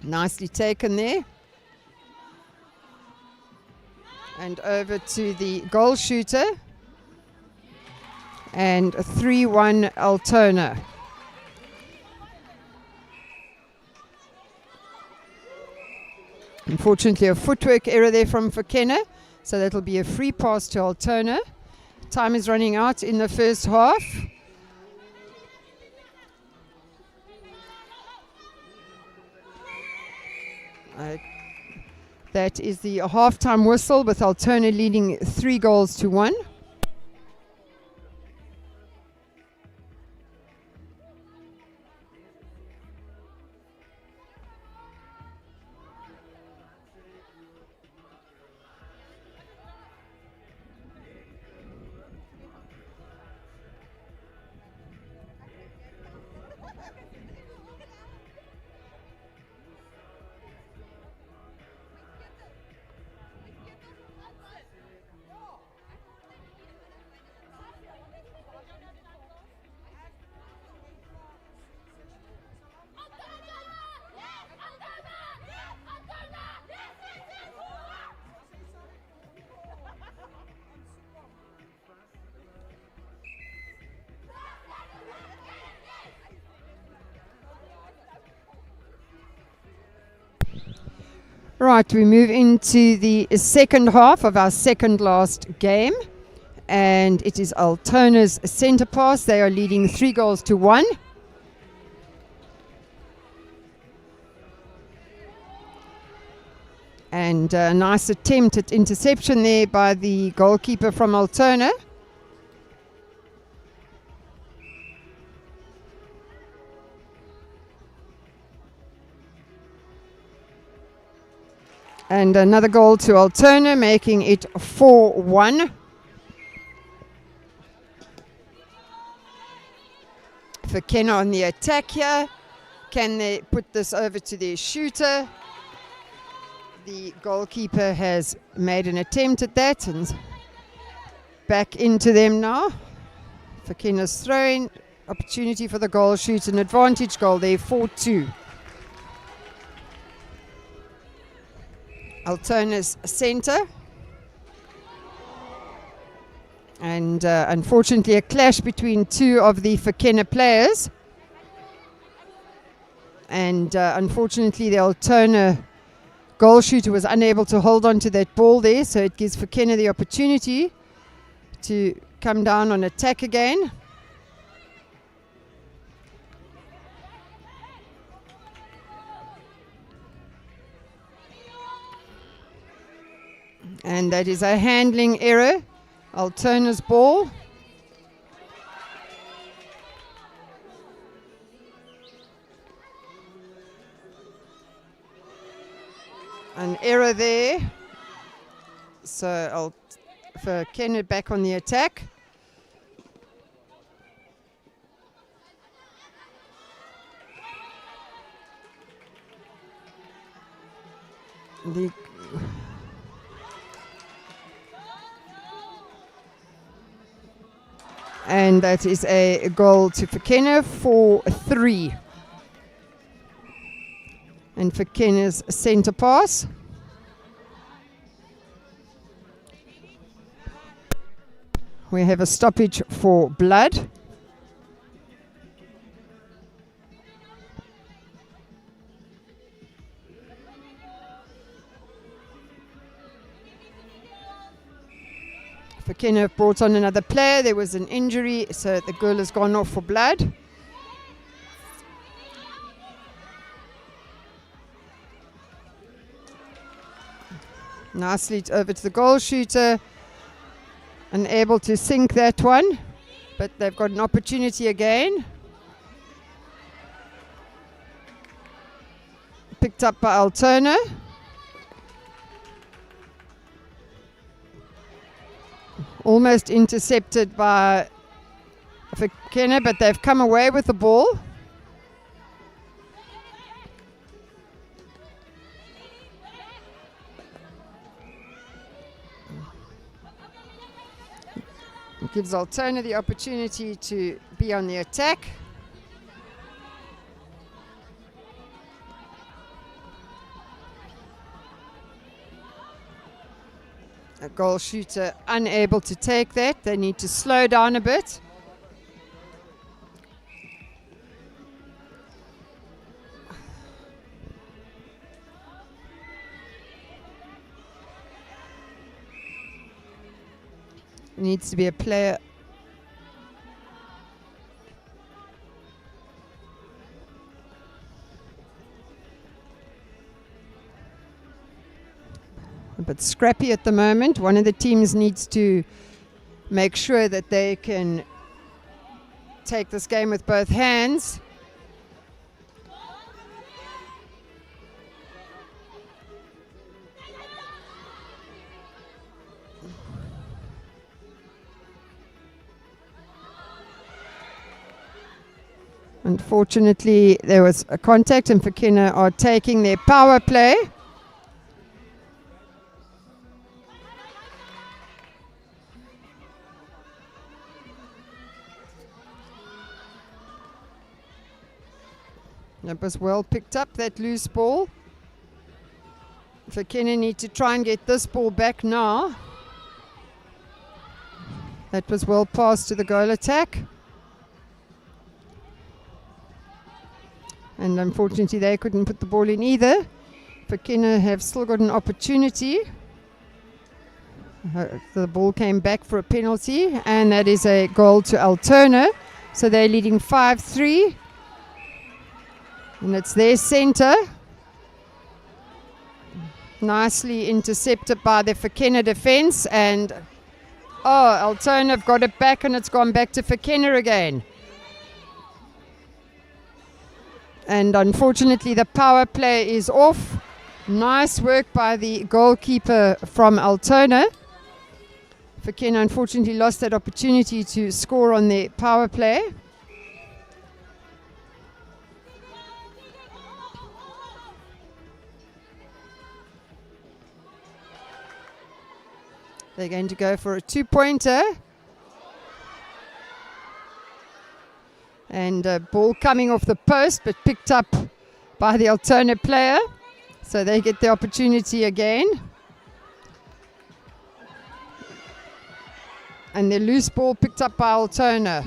C: Nicely taken there. And over to the goal shooter. And 3-1 Alterna. Unfortunately, a footwork error there from Fenna. So that'll be a free pass to Alterna. Time is running out in the first half. That is the half-time whistle with Alterna leading 3-1. Right, we move into the second half of our second last game, and it is Alterna's centre pass. They are leading 3-1. And a nice attempt at interception there by the goalkeeper from Alterna. And another goal to Alterna, making it 4-1. Fenna on the attack here. Can they put this over to their shooter? The goalkeeper has made an attempt at that and back into them now. Fenna's throwing. Opportunity for the goal shoot, an advantage goal there, 4-2. Alterna's centre. And unfortunately a clash between two of the Fenna players. And unfortunately the Alterna goal shooter was unable to hold on to that ball there, so it gives Fenna the opportunity to come down on attack again. And that is a handling error. Alterna's ball. An error there. So Fenna back on the attack. And that is a goal to Fenna, 4-3. And Fenna's centre pass. We have a stoppage for blood. Fenna brought on another player. There was an injury, so the girl has gone off for blood. Nicely over to the goal shooter. Unable to sink that one, but they've got an opportunity again. Picked up by Alterna. Almost intercepted by Fenna, but they've come away with the ball. It gives Alterna the opportunity to be on the attack. A goal shooter unable to take that. They need to slow down a bit. Needs to be a player. A bit scrappy at the moment. One of the teams needs to make sure that they can take this game with both hands. Unfortunately, there was a contact and Fenna are taking their power play. That was well picked up, that loose ball. Fenna need to try and get this ball back now. That was well passed to the goal attack. And unfortunately they couldn't put the ball in either. Fenna have still got an opportunity. The ball came back for a penalty, and that is a goal to Alterna. So they're leading 5-3. And it's their centre. Nicely intercepted by the Fenna defence. And Alterna have got it back, and it's gone back to Fenna again. And unfortunately the power play is off. Nice work by the goalkeeper from Alterna. Fenna unfortunately lost that opportunity to score on their power play. They're going to go for a 2-pointer. And a ball coming off the post, but picked up by the alternate player. So they get the opportunity again. And the loose ball picked up by Alterna.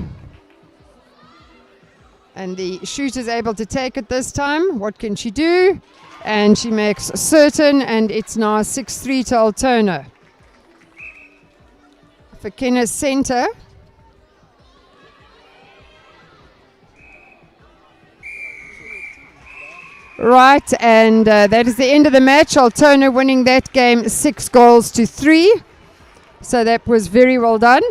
C: And the shooter's able to take it this time. What can she do? And she makes certain, and it's now 6-3 to Alterna. For Kenna's center. Right, and that is the end of the match. Alterna winning that game 6-3. So that was very well done.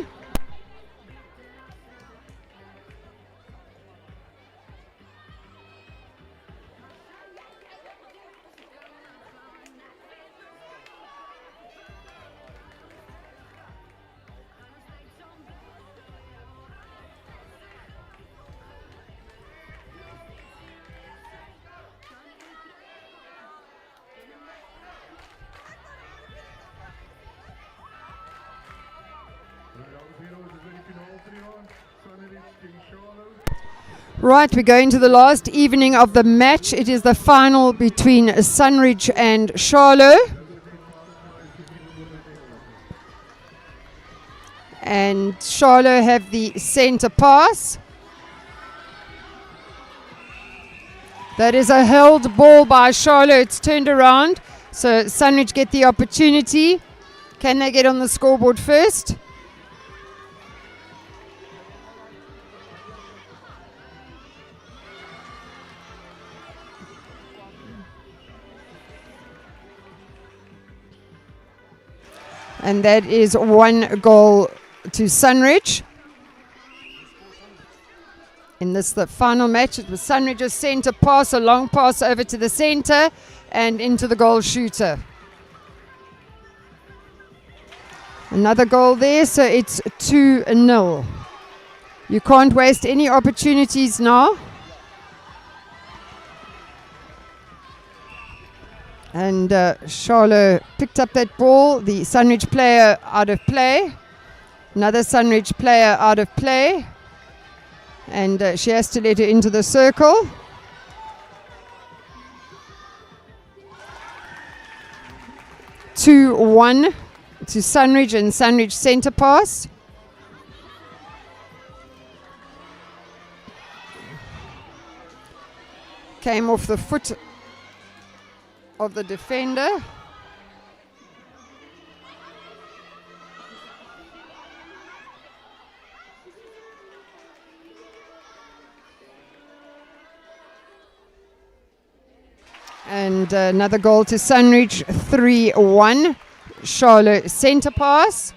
C: Right, we're going to the last evening of the match. It is the final between Sunridge and Charow. And Charow have the center pass. That is a held ball by Charow. It's turned around. So Sunridge get the opportunity. Can they get on the scoreboard first? And that is 1 goal to Sunridge. In this, the final match, it was Sunridge's center pass, a long pass over to the center and into the goal shooter. Another goal there, so it's 2-0. You can't waste any opportunities now. And Charow picked up that ball. The Sunridge player out of play. Another Sunridge player out of play. And she has to let her into the circle. (2-1) to Sunridge, and Sunridge center pass. Came off the foot of the defender. And another goal to Sunridge, 3-1. Charow center pass.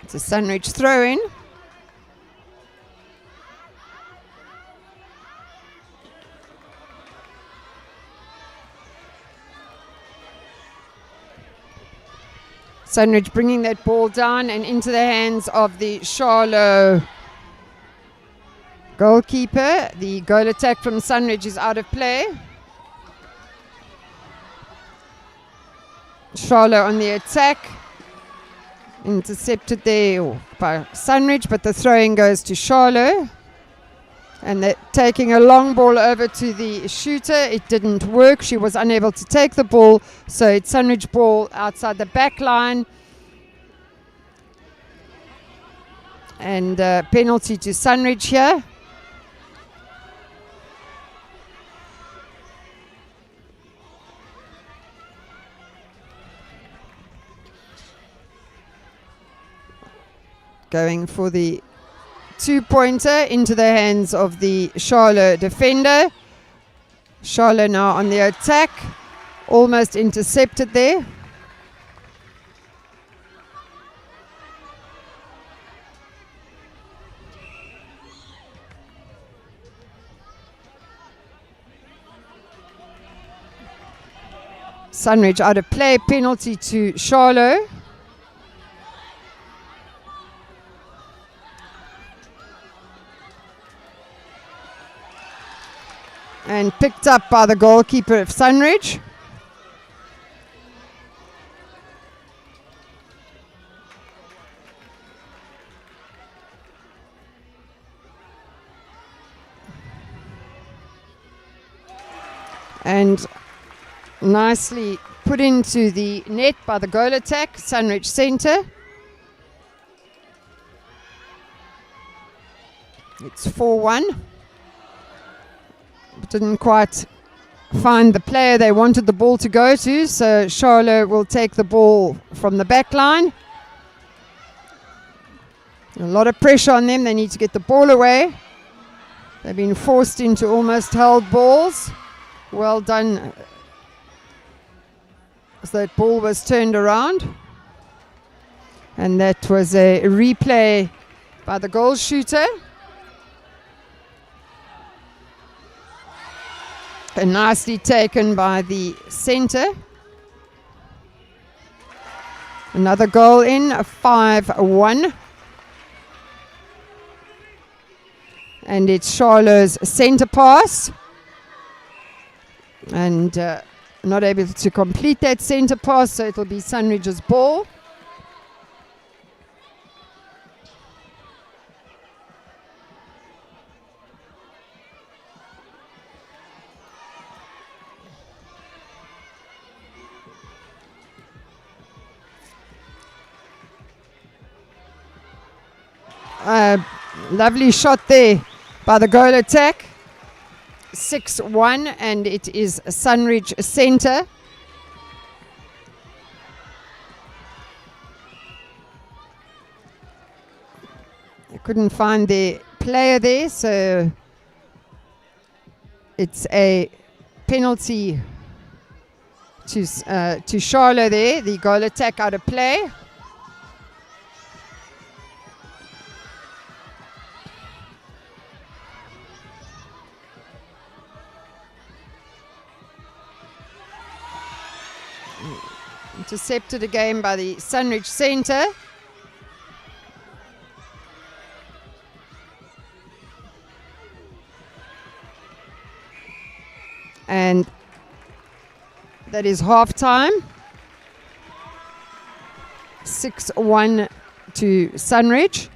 C: It's a Sunridge throw-in. Sunridge bringing that ball down and into the hands of the Charow goalkeeper. The goal attack from Sunridge is out of play. Charow on the attack. Intercepted there by Sunridge, but the throw-in goes to Charow. And they're taking a long ball over to the shooter. It didn't work. She was unable to take the ball. So it's Sunridge ball outside the back line. And penalty to Sunridge here. Going for the 2-pointer into the hands of the Charow defender. Charow now on the attack. Almost intercepted there. Sunridge out of play. Penalty to Charow. and picked up by the goalkeeper of Sunridge. And nicely put into the net by the goal attack, Sunridge Centre. It's 4-1. Didn't quite find the player they wanted the ball to go to, so Charow will take the ball from the back line. A lot of pressure on them. They need to get the ball away. They've been forced into almost held balls. Well done. So that ball was turned around. And that was a replay by the goal shooter. And nicely taken by the centre. Another goal in, a 5-1. And it's Charlot's centre pass. And not able to complete that centre pass, so it'll be Sunridge's ball. Lovely shot there by the goal attack. 6-1, and it is Sunridge Centre. I couldn't find the player there, so it's a penalty to Charow there. The goal attack out of play. Intercepted again by the Sunridge Centre. And that is half time. 6-1 to Sunridge.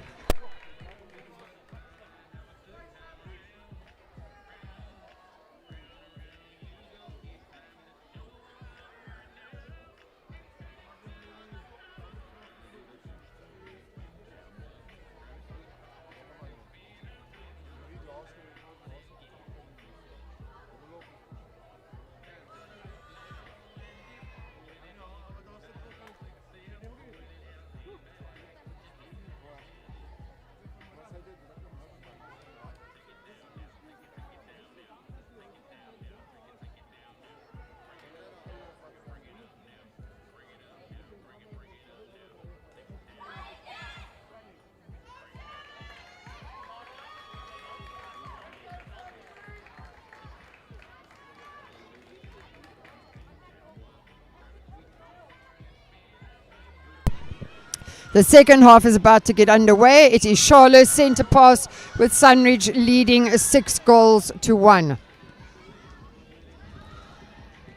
C: The second half is about to get underway. It is Charlot's centre pass with Sunridge leading 6-1.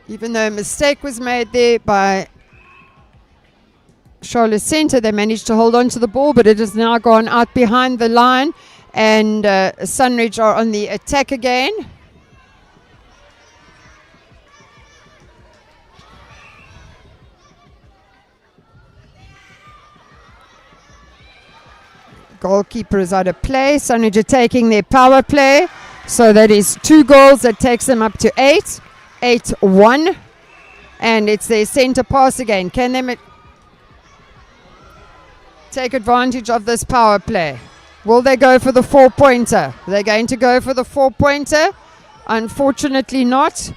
C: Even though a mistake was made there by Charlot's centre, they managed to hold on to the ball, but it has now gone out behind the line, and Sunridge are on the attack again. Goalkeeper is out of play. Sunridge are taking their power play. So that is 2 goals. That takes them up to 8. 8-1. And it's their centre pass again. Can they take advantage of this power play? Will they go for the 4-pointer? They're going to go for the 4-pointer. Unfortunately not.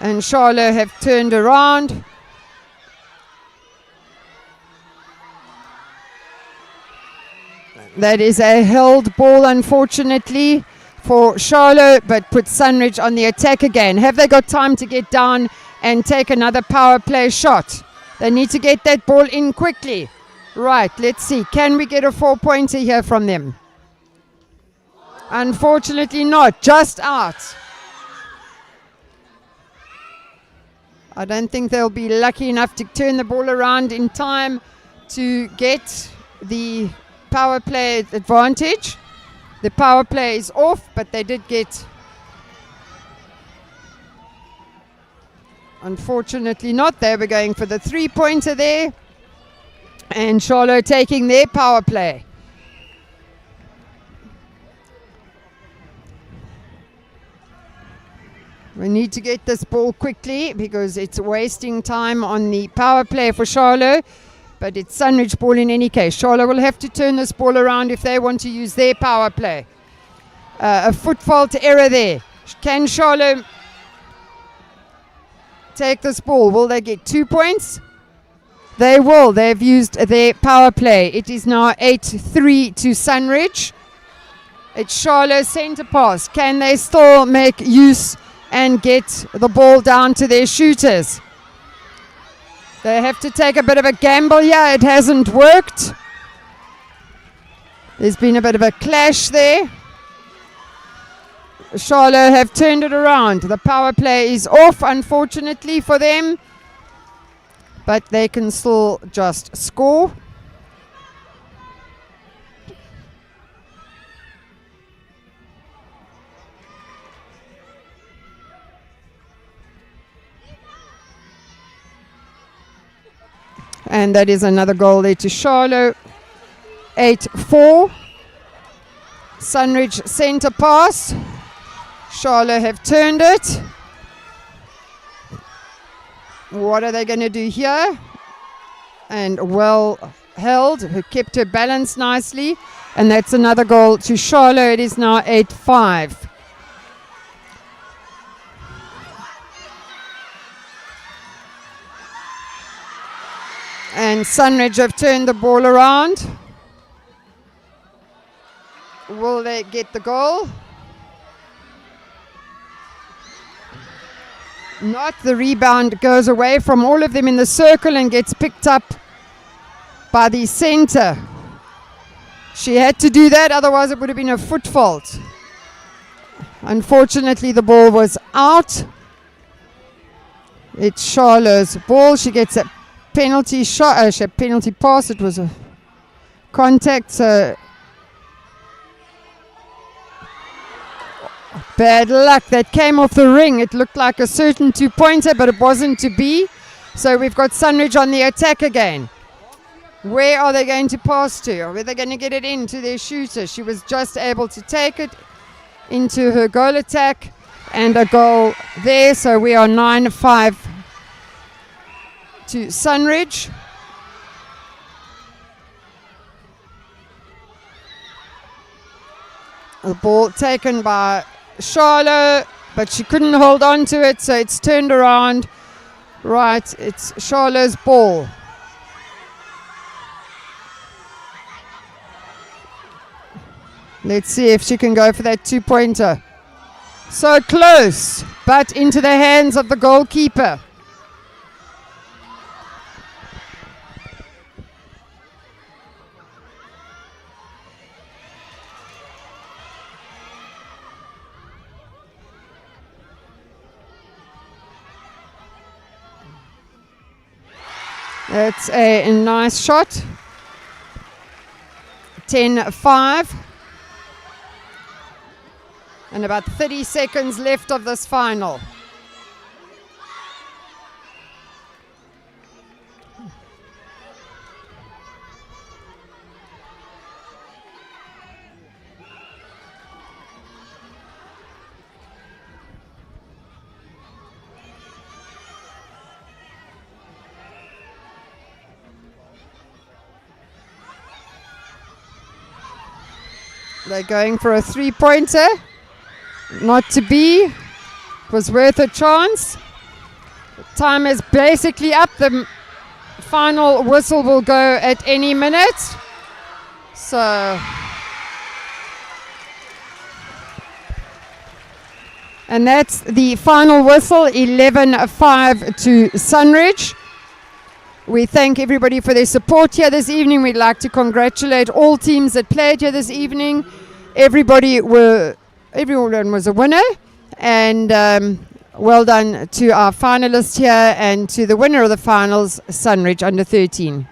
C: And Charow have turned around. That is a held ball, unfortunately, for Charow, but puts Sunridge on the attack again. Have they got time to get down and take another power play shot? They need to get that ball in quickly. Right, let's see. Can we get a 4-pointer here from them? Unfortunately not, just out. I don't think they'll be lucky enough to turn the ball around in time to get the power play advantage. The power play is off, but they did get, unfortunately not. They were going for the 3-pointer there, and Charow taking their power play. We need to get this ball quickly because it's wasting time on the power play for Charow. But it's Sunridge ball in any case. Charow will have to turn this ball around if they want to use their power play. A foot fault error there. Can Charow take this ball? Will they get 2 points? They will. They've used their power play. It is now 8-3 to Sunridge. It's Charlotte's centre pass. Can they still make use and get the ball down to their shooters? They have to take a bit of a gamble here. It hasn't worked. There's been a bit of a clash there. Charow have turned it around. The power play is off, unfortunately for them, but they can still just score. And that is another goal there to Charow. 8-4. Sunridge centre pass. Charow have turned it. What are they going to do here? And well held, who kept her balance nicely. And that's another goal to Charow. It is now 8-5. And Sunridge have turned the ball around. Will they get the goal? Not. The rebound goes away from all of them in the circle and gets picked up by the center. She had to do that, otherwise it would have been a foot fault. Unfortunately, the ball was out. It's Charlotte's ball. She gets a penalty shot, penalty pass. It was a contact, so bad luck. That came off the ring. It looked like a certain 2-pointer, but it wasn't to be. So we've got Sunridge on the attack again. Where are they going to pass to? Or are they going to get it into their shooter? She was just able to take it into her goal attack, and a goal there. So we are 9-5 to Sunridge. The ball taken by Charow, but she couldn't hold on to it, so it's turned around. Right, it's Charlotte's ball. Let's see if she can go for that 2-pointer. So close, but into the hands of the goalkeeper. That's a nice shot. 10-5. And about 30 seconds left of this final. They're going for a 3-pointer. Not to be. It was worth a chance. Time is basically up. The final whistle will go at any minute. So, and that's the final whistle, 11-5 to Sunridge. We thank everybody for their support here this evening. We'd like to congratulate all teams that played here this evening. everyone was a winner, and well done to our finalists here and to the winner of the finals, Sunridge under 13.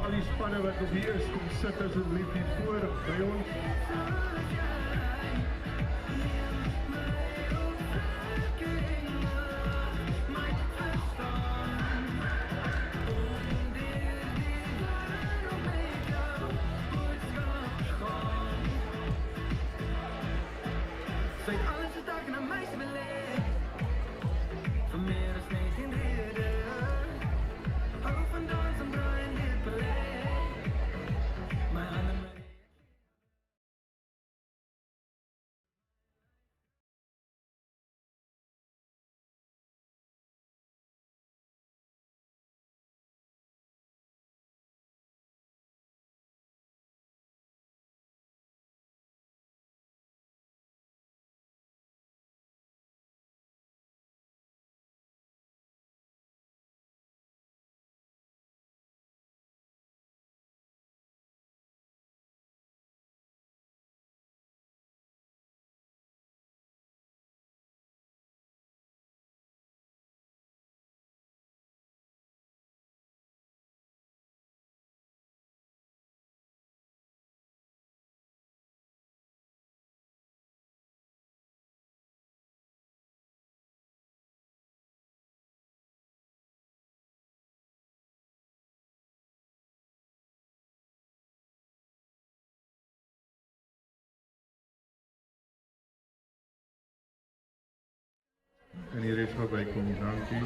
A: Al die spannen wat op hier is, kom sit asseblief hier voor by ons. En hier is voorbij komen, dank u.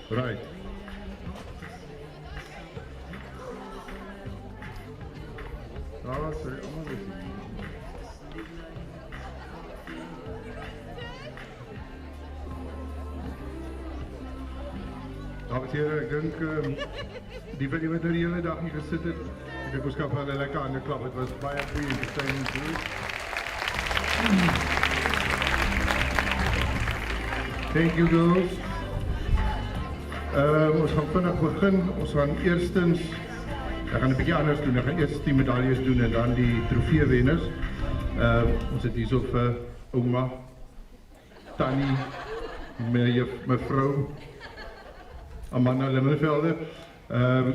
A: Right. Sorry, dames en heren, ik denk die wat er die hele dag hier gesit het, ek dink ons kan vir hulle lekker aan die klap, het was baie goeie entertainment geweest. Thank you girls. Ons gaan vinnig begin, ons gaan eerstens, ek gaan 'n bietjie anders doen, ek gaan eers die medaljes doen en dan die trofeewenners. Ons het hier so vir ouma, Tannie, mevrou Amanda Lingenfelder.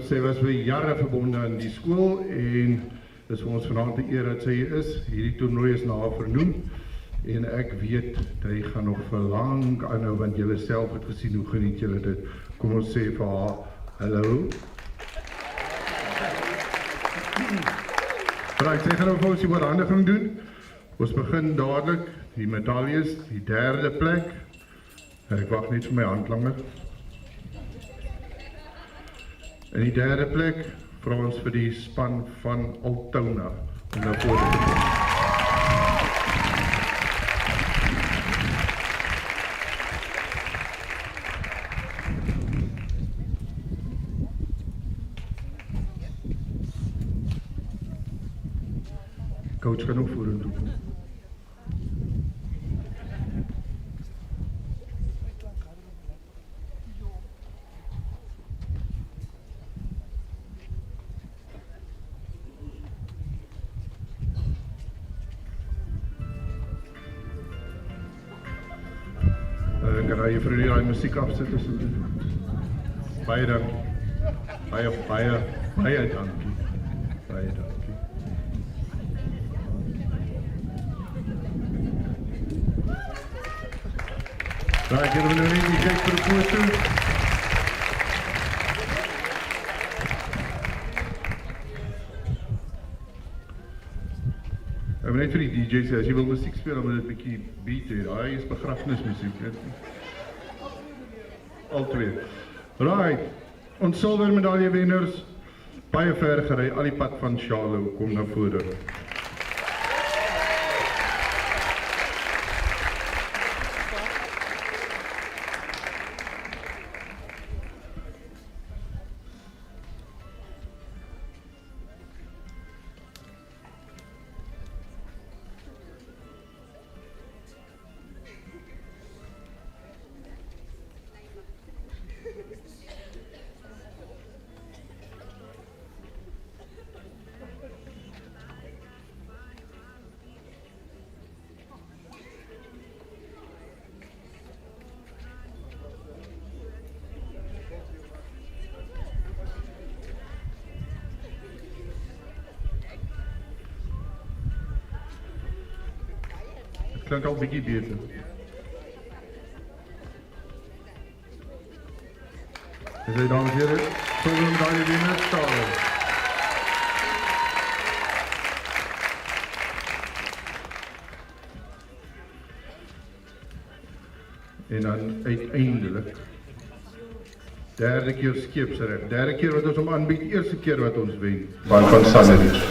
A: Sy was vir jare verbonde aan die skool en dit is vir ons vanaand 'n eer dat sy hier is. Hierdie toernooi is na haar vernoem en ek weet hy gaan nog vir lank aanhou want julle self het gesien hoe geniet julle dit. Kom ons sê vir haar Hallo. Right, sy gaan nou vir ons die oorhandiging doen. Ons begin dadelik, die medaljes, die derde plek. Ek wag net vir my handlanger. En die derde plek vra ons vir die span van Altona om na vore te kom. Coach kan ook vorentoe kom. Kan jy vir die musiek afsit asseblief? Baie dankie. Baie dankie. Baie dankie. Right, give them an easy shake for the foto. Ek wil net vir die DJ sê, as jy wil musiek speel, dan moet dit 'n bietjie beat hê. Daai is begrafnismusiek, net. Al twee. Right, ons silwer medalje wenners, baie ver gery, al die pad van Charow, kom na vore. Klink al bietjie beter. En sy dames en heren, silwer medalje wenner, Charow. En dan uiteindelik, derde keer skeepsreg, derde keer wat ons hom aanbied, eerste keer wat ons wen, van Sunridge.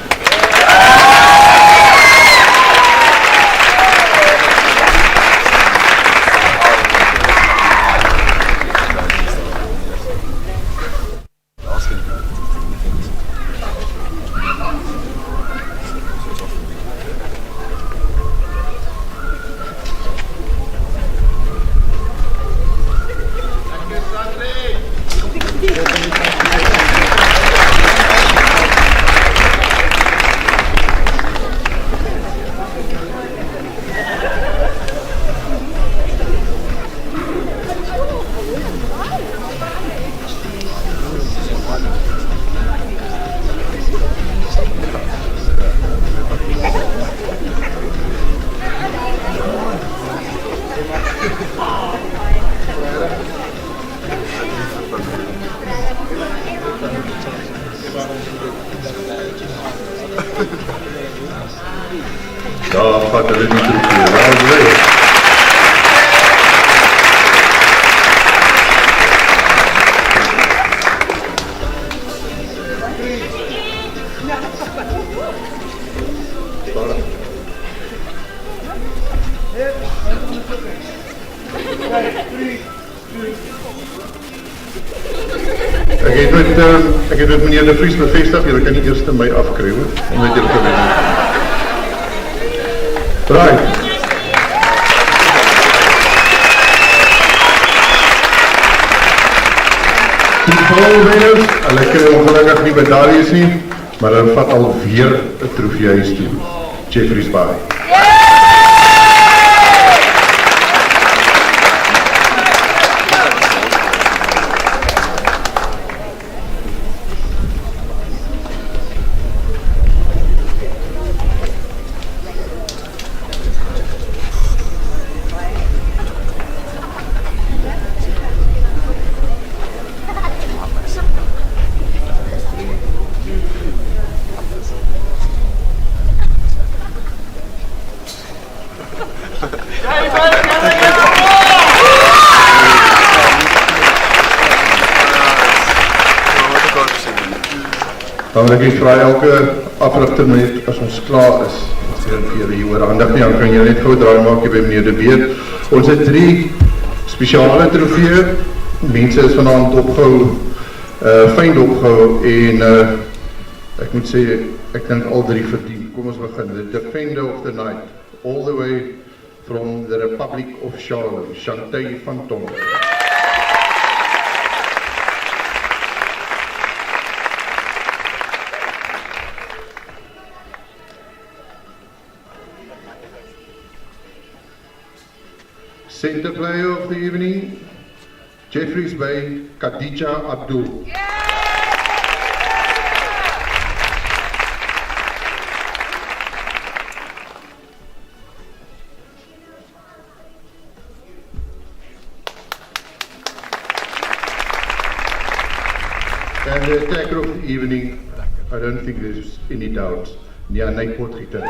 A: Daar gaat hulle nie terugkeer. Wel bly. Ek het met meneer De Vries bevestig, julle kan nie eerste my afkry hoor, omdat julle kan wen. Right. Die volwenners, hulle kry ongelukkig nie medaljes nie, maar hulle vat alweer 'n trofee huis toe. Jeffreys Bay. Dan wil ek vra elke afrigter net as ons klaar is. Vir hier oor aandag nie, dan kan jy net gou draai maak by meneer De Beer. Ons het 3 spesiale trofee. Mense is vanaand opgehou, fyn opgehou en ek moet sê, ek dink al 3 verdien. Kom ons begin. The Defender of the Night, all the way from the Republic of Charow, Chantay van Tong. Center player of the evening, Jeffreys Bay, Khadija Abdul. And the attacker of the evening, I don't think there's any doubt, Nia Nijpotgieter.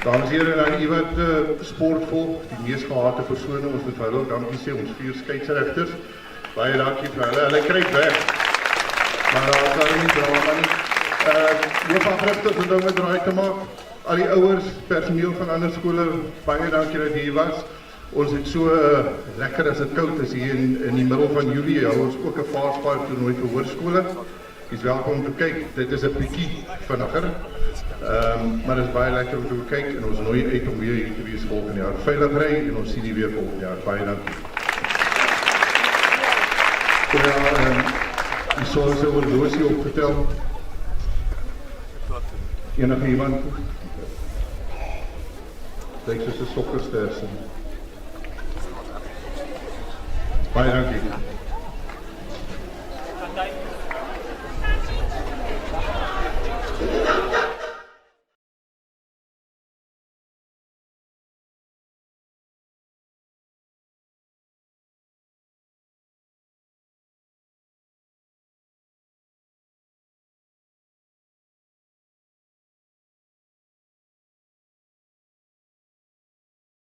A: Dames en heren, aan u wat sport volg, die meest gehate persone, ons moet vir hulle ook dankie sê, ons 4 skeieregters. Baie dankie vir hulle, hulle krijg weg. Maar daar is nie drama nie. Hoofafrigters om nou met draai te maak. Al die ouers, personeel van ander skole, baie dankie dat hier was. Ons het so lekker as het koud is hier in die middel van Julie. Hou ons ook 'n fastball toernooi vir hoërskole. Is welkom om te kyk. Dit is 'n bietjie vinniger. Maar dit is baie lekker om te kyk en ons nooi uit om weer hier te wees volgende jaar. Veilig ry en ons sien u weer volgende jaar. Baie dankie. Ja, die Soli se horlosie opgetel. Enige iemand? Lyk soos 'n sokkerster. Baie dankie.